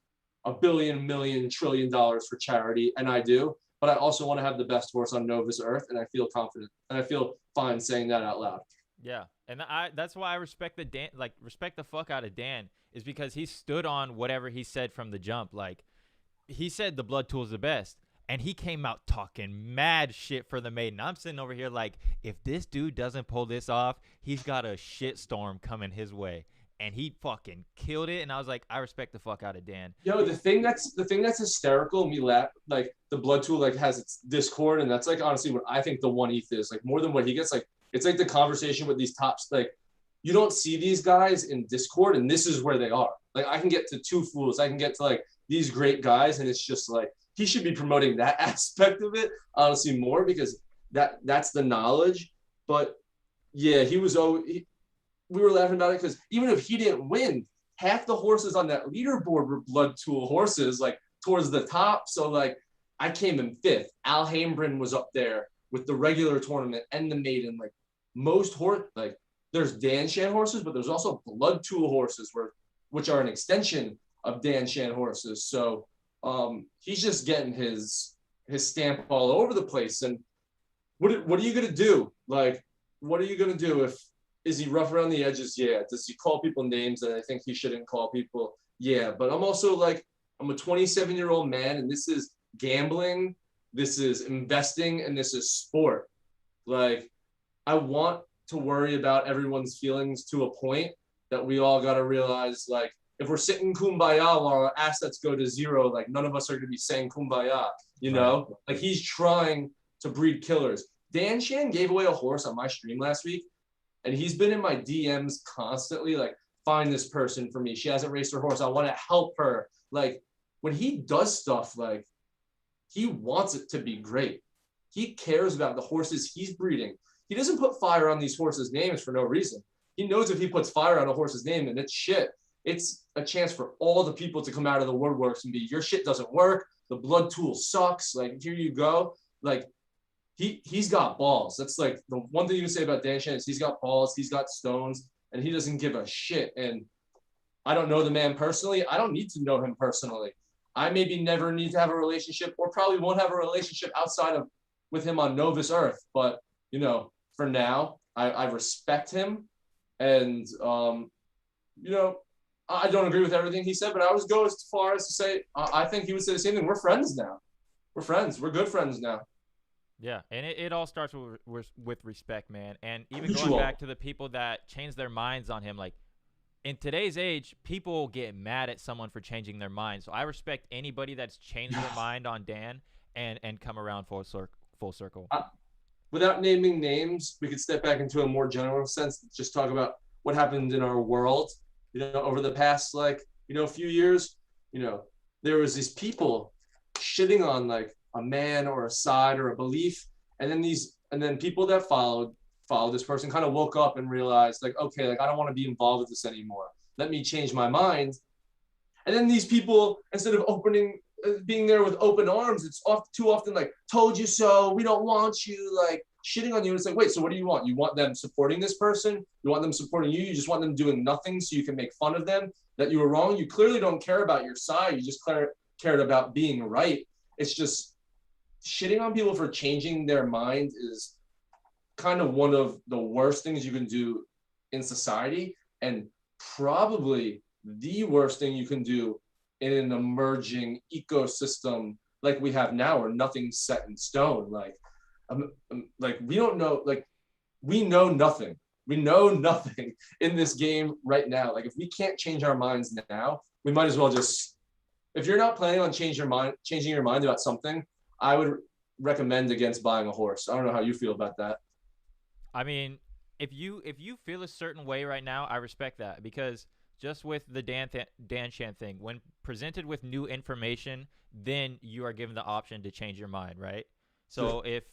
$1 billion, million, $1 trillion for charity, and I do, but I also want to have the best horse on Nova's earth, and I feel confident, and I feel fine saying that out loud. Yeah, and that's why I respect the fuck out of Dan, is because he stood on whatever he said from the jump. Like, he said the blood tool is the best, and he came out talking mad shit for the maiden. I'm sitting over here like, if this dude doesn't pull this off, he's got a shit storm coming his way. And he fucking killed it, and I was like, I respect the fuck out of Dan. Yo, the thing that's hysterical, me laugh, like the blood tool like has its Discord, and that's like honestly what I think the 1 ETH is, like more than what he gets. Like it's like the conversation with these tops, like you don't see these guys in Discord, and this is where they are. Like I can get to 2 fools, I can get to like these great guys, and it's just like he should be promoting that aspect of it honestly more, because that's the knowledge. But yeah, we were laughing about it because even if he didn't win, half the horses on that leaderboard were blood tool horses, like towards the top. So like I came in 5th. Al Hambren was up there with the regular tournament and the maiden. Like most like there's Dan Shan horses, but there's also blood tool horses which are an extension of Dan Shan horses. So he's just getting his stamp all over the place. And what are you gonna do? Like, what are you gonna do? Is he rough around the edges? Yeah. Does he call people names that I think he shouldn't call people? Yeah. But I'm also like, I'm a 27-year-old man, and this is gambling, this is investing, and this is sport. Like, I want to worry about everyone's feelings to a point that we all got to realize, like, if we're sitting kumbaya while our assets go to zero, like none of us are going to be saying kumbaya, you know? Right. Like, he's trying to breed killers. Dan Shan gave away a horse on my stream last week, and he's been in my DMs constantly, like, find this person for me. She hasn't raced her horse. I want to help her. Like, when he does stuff, like, he wants it to be great. He cares about the horses he's breeding. He doesn't put fire on these horses' names for no reason. He knows if he puts fire on a horse's name and it's shit, it's a chance for all the people to come out of the woodworks and be, your shit doesn't work. The blood tool sucks. Like, here you go. Like, he's got balls. That's like the one thing you can say about Dan Shan is he's got balls, he's got stones, and he doesn't give a shit. And I don't know the man personally. I don't need to know him personally. I maybe never need to have a relationship, or probably won't have a relationship outside of with him on Novus Earth. But, you know, for now, I respect him. And, you know, I don't agree with everything he said, but I would go as far as to say, I think he would say the same thing. We're friends now. We're friends. We're good friends now. Yeah, and it all starts with respect, man. And even going back to the people that changed their minds on him, like, in today's age, people get mad at someone for changing their mind. So I respect anybody that's changed their mind on Dan and come around full circle. Without naming names, we could step back into a more general sense, just talk about what happened in our world, you know, over the past, like, you know, few years. You know, there was these people shitting on, like, a man or a side or a belief, and then people that followed this person kind of woke up and realized, like, okay, like, I don't want to be involved with this anymore. Let me change my mind. And then these people, instead of being there with open arms, it's too often like, told you so, we don't want you, like, shitting on you. It's like, wait, so what do you want? You want them supporting this person? You want them supporting you? You just want them doing nothing so you can make fun of them that you were wrong? You clearly don't care about your side. You just cared about being right. It's just shitting on people for changing their mind is kind of one of the worst things you can do in society, and probably the worst thing you can do in an emerging ecosystem like we have now, where nothing's set in stone. Like we don't know, like, we know nothing. We know nothing in this game right now. Like, if we can't change our minds now, we might as well just, if you're not planning on changing your mind about something, I would recommend against buying a horse. I don't know how you feel about that. I mean, if you feel a certain way right now, I respect that, because just with the Dan Shan thing, when presented with new information, then you are given the option to change your mind, right? So if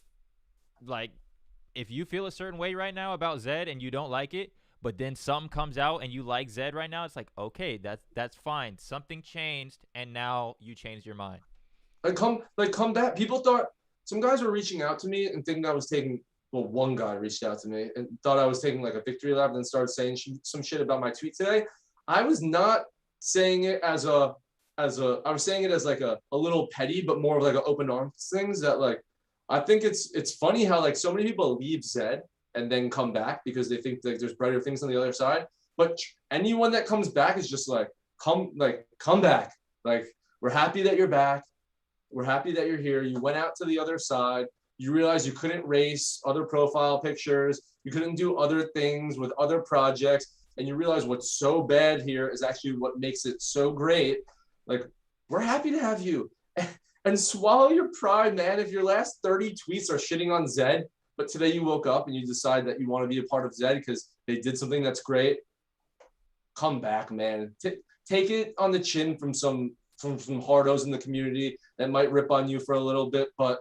you feel a certain way right now about Zed and you don't like it, but then something comes out and you like Zed right now, it's like, okay, that's fine. Something changed, and now you changed your mind. Come back. People thought, some guys were reaching out to me and thinking I was taking, well, one guy reached out to me and thought I was taking, like, a victory lap, and then started saying some shit about my tweet today. I was not saying it I was saying it as like a little petty, but more of like an open arms things that, like, I think it's funny how, like, so many people leave Zed and then come back because they think, like, there's brighter things on the other side. But anyone that comes back is just like, come back. Like, we're happy that you're back. We're happy that you're here. You went out to the other side. You realized you couldn't race other profile pictures. You couldn't do other things with other projects. And you realize what's so bad here is actually what makes it so great. Like, we're happy to have you. And swallow your pride, man. If your last 30 tweets are shitting on Zed, but today you woke up and you decide that you want to be a part of Zed because they did something that's great, come back, man. Take it on the chin from some some hardos in the community that might rip on you for a little bit, but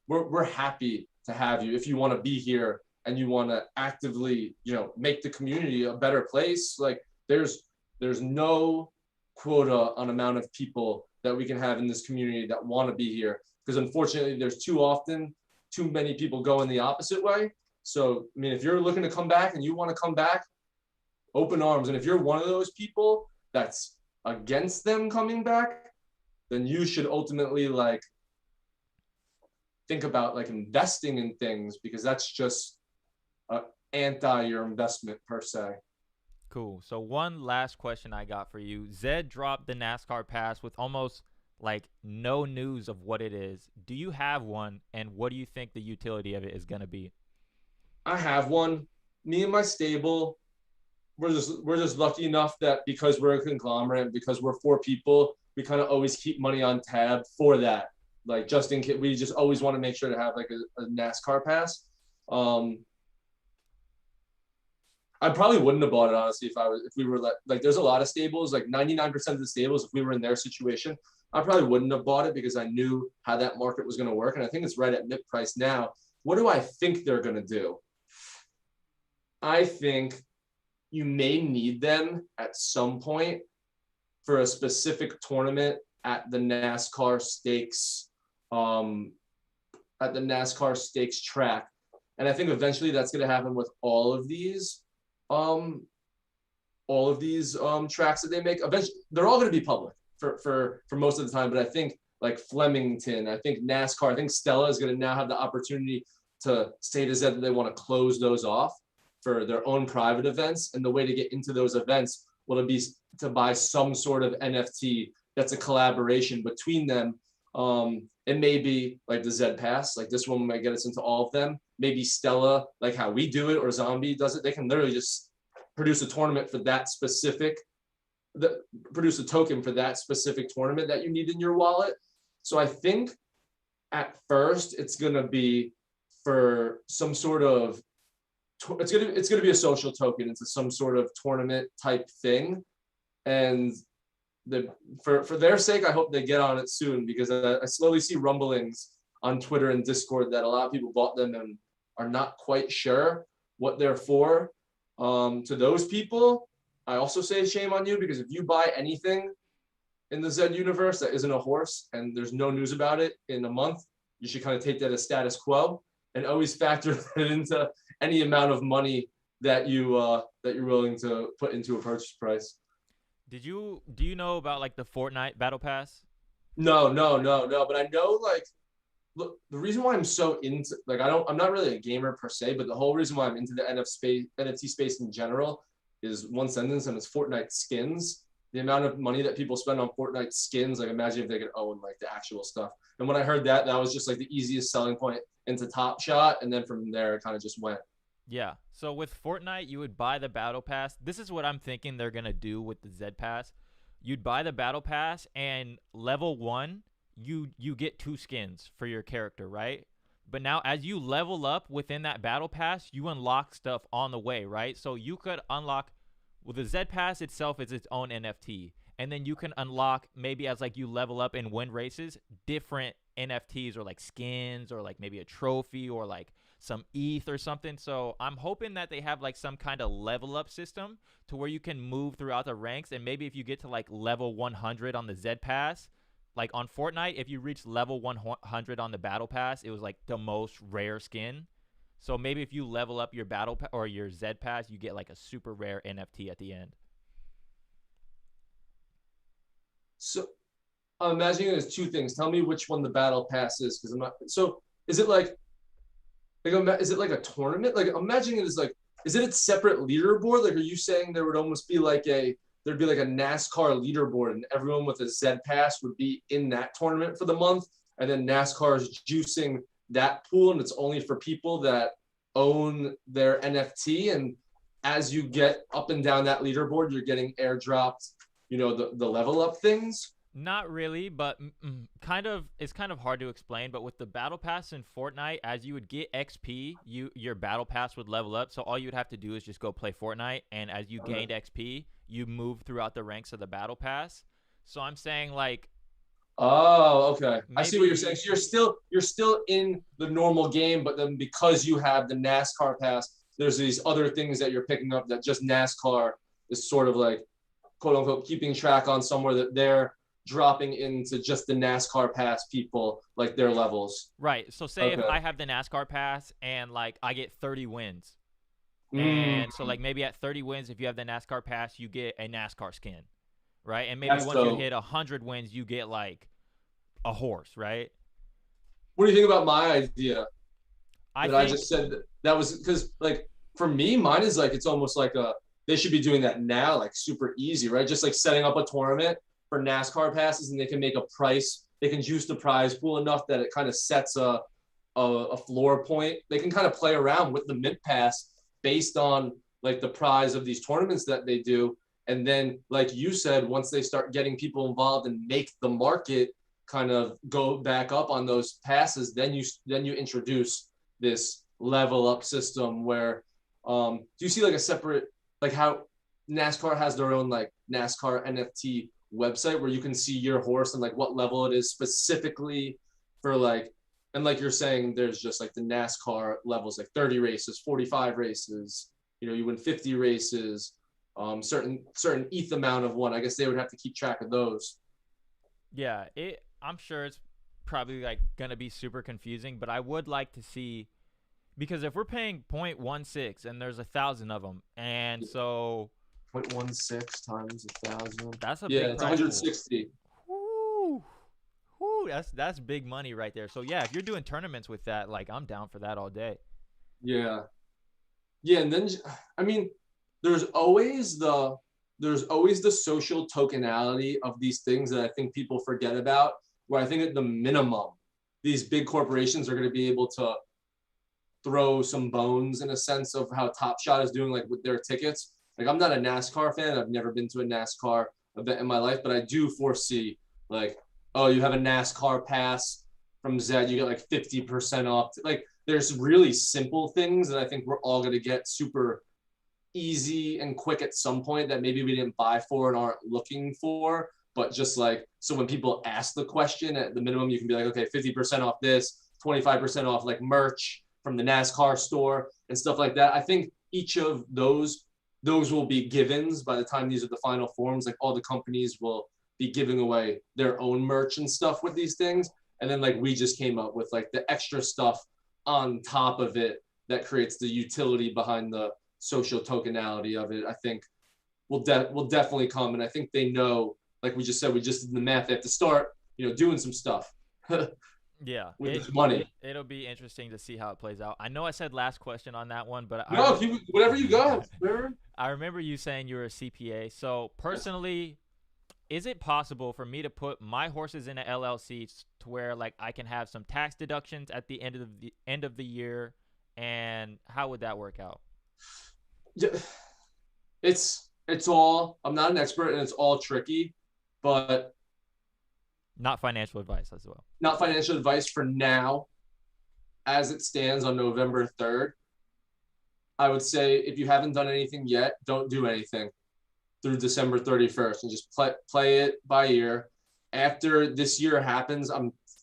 we're happy to have you if you want to be here and you want to actively, make the community a better place. Like there's no quota on amount of people that we can have in this community that want to be here, because unfortunately there's too many people going the opposite way. So I mean, if you're looking to come back and you want to come back, open arms. And if you're one of those people that's against them coming back, then you should ultimately like think about like investing in things, because that's just anti your investment per se. Cool. So one last question I got for you. Zed dropped the NASCAR pass with almost like no news of what it is. Do you have one, and what do you think the utility of it is going to be? I have one. Me and my stable, we're just lucky enough that because we're a conglomerate, because we're 4 people, we kind of always keep money on tab for that. Like just in case, we just always want to make sure to have like a NASCAR pass. I probably wouldn't have bought it, honestly, if we were like there's a lot of stables, like 99% of the stables, if we were in their situation, I probably wouldn't have bought it because I knew how that market was going to work. And I think it's right at mid price now. What do I think they're going to do? I think you may need them at some point for a specific tournament at the NASCAR Stakes, track. And I think eventually that's going to happen with all of these tracks that they make. Eventually, they're all going to be public for most of the time. But I think like Flemington, I think NASCAR, I think Stella is going to now have the opportunity to say to Zed that they want to close those off for their own private events. And the way to get into those events will be to buy some sort of NFT that's a collaboration between them. It may be like the Zed Pass, like this one might get us into all of them. Maybe Stella, like how we do it, or Zombie does it. They can literally just produce a tournament for that specific, produce a token for that specific tournament that you need in your wallet. So I think at first it's gonna be for some sort of, it's gonna be a social token into some sort of tournament type thing, and for their sake, I hope they get on it soon, because I slowly see rumblings on Twitter and Discord that a lot of people bought them and are not quite sure what they're for. To those people, I also say shame on you, because if you buy anything in the Zed universe that isn't a horse and there's no news about it in a month, you should kind of take that as status quo and always factor it into any amount of money that you're willing to put into a purchase price. Do you know about like the Fortnite Battle Pass? No. But I know, like, look, the reason why I'm so into, like, I'm not really a gamer per se, but the whole reason why I'm into the NFT space in general is one sentence, and it's Fortnite skins. The amount of money that people spend on Fortnite skins, like, imagine if they could own like the actual stuff. And when I heard that was just like the easiest selling point into Top Shot, and then from there it kind of just went. Yeah. So with Fortnite, you would buy the Battle Pass. This is what I'm thinking they're going to do with the Zed Pass. You'd buy the Battle Pass, and level 1, you get 2 skins for your character, right? But now as you level up within that Battle Pass, you unlock stuff on the way, right? So you could unlock, well, the Zed Pass itself is its own NFT. And then you can unlock, maybe as like you level up and win races, different NFTs or like skins or like maybe a trophy or like some ETH or something. So I'm hoping that they have like some kind of level up system to where you can move throughout the ranks. And maybe if you get to like level 100 on the Zed Pass, like on Fortnite, if you reach level 100 on the Battle Pass, it was like the most rare skin. So maybe if you level up your Battle Pass or your Zed Pass, you get like a super rare NFT at the end. So I'm imagining there's 2 things. Tell me which one the Battle Pass is, because I'm not. So is it like is it like a tournament? Like, imagine it as like, is it a separate leaderboard? Like, are you saying there would almost be like there'd be like a NASCAR leaderboard, and everyone with a Zed Pass would be in that tournament for the month, and then NASCAR is juicing that pool, and it's only for people that own their NFT, and as you get up and down that leaderboard, you're getting airdropped, the level up things? Not really, but it's kind of hard to explain. But with the Battle Pass in Fortnite, as you would get XP, your Battle Pass would level up. So all you would have to do is just go play Fortnite, and as you gained XP, you move throughout the ranks of the Battle Pass. So I'm saying, like, Oh, okay. I see what you're saying. Maybe. So you're still in the normal game, but then because you have the NASCAR pass, there's these other things that you're picking up that just NASCAR is sort of like quote unquote keeping track on somewhere that they're dropping into just the NASCAR pass people like their levels. Right. So say if Okay. I have the NASCAR pass and like I get 30 wins. Mm, And so like maybe at 30 wins, if you have the NASCAR pass, you get a NASCAR skin, right? And maybe that's once you dope. hit 100 wins, you get like a horse, right? What do you think about my idea I that I think just said that was because like for me, mine is like it's almost like a they should be doing that now, like super easy, right? Just like setting up a tournament for NASCAR passes, and they can make a price. They can juice the prize pool enough that it kind of sets a floor point. They can kind of play around with the mint pass based on like the prize of these tournaments that they do. And then, like you said, once they start getting people involved and make the market kind of go back up on those passes, then you introduce this level up system where do you see like a separate like how NASCAR has their own like NASCAR NFT website where you can see your horse and like what level it is specifically for like and like you're saying there's just like the NASCAR levels like 30 races, 45 races, you win 50 races, certain ETH amount of one. I guess they would have to keep track of those. yeah, I'm sure it's probably like gonna be super confusing, but I would like to see because if we're paying 0.16 and there's 1,000 of them, and so 0.16 times 1,000. that's a Yeah, big it's prize pool. 160. Whoo, whoo, that's big money right there. So yeah, if you're doing tournaments with that, like I'm down for that all day. Yeah. Yeah, and then I mean, there's always the there's always the social tokenality of these things that I think people forget about. Where I think at the minimum, these big corporations are going to be able to throw some bones in a sense of how Top Shot is doing, like with their tickets. Like I'm not a NASCAR fan. I've never been to a NASCAR event in my life, but I do foresee like, oh, you have a NASCAR pass from Zed, you get like 50% off. Like there's really simple things that I think we're all gonna get super easy and quick at some point that maybe we didn't buy for and aren't looking for. But just like so when people ask the question, at the minimum you can be like, okay, 50% off this, 25% off like merch from the NASCAR store and stuff like that. I think each of those will be givens by the time these are the final forms. Like all the companies will be giving away their own merch and stuff with these things. And then like we just came up with like the extra stuff on top of it that creates the utility behind the social tokenality of it. I think will definitely come. And I think they know, like we just said, we just did the math. They have to start, doing some stuff Yeah, with this money. it'll be interesting to see how it plays out. I know I said last question on that one, but No, if you whatever you got, whatever. I remember you saying you were a CPA. So personally, is it possible for me to put my horses in an LLC to where like I can have some tax deductions at the end of the year, and how would that work out? Yeah, it's all. I'm not an expert, and it's all tricky, but Not financial advice as well. not financial advice for now. As it stands on November 3rd, I would say if you haven't done anything yet, don't do anything through December 31st and just play it by ear. After this year happens,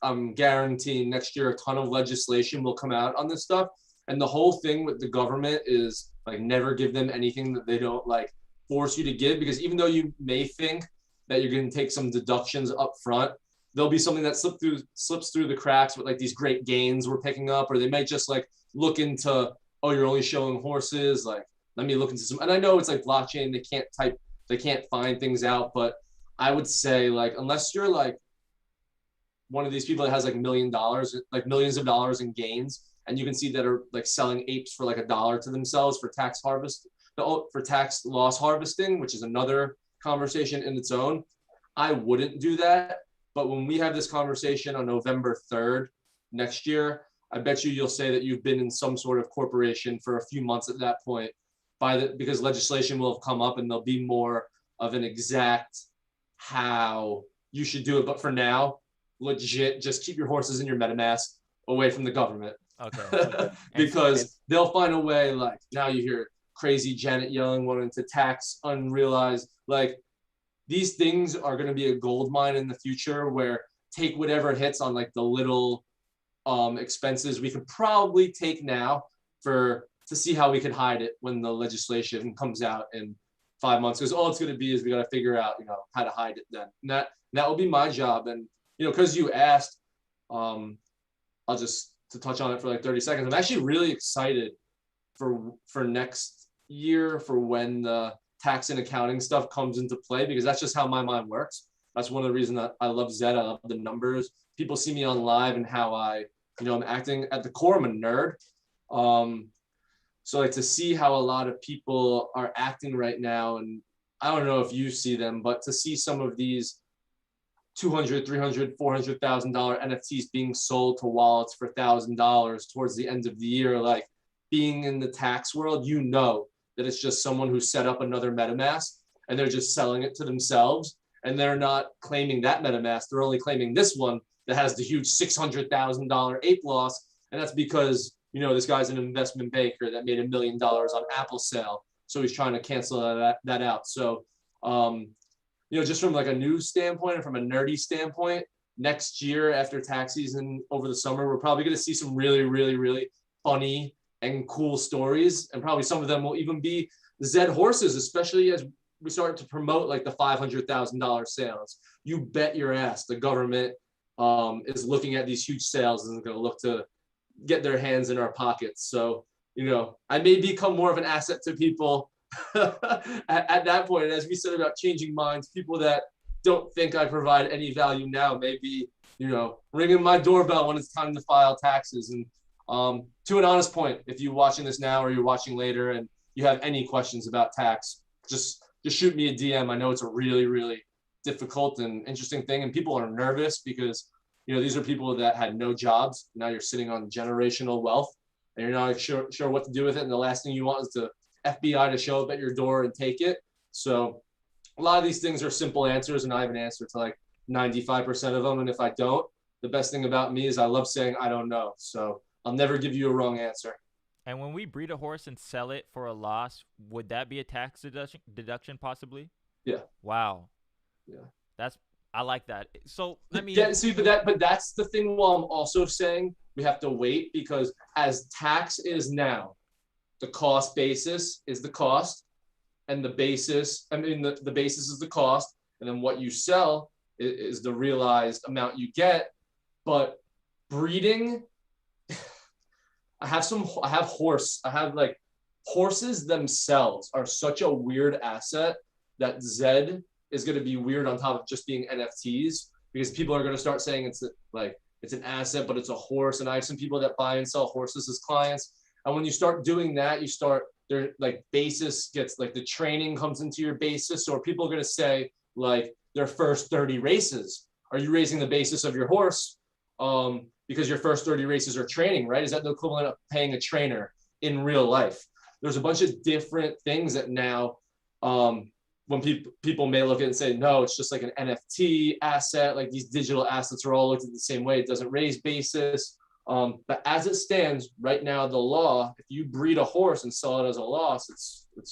I'm guaranteeing next year a ton of legislation will come out on this stuff. And the whole thing with the government is like never give them anything that they don't like force you to give, because even though you may think that you're going to take some deductions up front, there'll be something that slips through the cracks with like these great gains we're picking up, or they might just like look into, oh, you're only showing horses, like let me look into some. And I know it's like blockchain, they can't find things out, but I would say like unless you're like one of these people that has like $1 million, like millions of dollars in gains, and you can see that are like selling apes for like $1 to themselves for for tax loss harvesting, which is another conversation in its own. I wouldn't do that. But when we have this conversation on November 3rd next year, I bet you'll say that you've been in some sort of corporation for a few months at that point, because legislation will have come up and there'll be more of an exact how you should do it. But for now, legit, just keep your horses in your MetaMask away from the government. Okay. Because they'll find a way. Like now you hear crazy Janet Yellen wanting to tax unrealized. Like these things are going to be a gold mine in the future where take whatever hits on like the little expenses we could probably take now to see how we could hide it when the legislation comes out in 5 months. Because all it's going to be is we got to figure out, how to hide it then. And that will be my job. And, because you asked, I'll just to touch on it for like 30 seconds. I'm actually really excited for next year for when the tax and accounting stuff comes into play, because that's just how my mind works. That's one of the reasons that I love Zed. I love the numbers. People see me on live and how I'm acting. At the core, I'm a nerd. So like to see how a lot of people are acting right now, and I don't know if you see them, but to see some of these $200,000, $300,000, $400,000 NFTs being sold to wallets for $1,000 towards the end of the year, like being in the tax world, that it's just someone who set up another MetaMask and they're just selling it to themselves, and they're not claiming that MetaMask. They're only claiming this one that has the huge $600,000 ape loss, and that's because this guy's an investment banker that made $1 million on Apple sale, so he's trying to cancel that out. So, just from like a news standpoint and from a nerdy standpoint, next year after tax season over the summer, we're probably going to see some really, really, really funny and cool stories, and probably some of them will even be Zed horses, especially as we start to promote like the $500,000 sales. You bet your ass the government is looking at these huge sales and is going to look to get their hands in our pockets. So, I may become more of an asset to people at that point. And as we said about changing minds, people that don't think I provide any value now may be, ringing my doorbell when it's time to file taxes. And to an honest point, if you're watching this now or you're watching later and you have any questions about tax, just shoot me a DM. I know it's a really, really difficult and interesting thing, and people are nervous because these are people that had no jobs. Now you're sitting on generational wealth and you're not sure what to do with it, and the last thing you want is the FBI to show up at your door and take it. So a lot of these things are simple answers, and I have an answer to like 95% of them, and if I don't, the best thing about me is I love saying I don't know, so I'll never give you a wrong answer. And when we breed a horse and sell it for a loss, would that be a tax deduction possibly? Yeah. Wow. Yeah. I like that. So I mean, but that's the thing. While I'm also saying we have to wait, because as tax is now, the cost basis is the cost, and the basis. The basis is the cost, and then what you sell is the realized amount you get. But breeding, I have horses themselves are such a weird asset that Zed is going to be weird on top of just being NFTs, because people are going to start saying it's an asset, but it's a horse. And I have some people that buy and sell horses as clients. And when you start doing that, their like basis gets like the training comes into your basis. So people are going to say like their first 30 races, are you raising the basis of your horse? Because your first 30 races are training, right? Is that the equivalent of paying a trainer in real life? There's a bunch of different things that now, when people may look at it and say, no, it's just like an NFT asset, like these digital assets are all looked at the same way. It doesn't raise basis. But as it stands right now, the law, if you breed a horse and sell it as a loss, it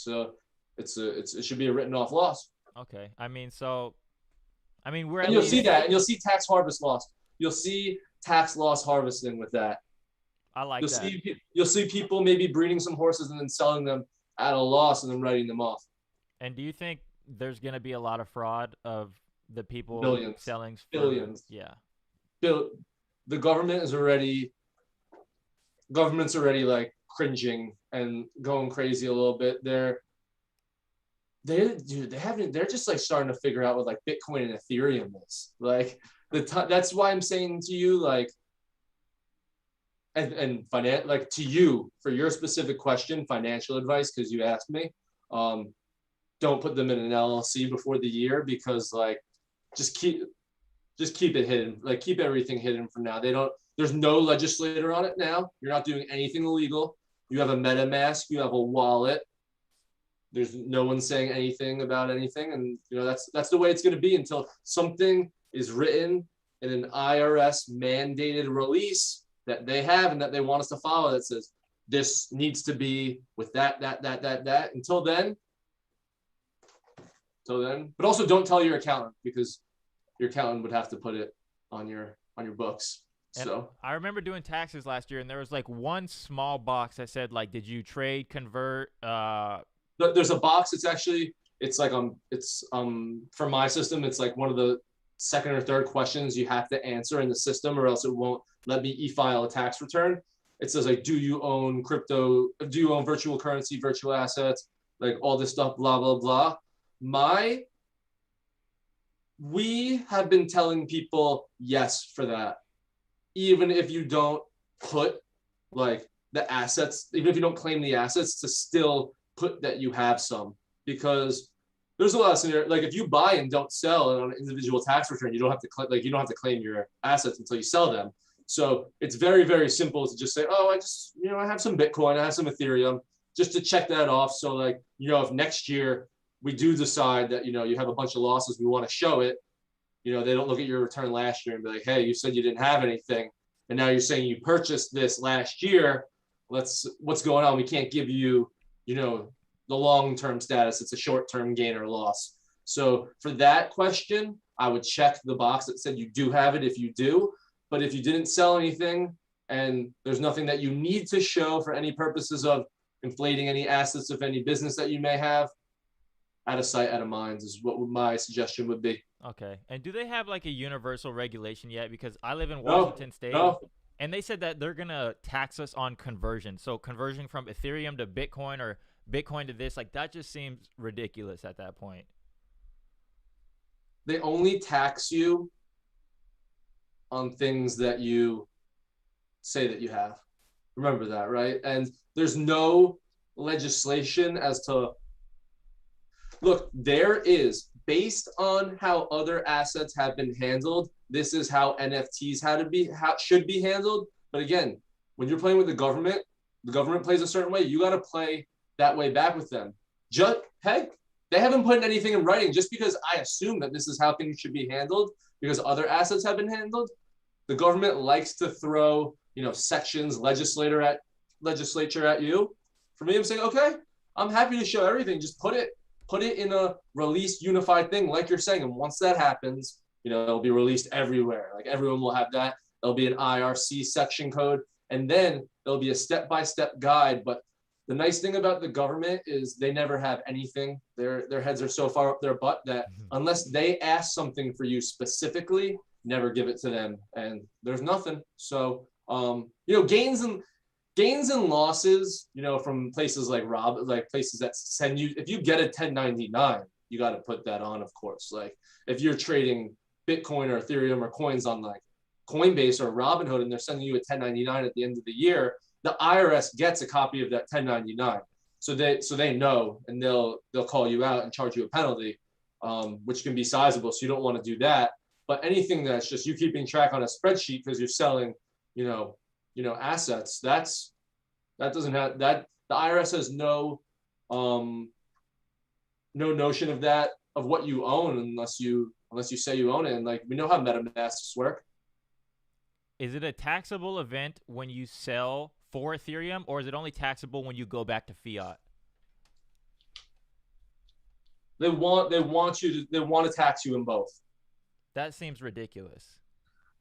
should be a written off loss. Okay. You'll see that, and you'll see tax harvest loss. You'll see tax loss harvesting with that. I like that. You'll see people maybe breeding some horses and then selling them at a loss and then writing them off. And do you think there's going to be a lot of fraud of the people selling? Billions. Yeah. The government's already like cringing and going crazy a little bit. They're just like starting to figure out what like Bitcoin and Ethereum is. Like that's why I'm saying to you, like, and like to you for your specific question, financial advice, because you asked me, don't put them in an LLC before the year, because like just keep it hidden, like keep everything hidden for now. There's no legislator on it now. You're not doing anything illegal. You have a MetaMask, you have a wallet. There's no one saying anything about anything. And that's the way it's going to be until something is written in an IRS mandated release that they have and that they want us to follow that says this needs to be with that. Until then, but also don't tell your accountant, because your accountant would have to put it on your books. And So I remember doing taxes last year, and there was like one small box that said like, "Did you trade, convert?" there's a box. It's like for my system, it's like one of the second or third questions you have to answer in the system, or else it won't let me e-file a tax return. It says like, do you own crypto? Do you own virtual currency, virtual assets, like all this stuff, blah blah blah. We have been telling people yes for that, even if you don't put like the assets, even if you don't claim the assets, to still put that you have some, because there's a lot of scenarios. Like if you buy and don't sell on an individual tax return, you don't have to claim your assets until you sell them. So it's very, very simple to just say, oh, I have some Bitcoin, I have some Ethereum, just to check that off. So like, if next year we do decide that, you have a bunch of losses, we want to show it, they don't look at your return last year and be like, hey, you said you didn't have anything, and now you're saying you purchased this last year. What's going on? We can't give you, the long-term status. It's a short-term gain or loss. So for that question, I would check the box that said you do have it if you do. But if you didn't sell anything and there's nothing that you need to show for any purposes of inflating any assets of any business that you may have, out of sight, out of mind is what my suggestion would be. Okay. And do they have like a universal regulation yet? Because I live in No, Washington State. no. And they said that they're going to tax us on conversion. So conversion from Ethereum to Bitcoin, or Bitcoin to this, like that just seems ridiculous at that point. They only tax you on things that you say that you have. Remember that, right? And there's no legislation as to, look, there is, based on how other assets have been handled, this is how NFTs should be handled. But again, when you're playing with the government plays a certain way. You got to play that way back with them. Heck, they haven't put anything in writing. Just because I assume that this is how things should be handled because other assets have been handled, the government likes to throw, sections, legislature at you. For me, I'm saying, okay, I'm happy to show everything. Just put it in a released, unified thing, like you're saying. And once that happens, it'll be released everywhere. Like everyone will have that. There'll be an IRC section code, and then there'll be a step-by-step guide. But the nice thing about the government is they never have anything. Their heads are so far up their butt that unless they ask something for you specifically, never give it to them. And there's nothing. So, gains and losses, from places like places that send you, if you get a 1099, you got to put that on, of course. Like if you're trading Bitcoin or Ethereum or coins on like Coinbase or Robinhood, and they're sending you a 1099 at the end of the year, the IRS gets a copy of that 1099. So they know, and they'll call you out and charge you a penalty, which can be sizable. So you don't want to do that. But anything that's just you keeping track on a spreadsheet because you're selling, assets, that doesn't have that. The IRS has no notion of that, of what you own, unless you say you own it. And like we know how MetaMasks work. Is it a taxable event when you sell for Ethereum, or is it only taxable when you go back to fiat? They want to tax you in both. That seems ridiculous.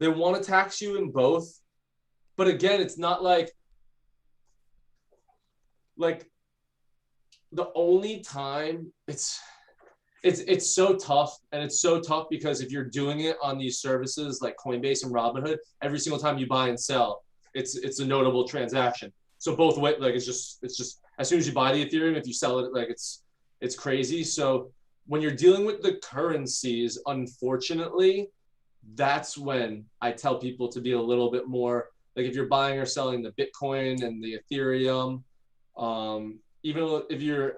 They want to tax you in both, but again, it's not like the only time it's so tough, and it's so tough because if you're doing it on these services like Coinbase and Robinhood, every single time you buy and sell, it's a notable transaction. So both ways, like it's just as soon as you buy the Ethereum, if you sell it, like it's crazy. So when you're dealing with the currencies, unfortunately, that's when I tell people to be a little bit more, like if you're buying or selling the Bitcoin and the Ethereum, even if you're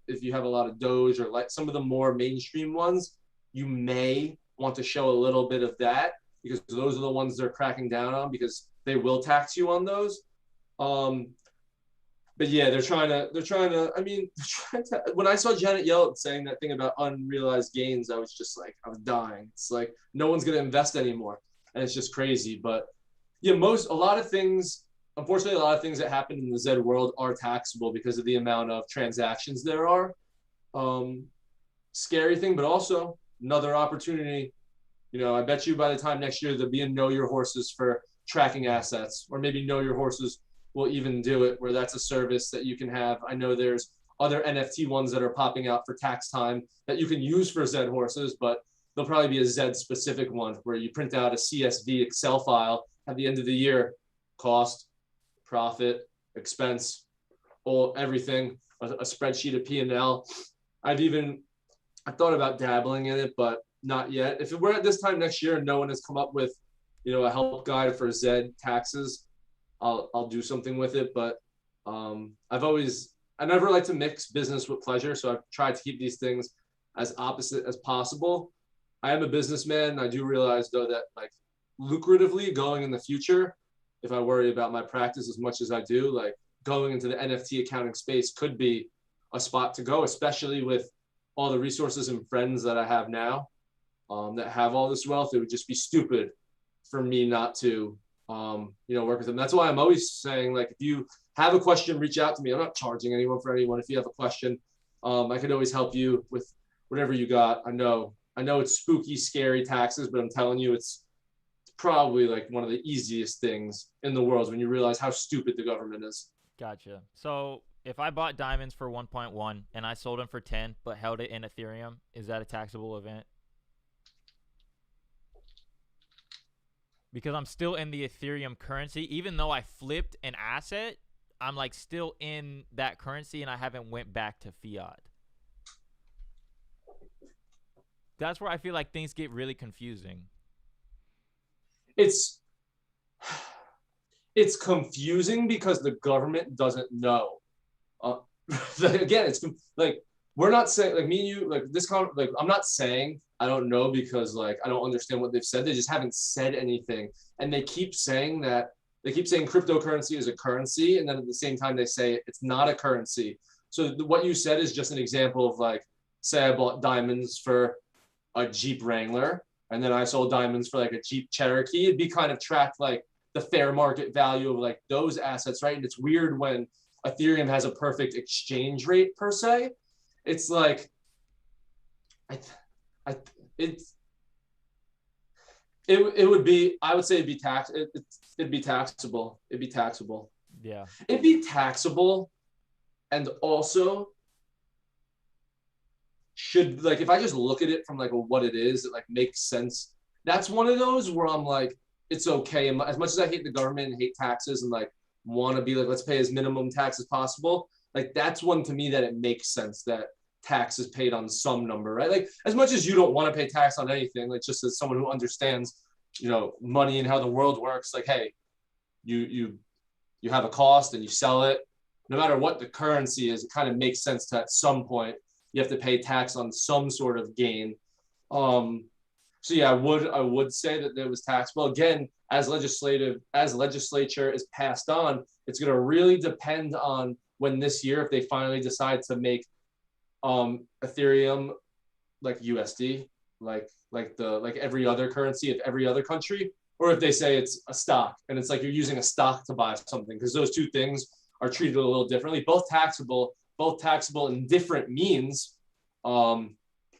if you have a lot of Doge or like some of the more mainstream ones, you may want to show a little bit of that because those are the ones they're cracking down on because they will tax you on those. But yeah, they're trying to, when I saw Janet Yellen saying that thing about unrealized gains, I was dying. It's like, no one's going to invest anymore. And it's just crazy. But yeah, a lot of things that happen in the Zed world are taxable because of the amount of transactions there are. Scary thing, but also another opportunity I bet you by the time next year there'll be a Know Your Horses for tracking assets, or maybe Know Your Horses will even do it where that's a service that you can have. I know there's other NFT ones that are popping out for tax time that you can use for Zed horses, but there'll probably be a Zed specific one where you print out a CSV Excel file at the end of the year, cost, profit, expense, everything, a spreadsheet of P&L. I've thought about dabbling in it, but not yet. If we're at this time next year and no one has come up with, a help guide for Zed taxes, I'll do something with it. But I never like to mix business with pleasure, so I've tried to keep these things as opposite as possible. I am a businessman. I do realize though that like lucratively going in the future, if I worry about my practice as much as I do, like going into the NFT accounting space could be a spot to go, especially with all the resources and friends that I have now that have all this wealth. It would just be stupid for me not to, work with them. That's why I'm always saying, like, if you have a question, reach out to me. I'm not charging anyone for anyone. If you have a question, I could always help you with whatever you got. I know it's spooky, scary taxes, but I'm telling you, it's probably like one of the easiest things in the world when you realize how stupid the government is. Gotcha. So if I bought diamonds for 1.1 and I sold them for 10 but held it in Ethereum, is that a taxable event? Because I'm still in the Ethereum currency, even though I flipped an asset, I'm like still in that currency and I haven't went back to fiat. That's where I feel like things get really confusing. It's confusing because the government doesn't know. Again, it's like we're not saying, like, me and you, like this like I'm not saying I don't know because like I don't understand what they've said. They just haven't said anything, and they keep saying cryptocurrency is a currency, and then at the same time they say it's not a currency. So what you said is just an example of, like, say I bought diamonds for a Jeep Wrangler, and then I sold diamonds for like a Jeep Cherokee. It'd be kind of tracked like the fair market value of like those assets, right? And it's weird when Ethereum has a perfect exchange rate per se. It's like, it would be, I would say it'd be it'd be taxable. It'd be taxable. Yeah. It'd be taxable. And also should, like, if I just look at it from like what it is, it like makes sense. That's one of those where I'm like, it's okay. And as much as I hate the government and hate taxes and like want to be like, let's pay as minimum tax as possible, like that's one to me that it makes sense that tax is paid on some number, right? Like, as much as you don't want to pay tax on anything, like just as someone who understands, money and how the world works, like, hey, you have a cost and you sell it, no matter what the currency is, it kind of makes sense to at some point you have to pay tax on some sort of gain. So yeah, I would say that there was taxable. Again, as legislature is passed on, it's going to really depend on when this year, if they finally decide to make Ethereum like USD, like every other currency of every other country, or if they say it's a stock and it's like you're using a stock to buy something, because those two things are treated a little differently. Both taxable in different means.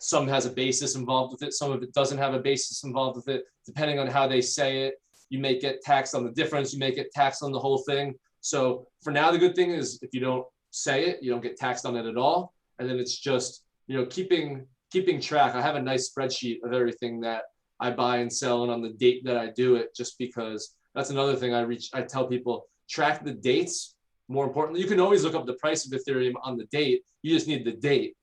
Some has a basis involved with it. Some of it doesn't have a basis involved with it. Depending on how they say it, you may get taxed on the difference. You may get taxed on the whole thing. So for now, the good thing is if you don't say it, you don't get taxed on it at all. And then it's just, keeping track. I have a nice spreadsheet of everything that I buy and sell and on the date that I do it, just because that's another thing I tell people, track the dates. More importantly, you can always look up the price of Ethereum on the date. You just need the date.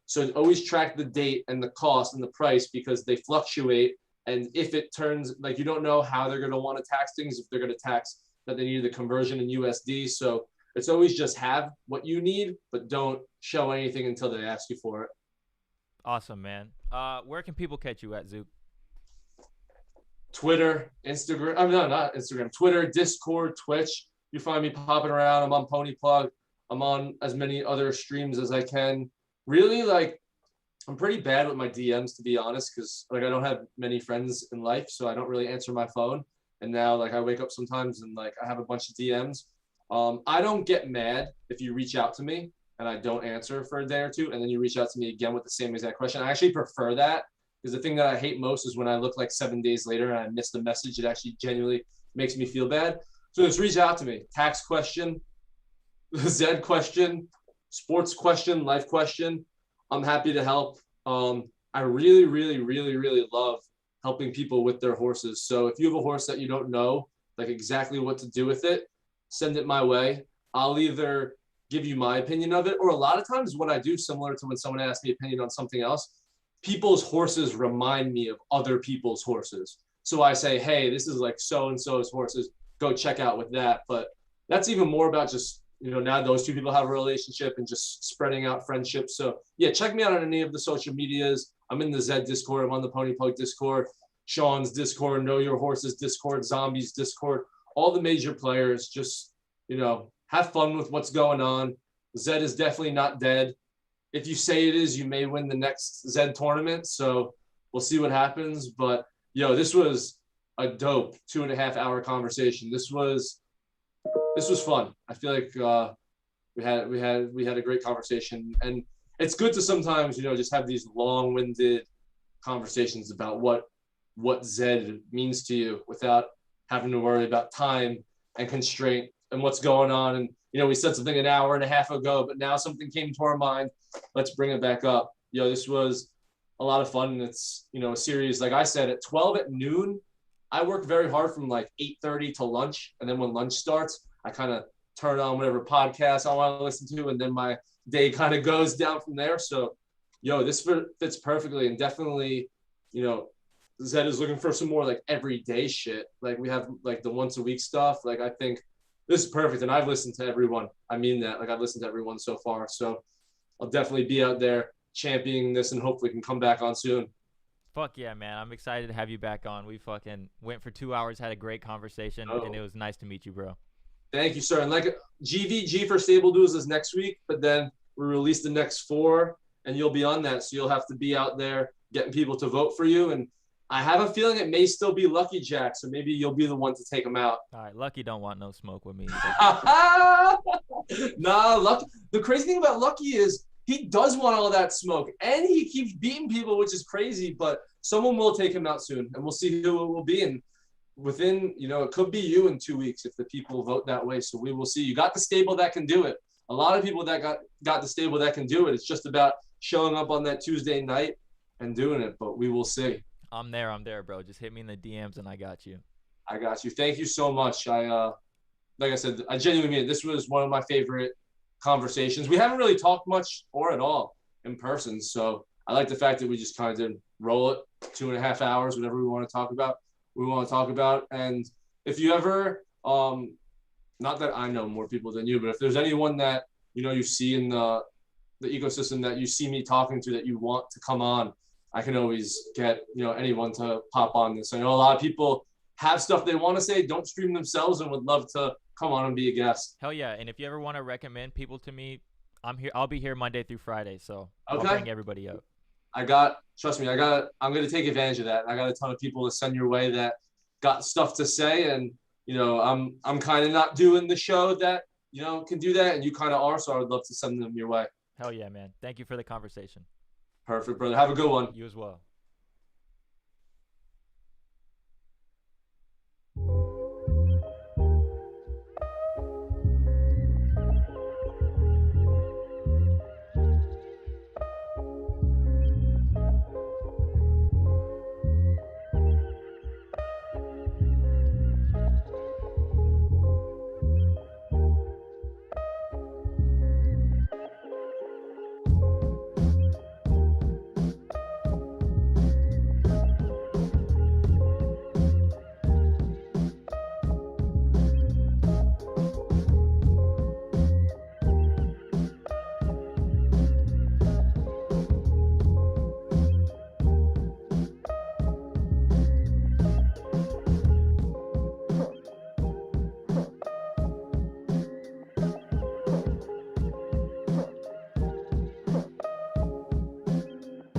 So always track the date and the cost and the price, because they fluctuate. And if it turns, like, you don't know how they're going to want to tax things, if they're going to tax that they need the conversion in USD. So it's always just have what you need, but don't show anything until they ask you for it. Awesome, man. Where can people catch you at, Zook? Twitter, Instagram. No, not Instagram. Twitter, Discord, Twitch. You find me popping around. I'm on Pony Plug. I'm on as many other streams as I can. Really, like, I'm pretty bad with my DMs, to be honest, because like I don't have many friends in life, so I don't really answer my phone. And now, like, I wake up sometimes and like I have a bunch of DMs. I don't get mad if you reach out to me and I don't answer for a day or two, and then you reach out to me again with the same exact question. I actually prefer that Because the thing that I hate most is when I look like 7 days later and I miss the message. It actually genuinely makes me feel bad. So just reach out to me. Tax question, Zed question, sports question, life question. I'm happy to help. I really, really, really, really love helping people with their horses. So if you have a horse that you don't know, like exactly what to do with it, send it my way. I'll either give you my opinion of it, or a lot of times what I do, similar to when someone asks me opinion on something else, people's horses remind me of other people's horses. So I say, hey, this is like so-and-so's horses. Go check out with that. But that's even more about just, now those two people have a relationship and just spreading out friendships. So yeah, check me out on any of the social medias. I'm in the Zed Discord. I'm on the Pony Poke Discord, Sean's Discord, Know Your Horses Discord, Zombies Discord, all the major players. Just, have fun with what's going on. Zed is definitely not dead. If you say it is, you may win the next Zed tournament. So we'll see what happens. But this was a dope 2.5 hour conversation. This was fun. I feel like we had a great conversation, and it's good to sometimes just have these long-winded conversations about what Zed means to you without having to worry about time and constraint and what's going on. And we said something an hour and a half ago, but now something came to our mind. Let's bring it back up. This was a lot of fun. And it's a series, like I said, at 12 at noon. I work very hard from like 8:30 to lunch, and then when lunch starts, I kind of turn on whatever podcast I want to listen to, and then my day kind of goes down from there. So, this fits perfectly, and definitely, Zed is looking for some more like everyday shit. Like we have like the once a week stuff. Like I think this is perfect, and I've listened to everyone. I mean that. Like I've listened to everyone so far. So I'll definitely be out there championing this, and hopefully can come back on soon. Fuck yeah, man. I'm excited to have you back on. We fucking went for 2 hours, had a great conversation, and it was nice to meet you, bro. Thank you, sir. And like GVG for Stable Duels is next week, but then we release the next 4, and you'll be on that. So you'll have to be out there getting people to vote for you. And I have a feeling it may still be Lucky Jack, so maybe you'll be the one to take him out. All right, Lucky don't want no smoke with me. Nah, Lucky. The crazy thing about Lucky is he does want all that smoke, and he keeps beating people, which is crazy. But someone will take him out soon, and we'll see who it will be. And within, it could be you in 2 weeks if the people vote that way. So we will see. You got the stable that can do it. A lot of people that got the stable that can do it. It's just about showing up on that Tuesday night and doing it. But we will see. I'm there, bro. Just hit me in the DMs, and I got you. I got you. Thank you so much. Like I said, I genuinely mean it. This was one of my favorite conversations. We haven't really talked much or at all in person. So I like the fact that we just kind of did roll it 2.5 hours, whatever we want to talk about. And if you ever, not that I know more people than you, but if there's anyone that, you see in the ecosystem that you see me talking to that you want to come on, I can always get, anyone to pop on this. I know a lot of people have stuff they want to say, don't stream themselves, and would love to come on and be a guest. Hell yeah. And if you ever want to recommend people to me, I'm here. I'll be here Monday through Friday. So okay. I'll bring everybody up. Trust me, I'm going to take advantage of that. I got a ton of people to send your way that got stuff to say. And, I'm kind of not doing the show that, can do that. And you kind of are. So I would love to send them your way. Hell yeah, man. Thank you for the conversation. Perfect, brother. Have a good one. You as well.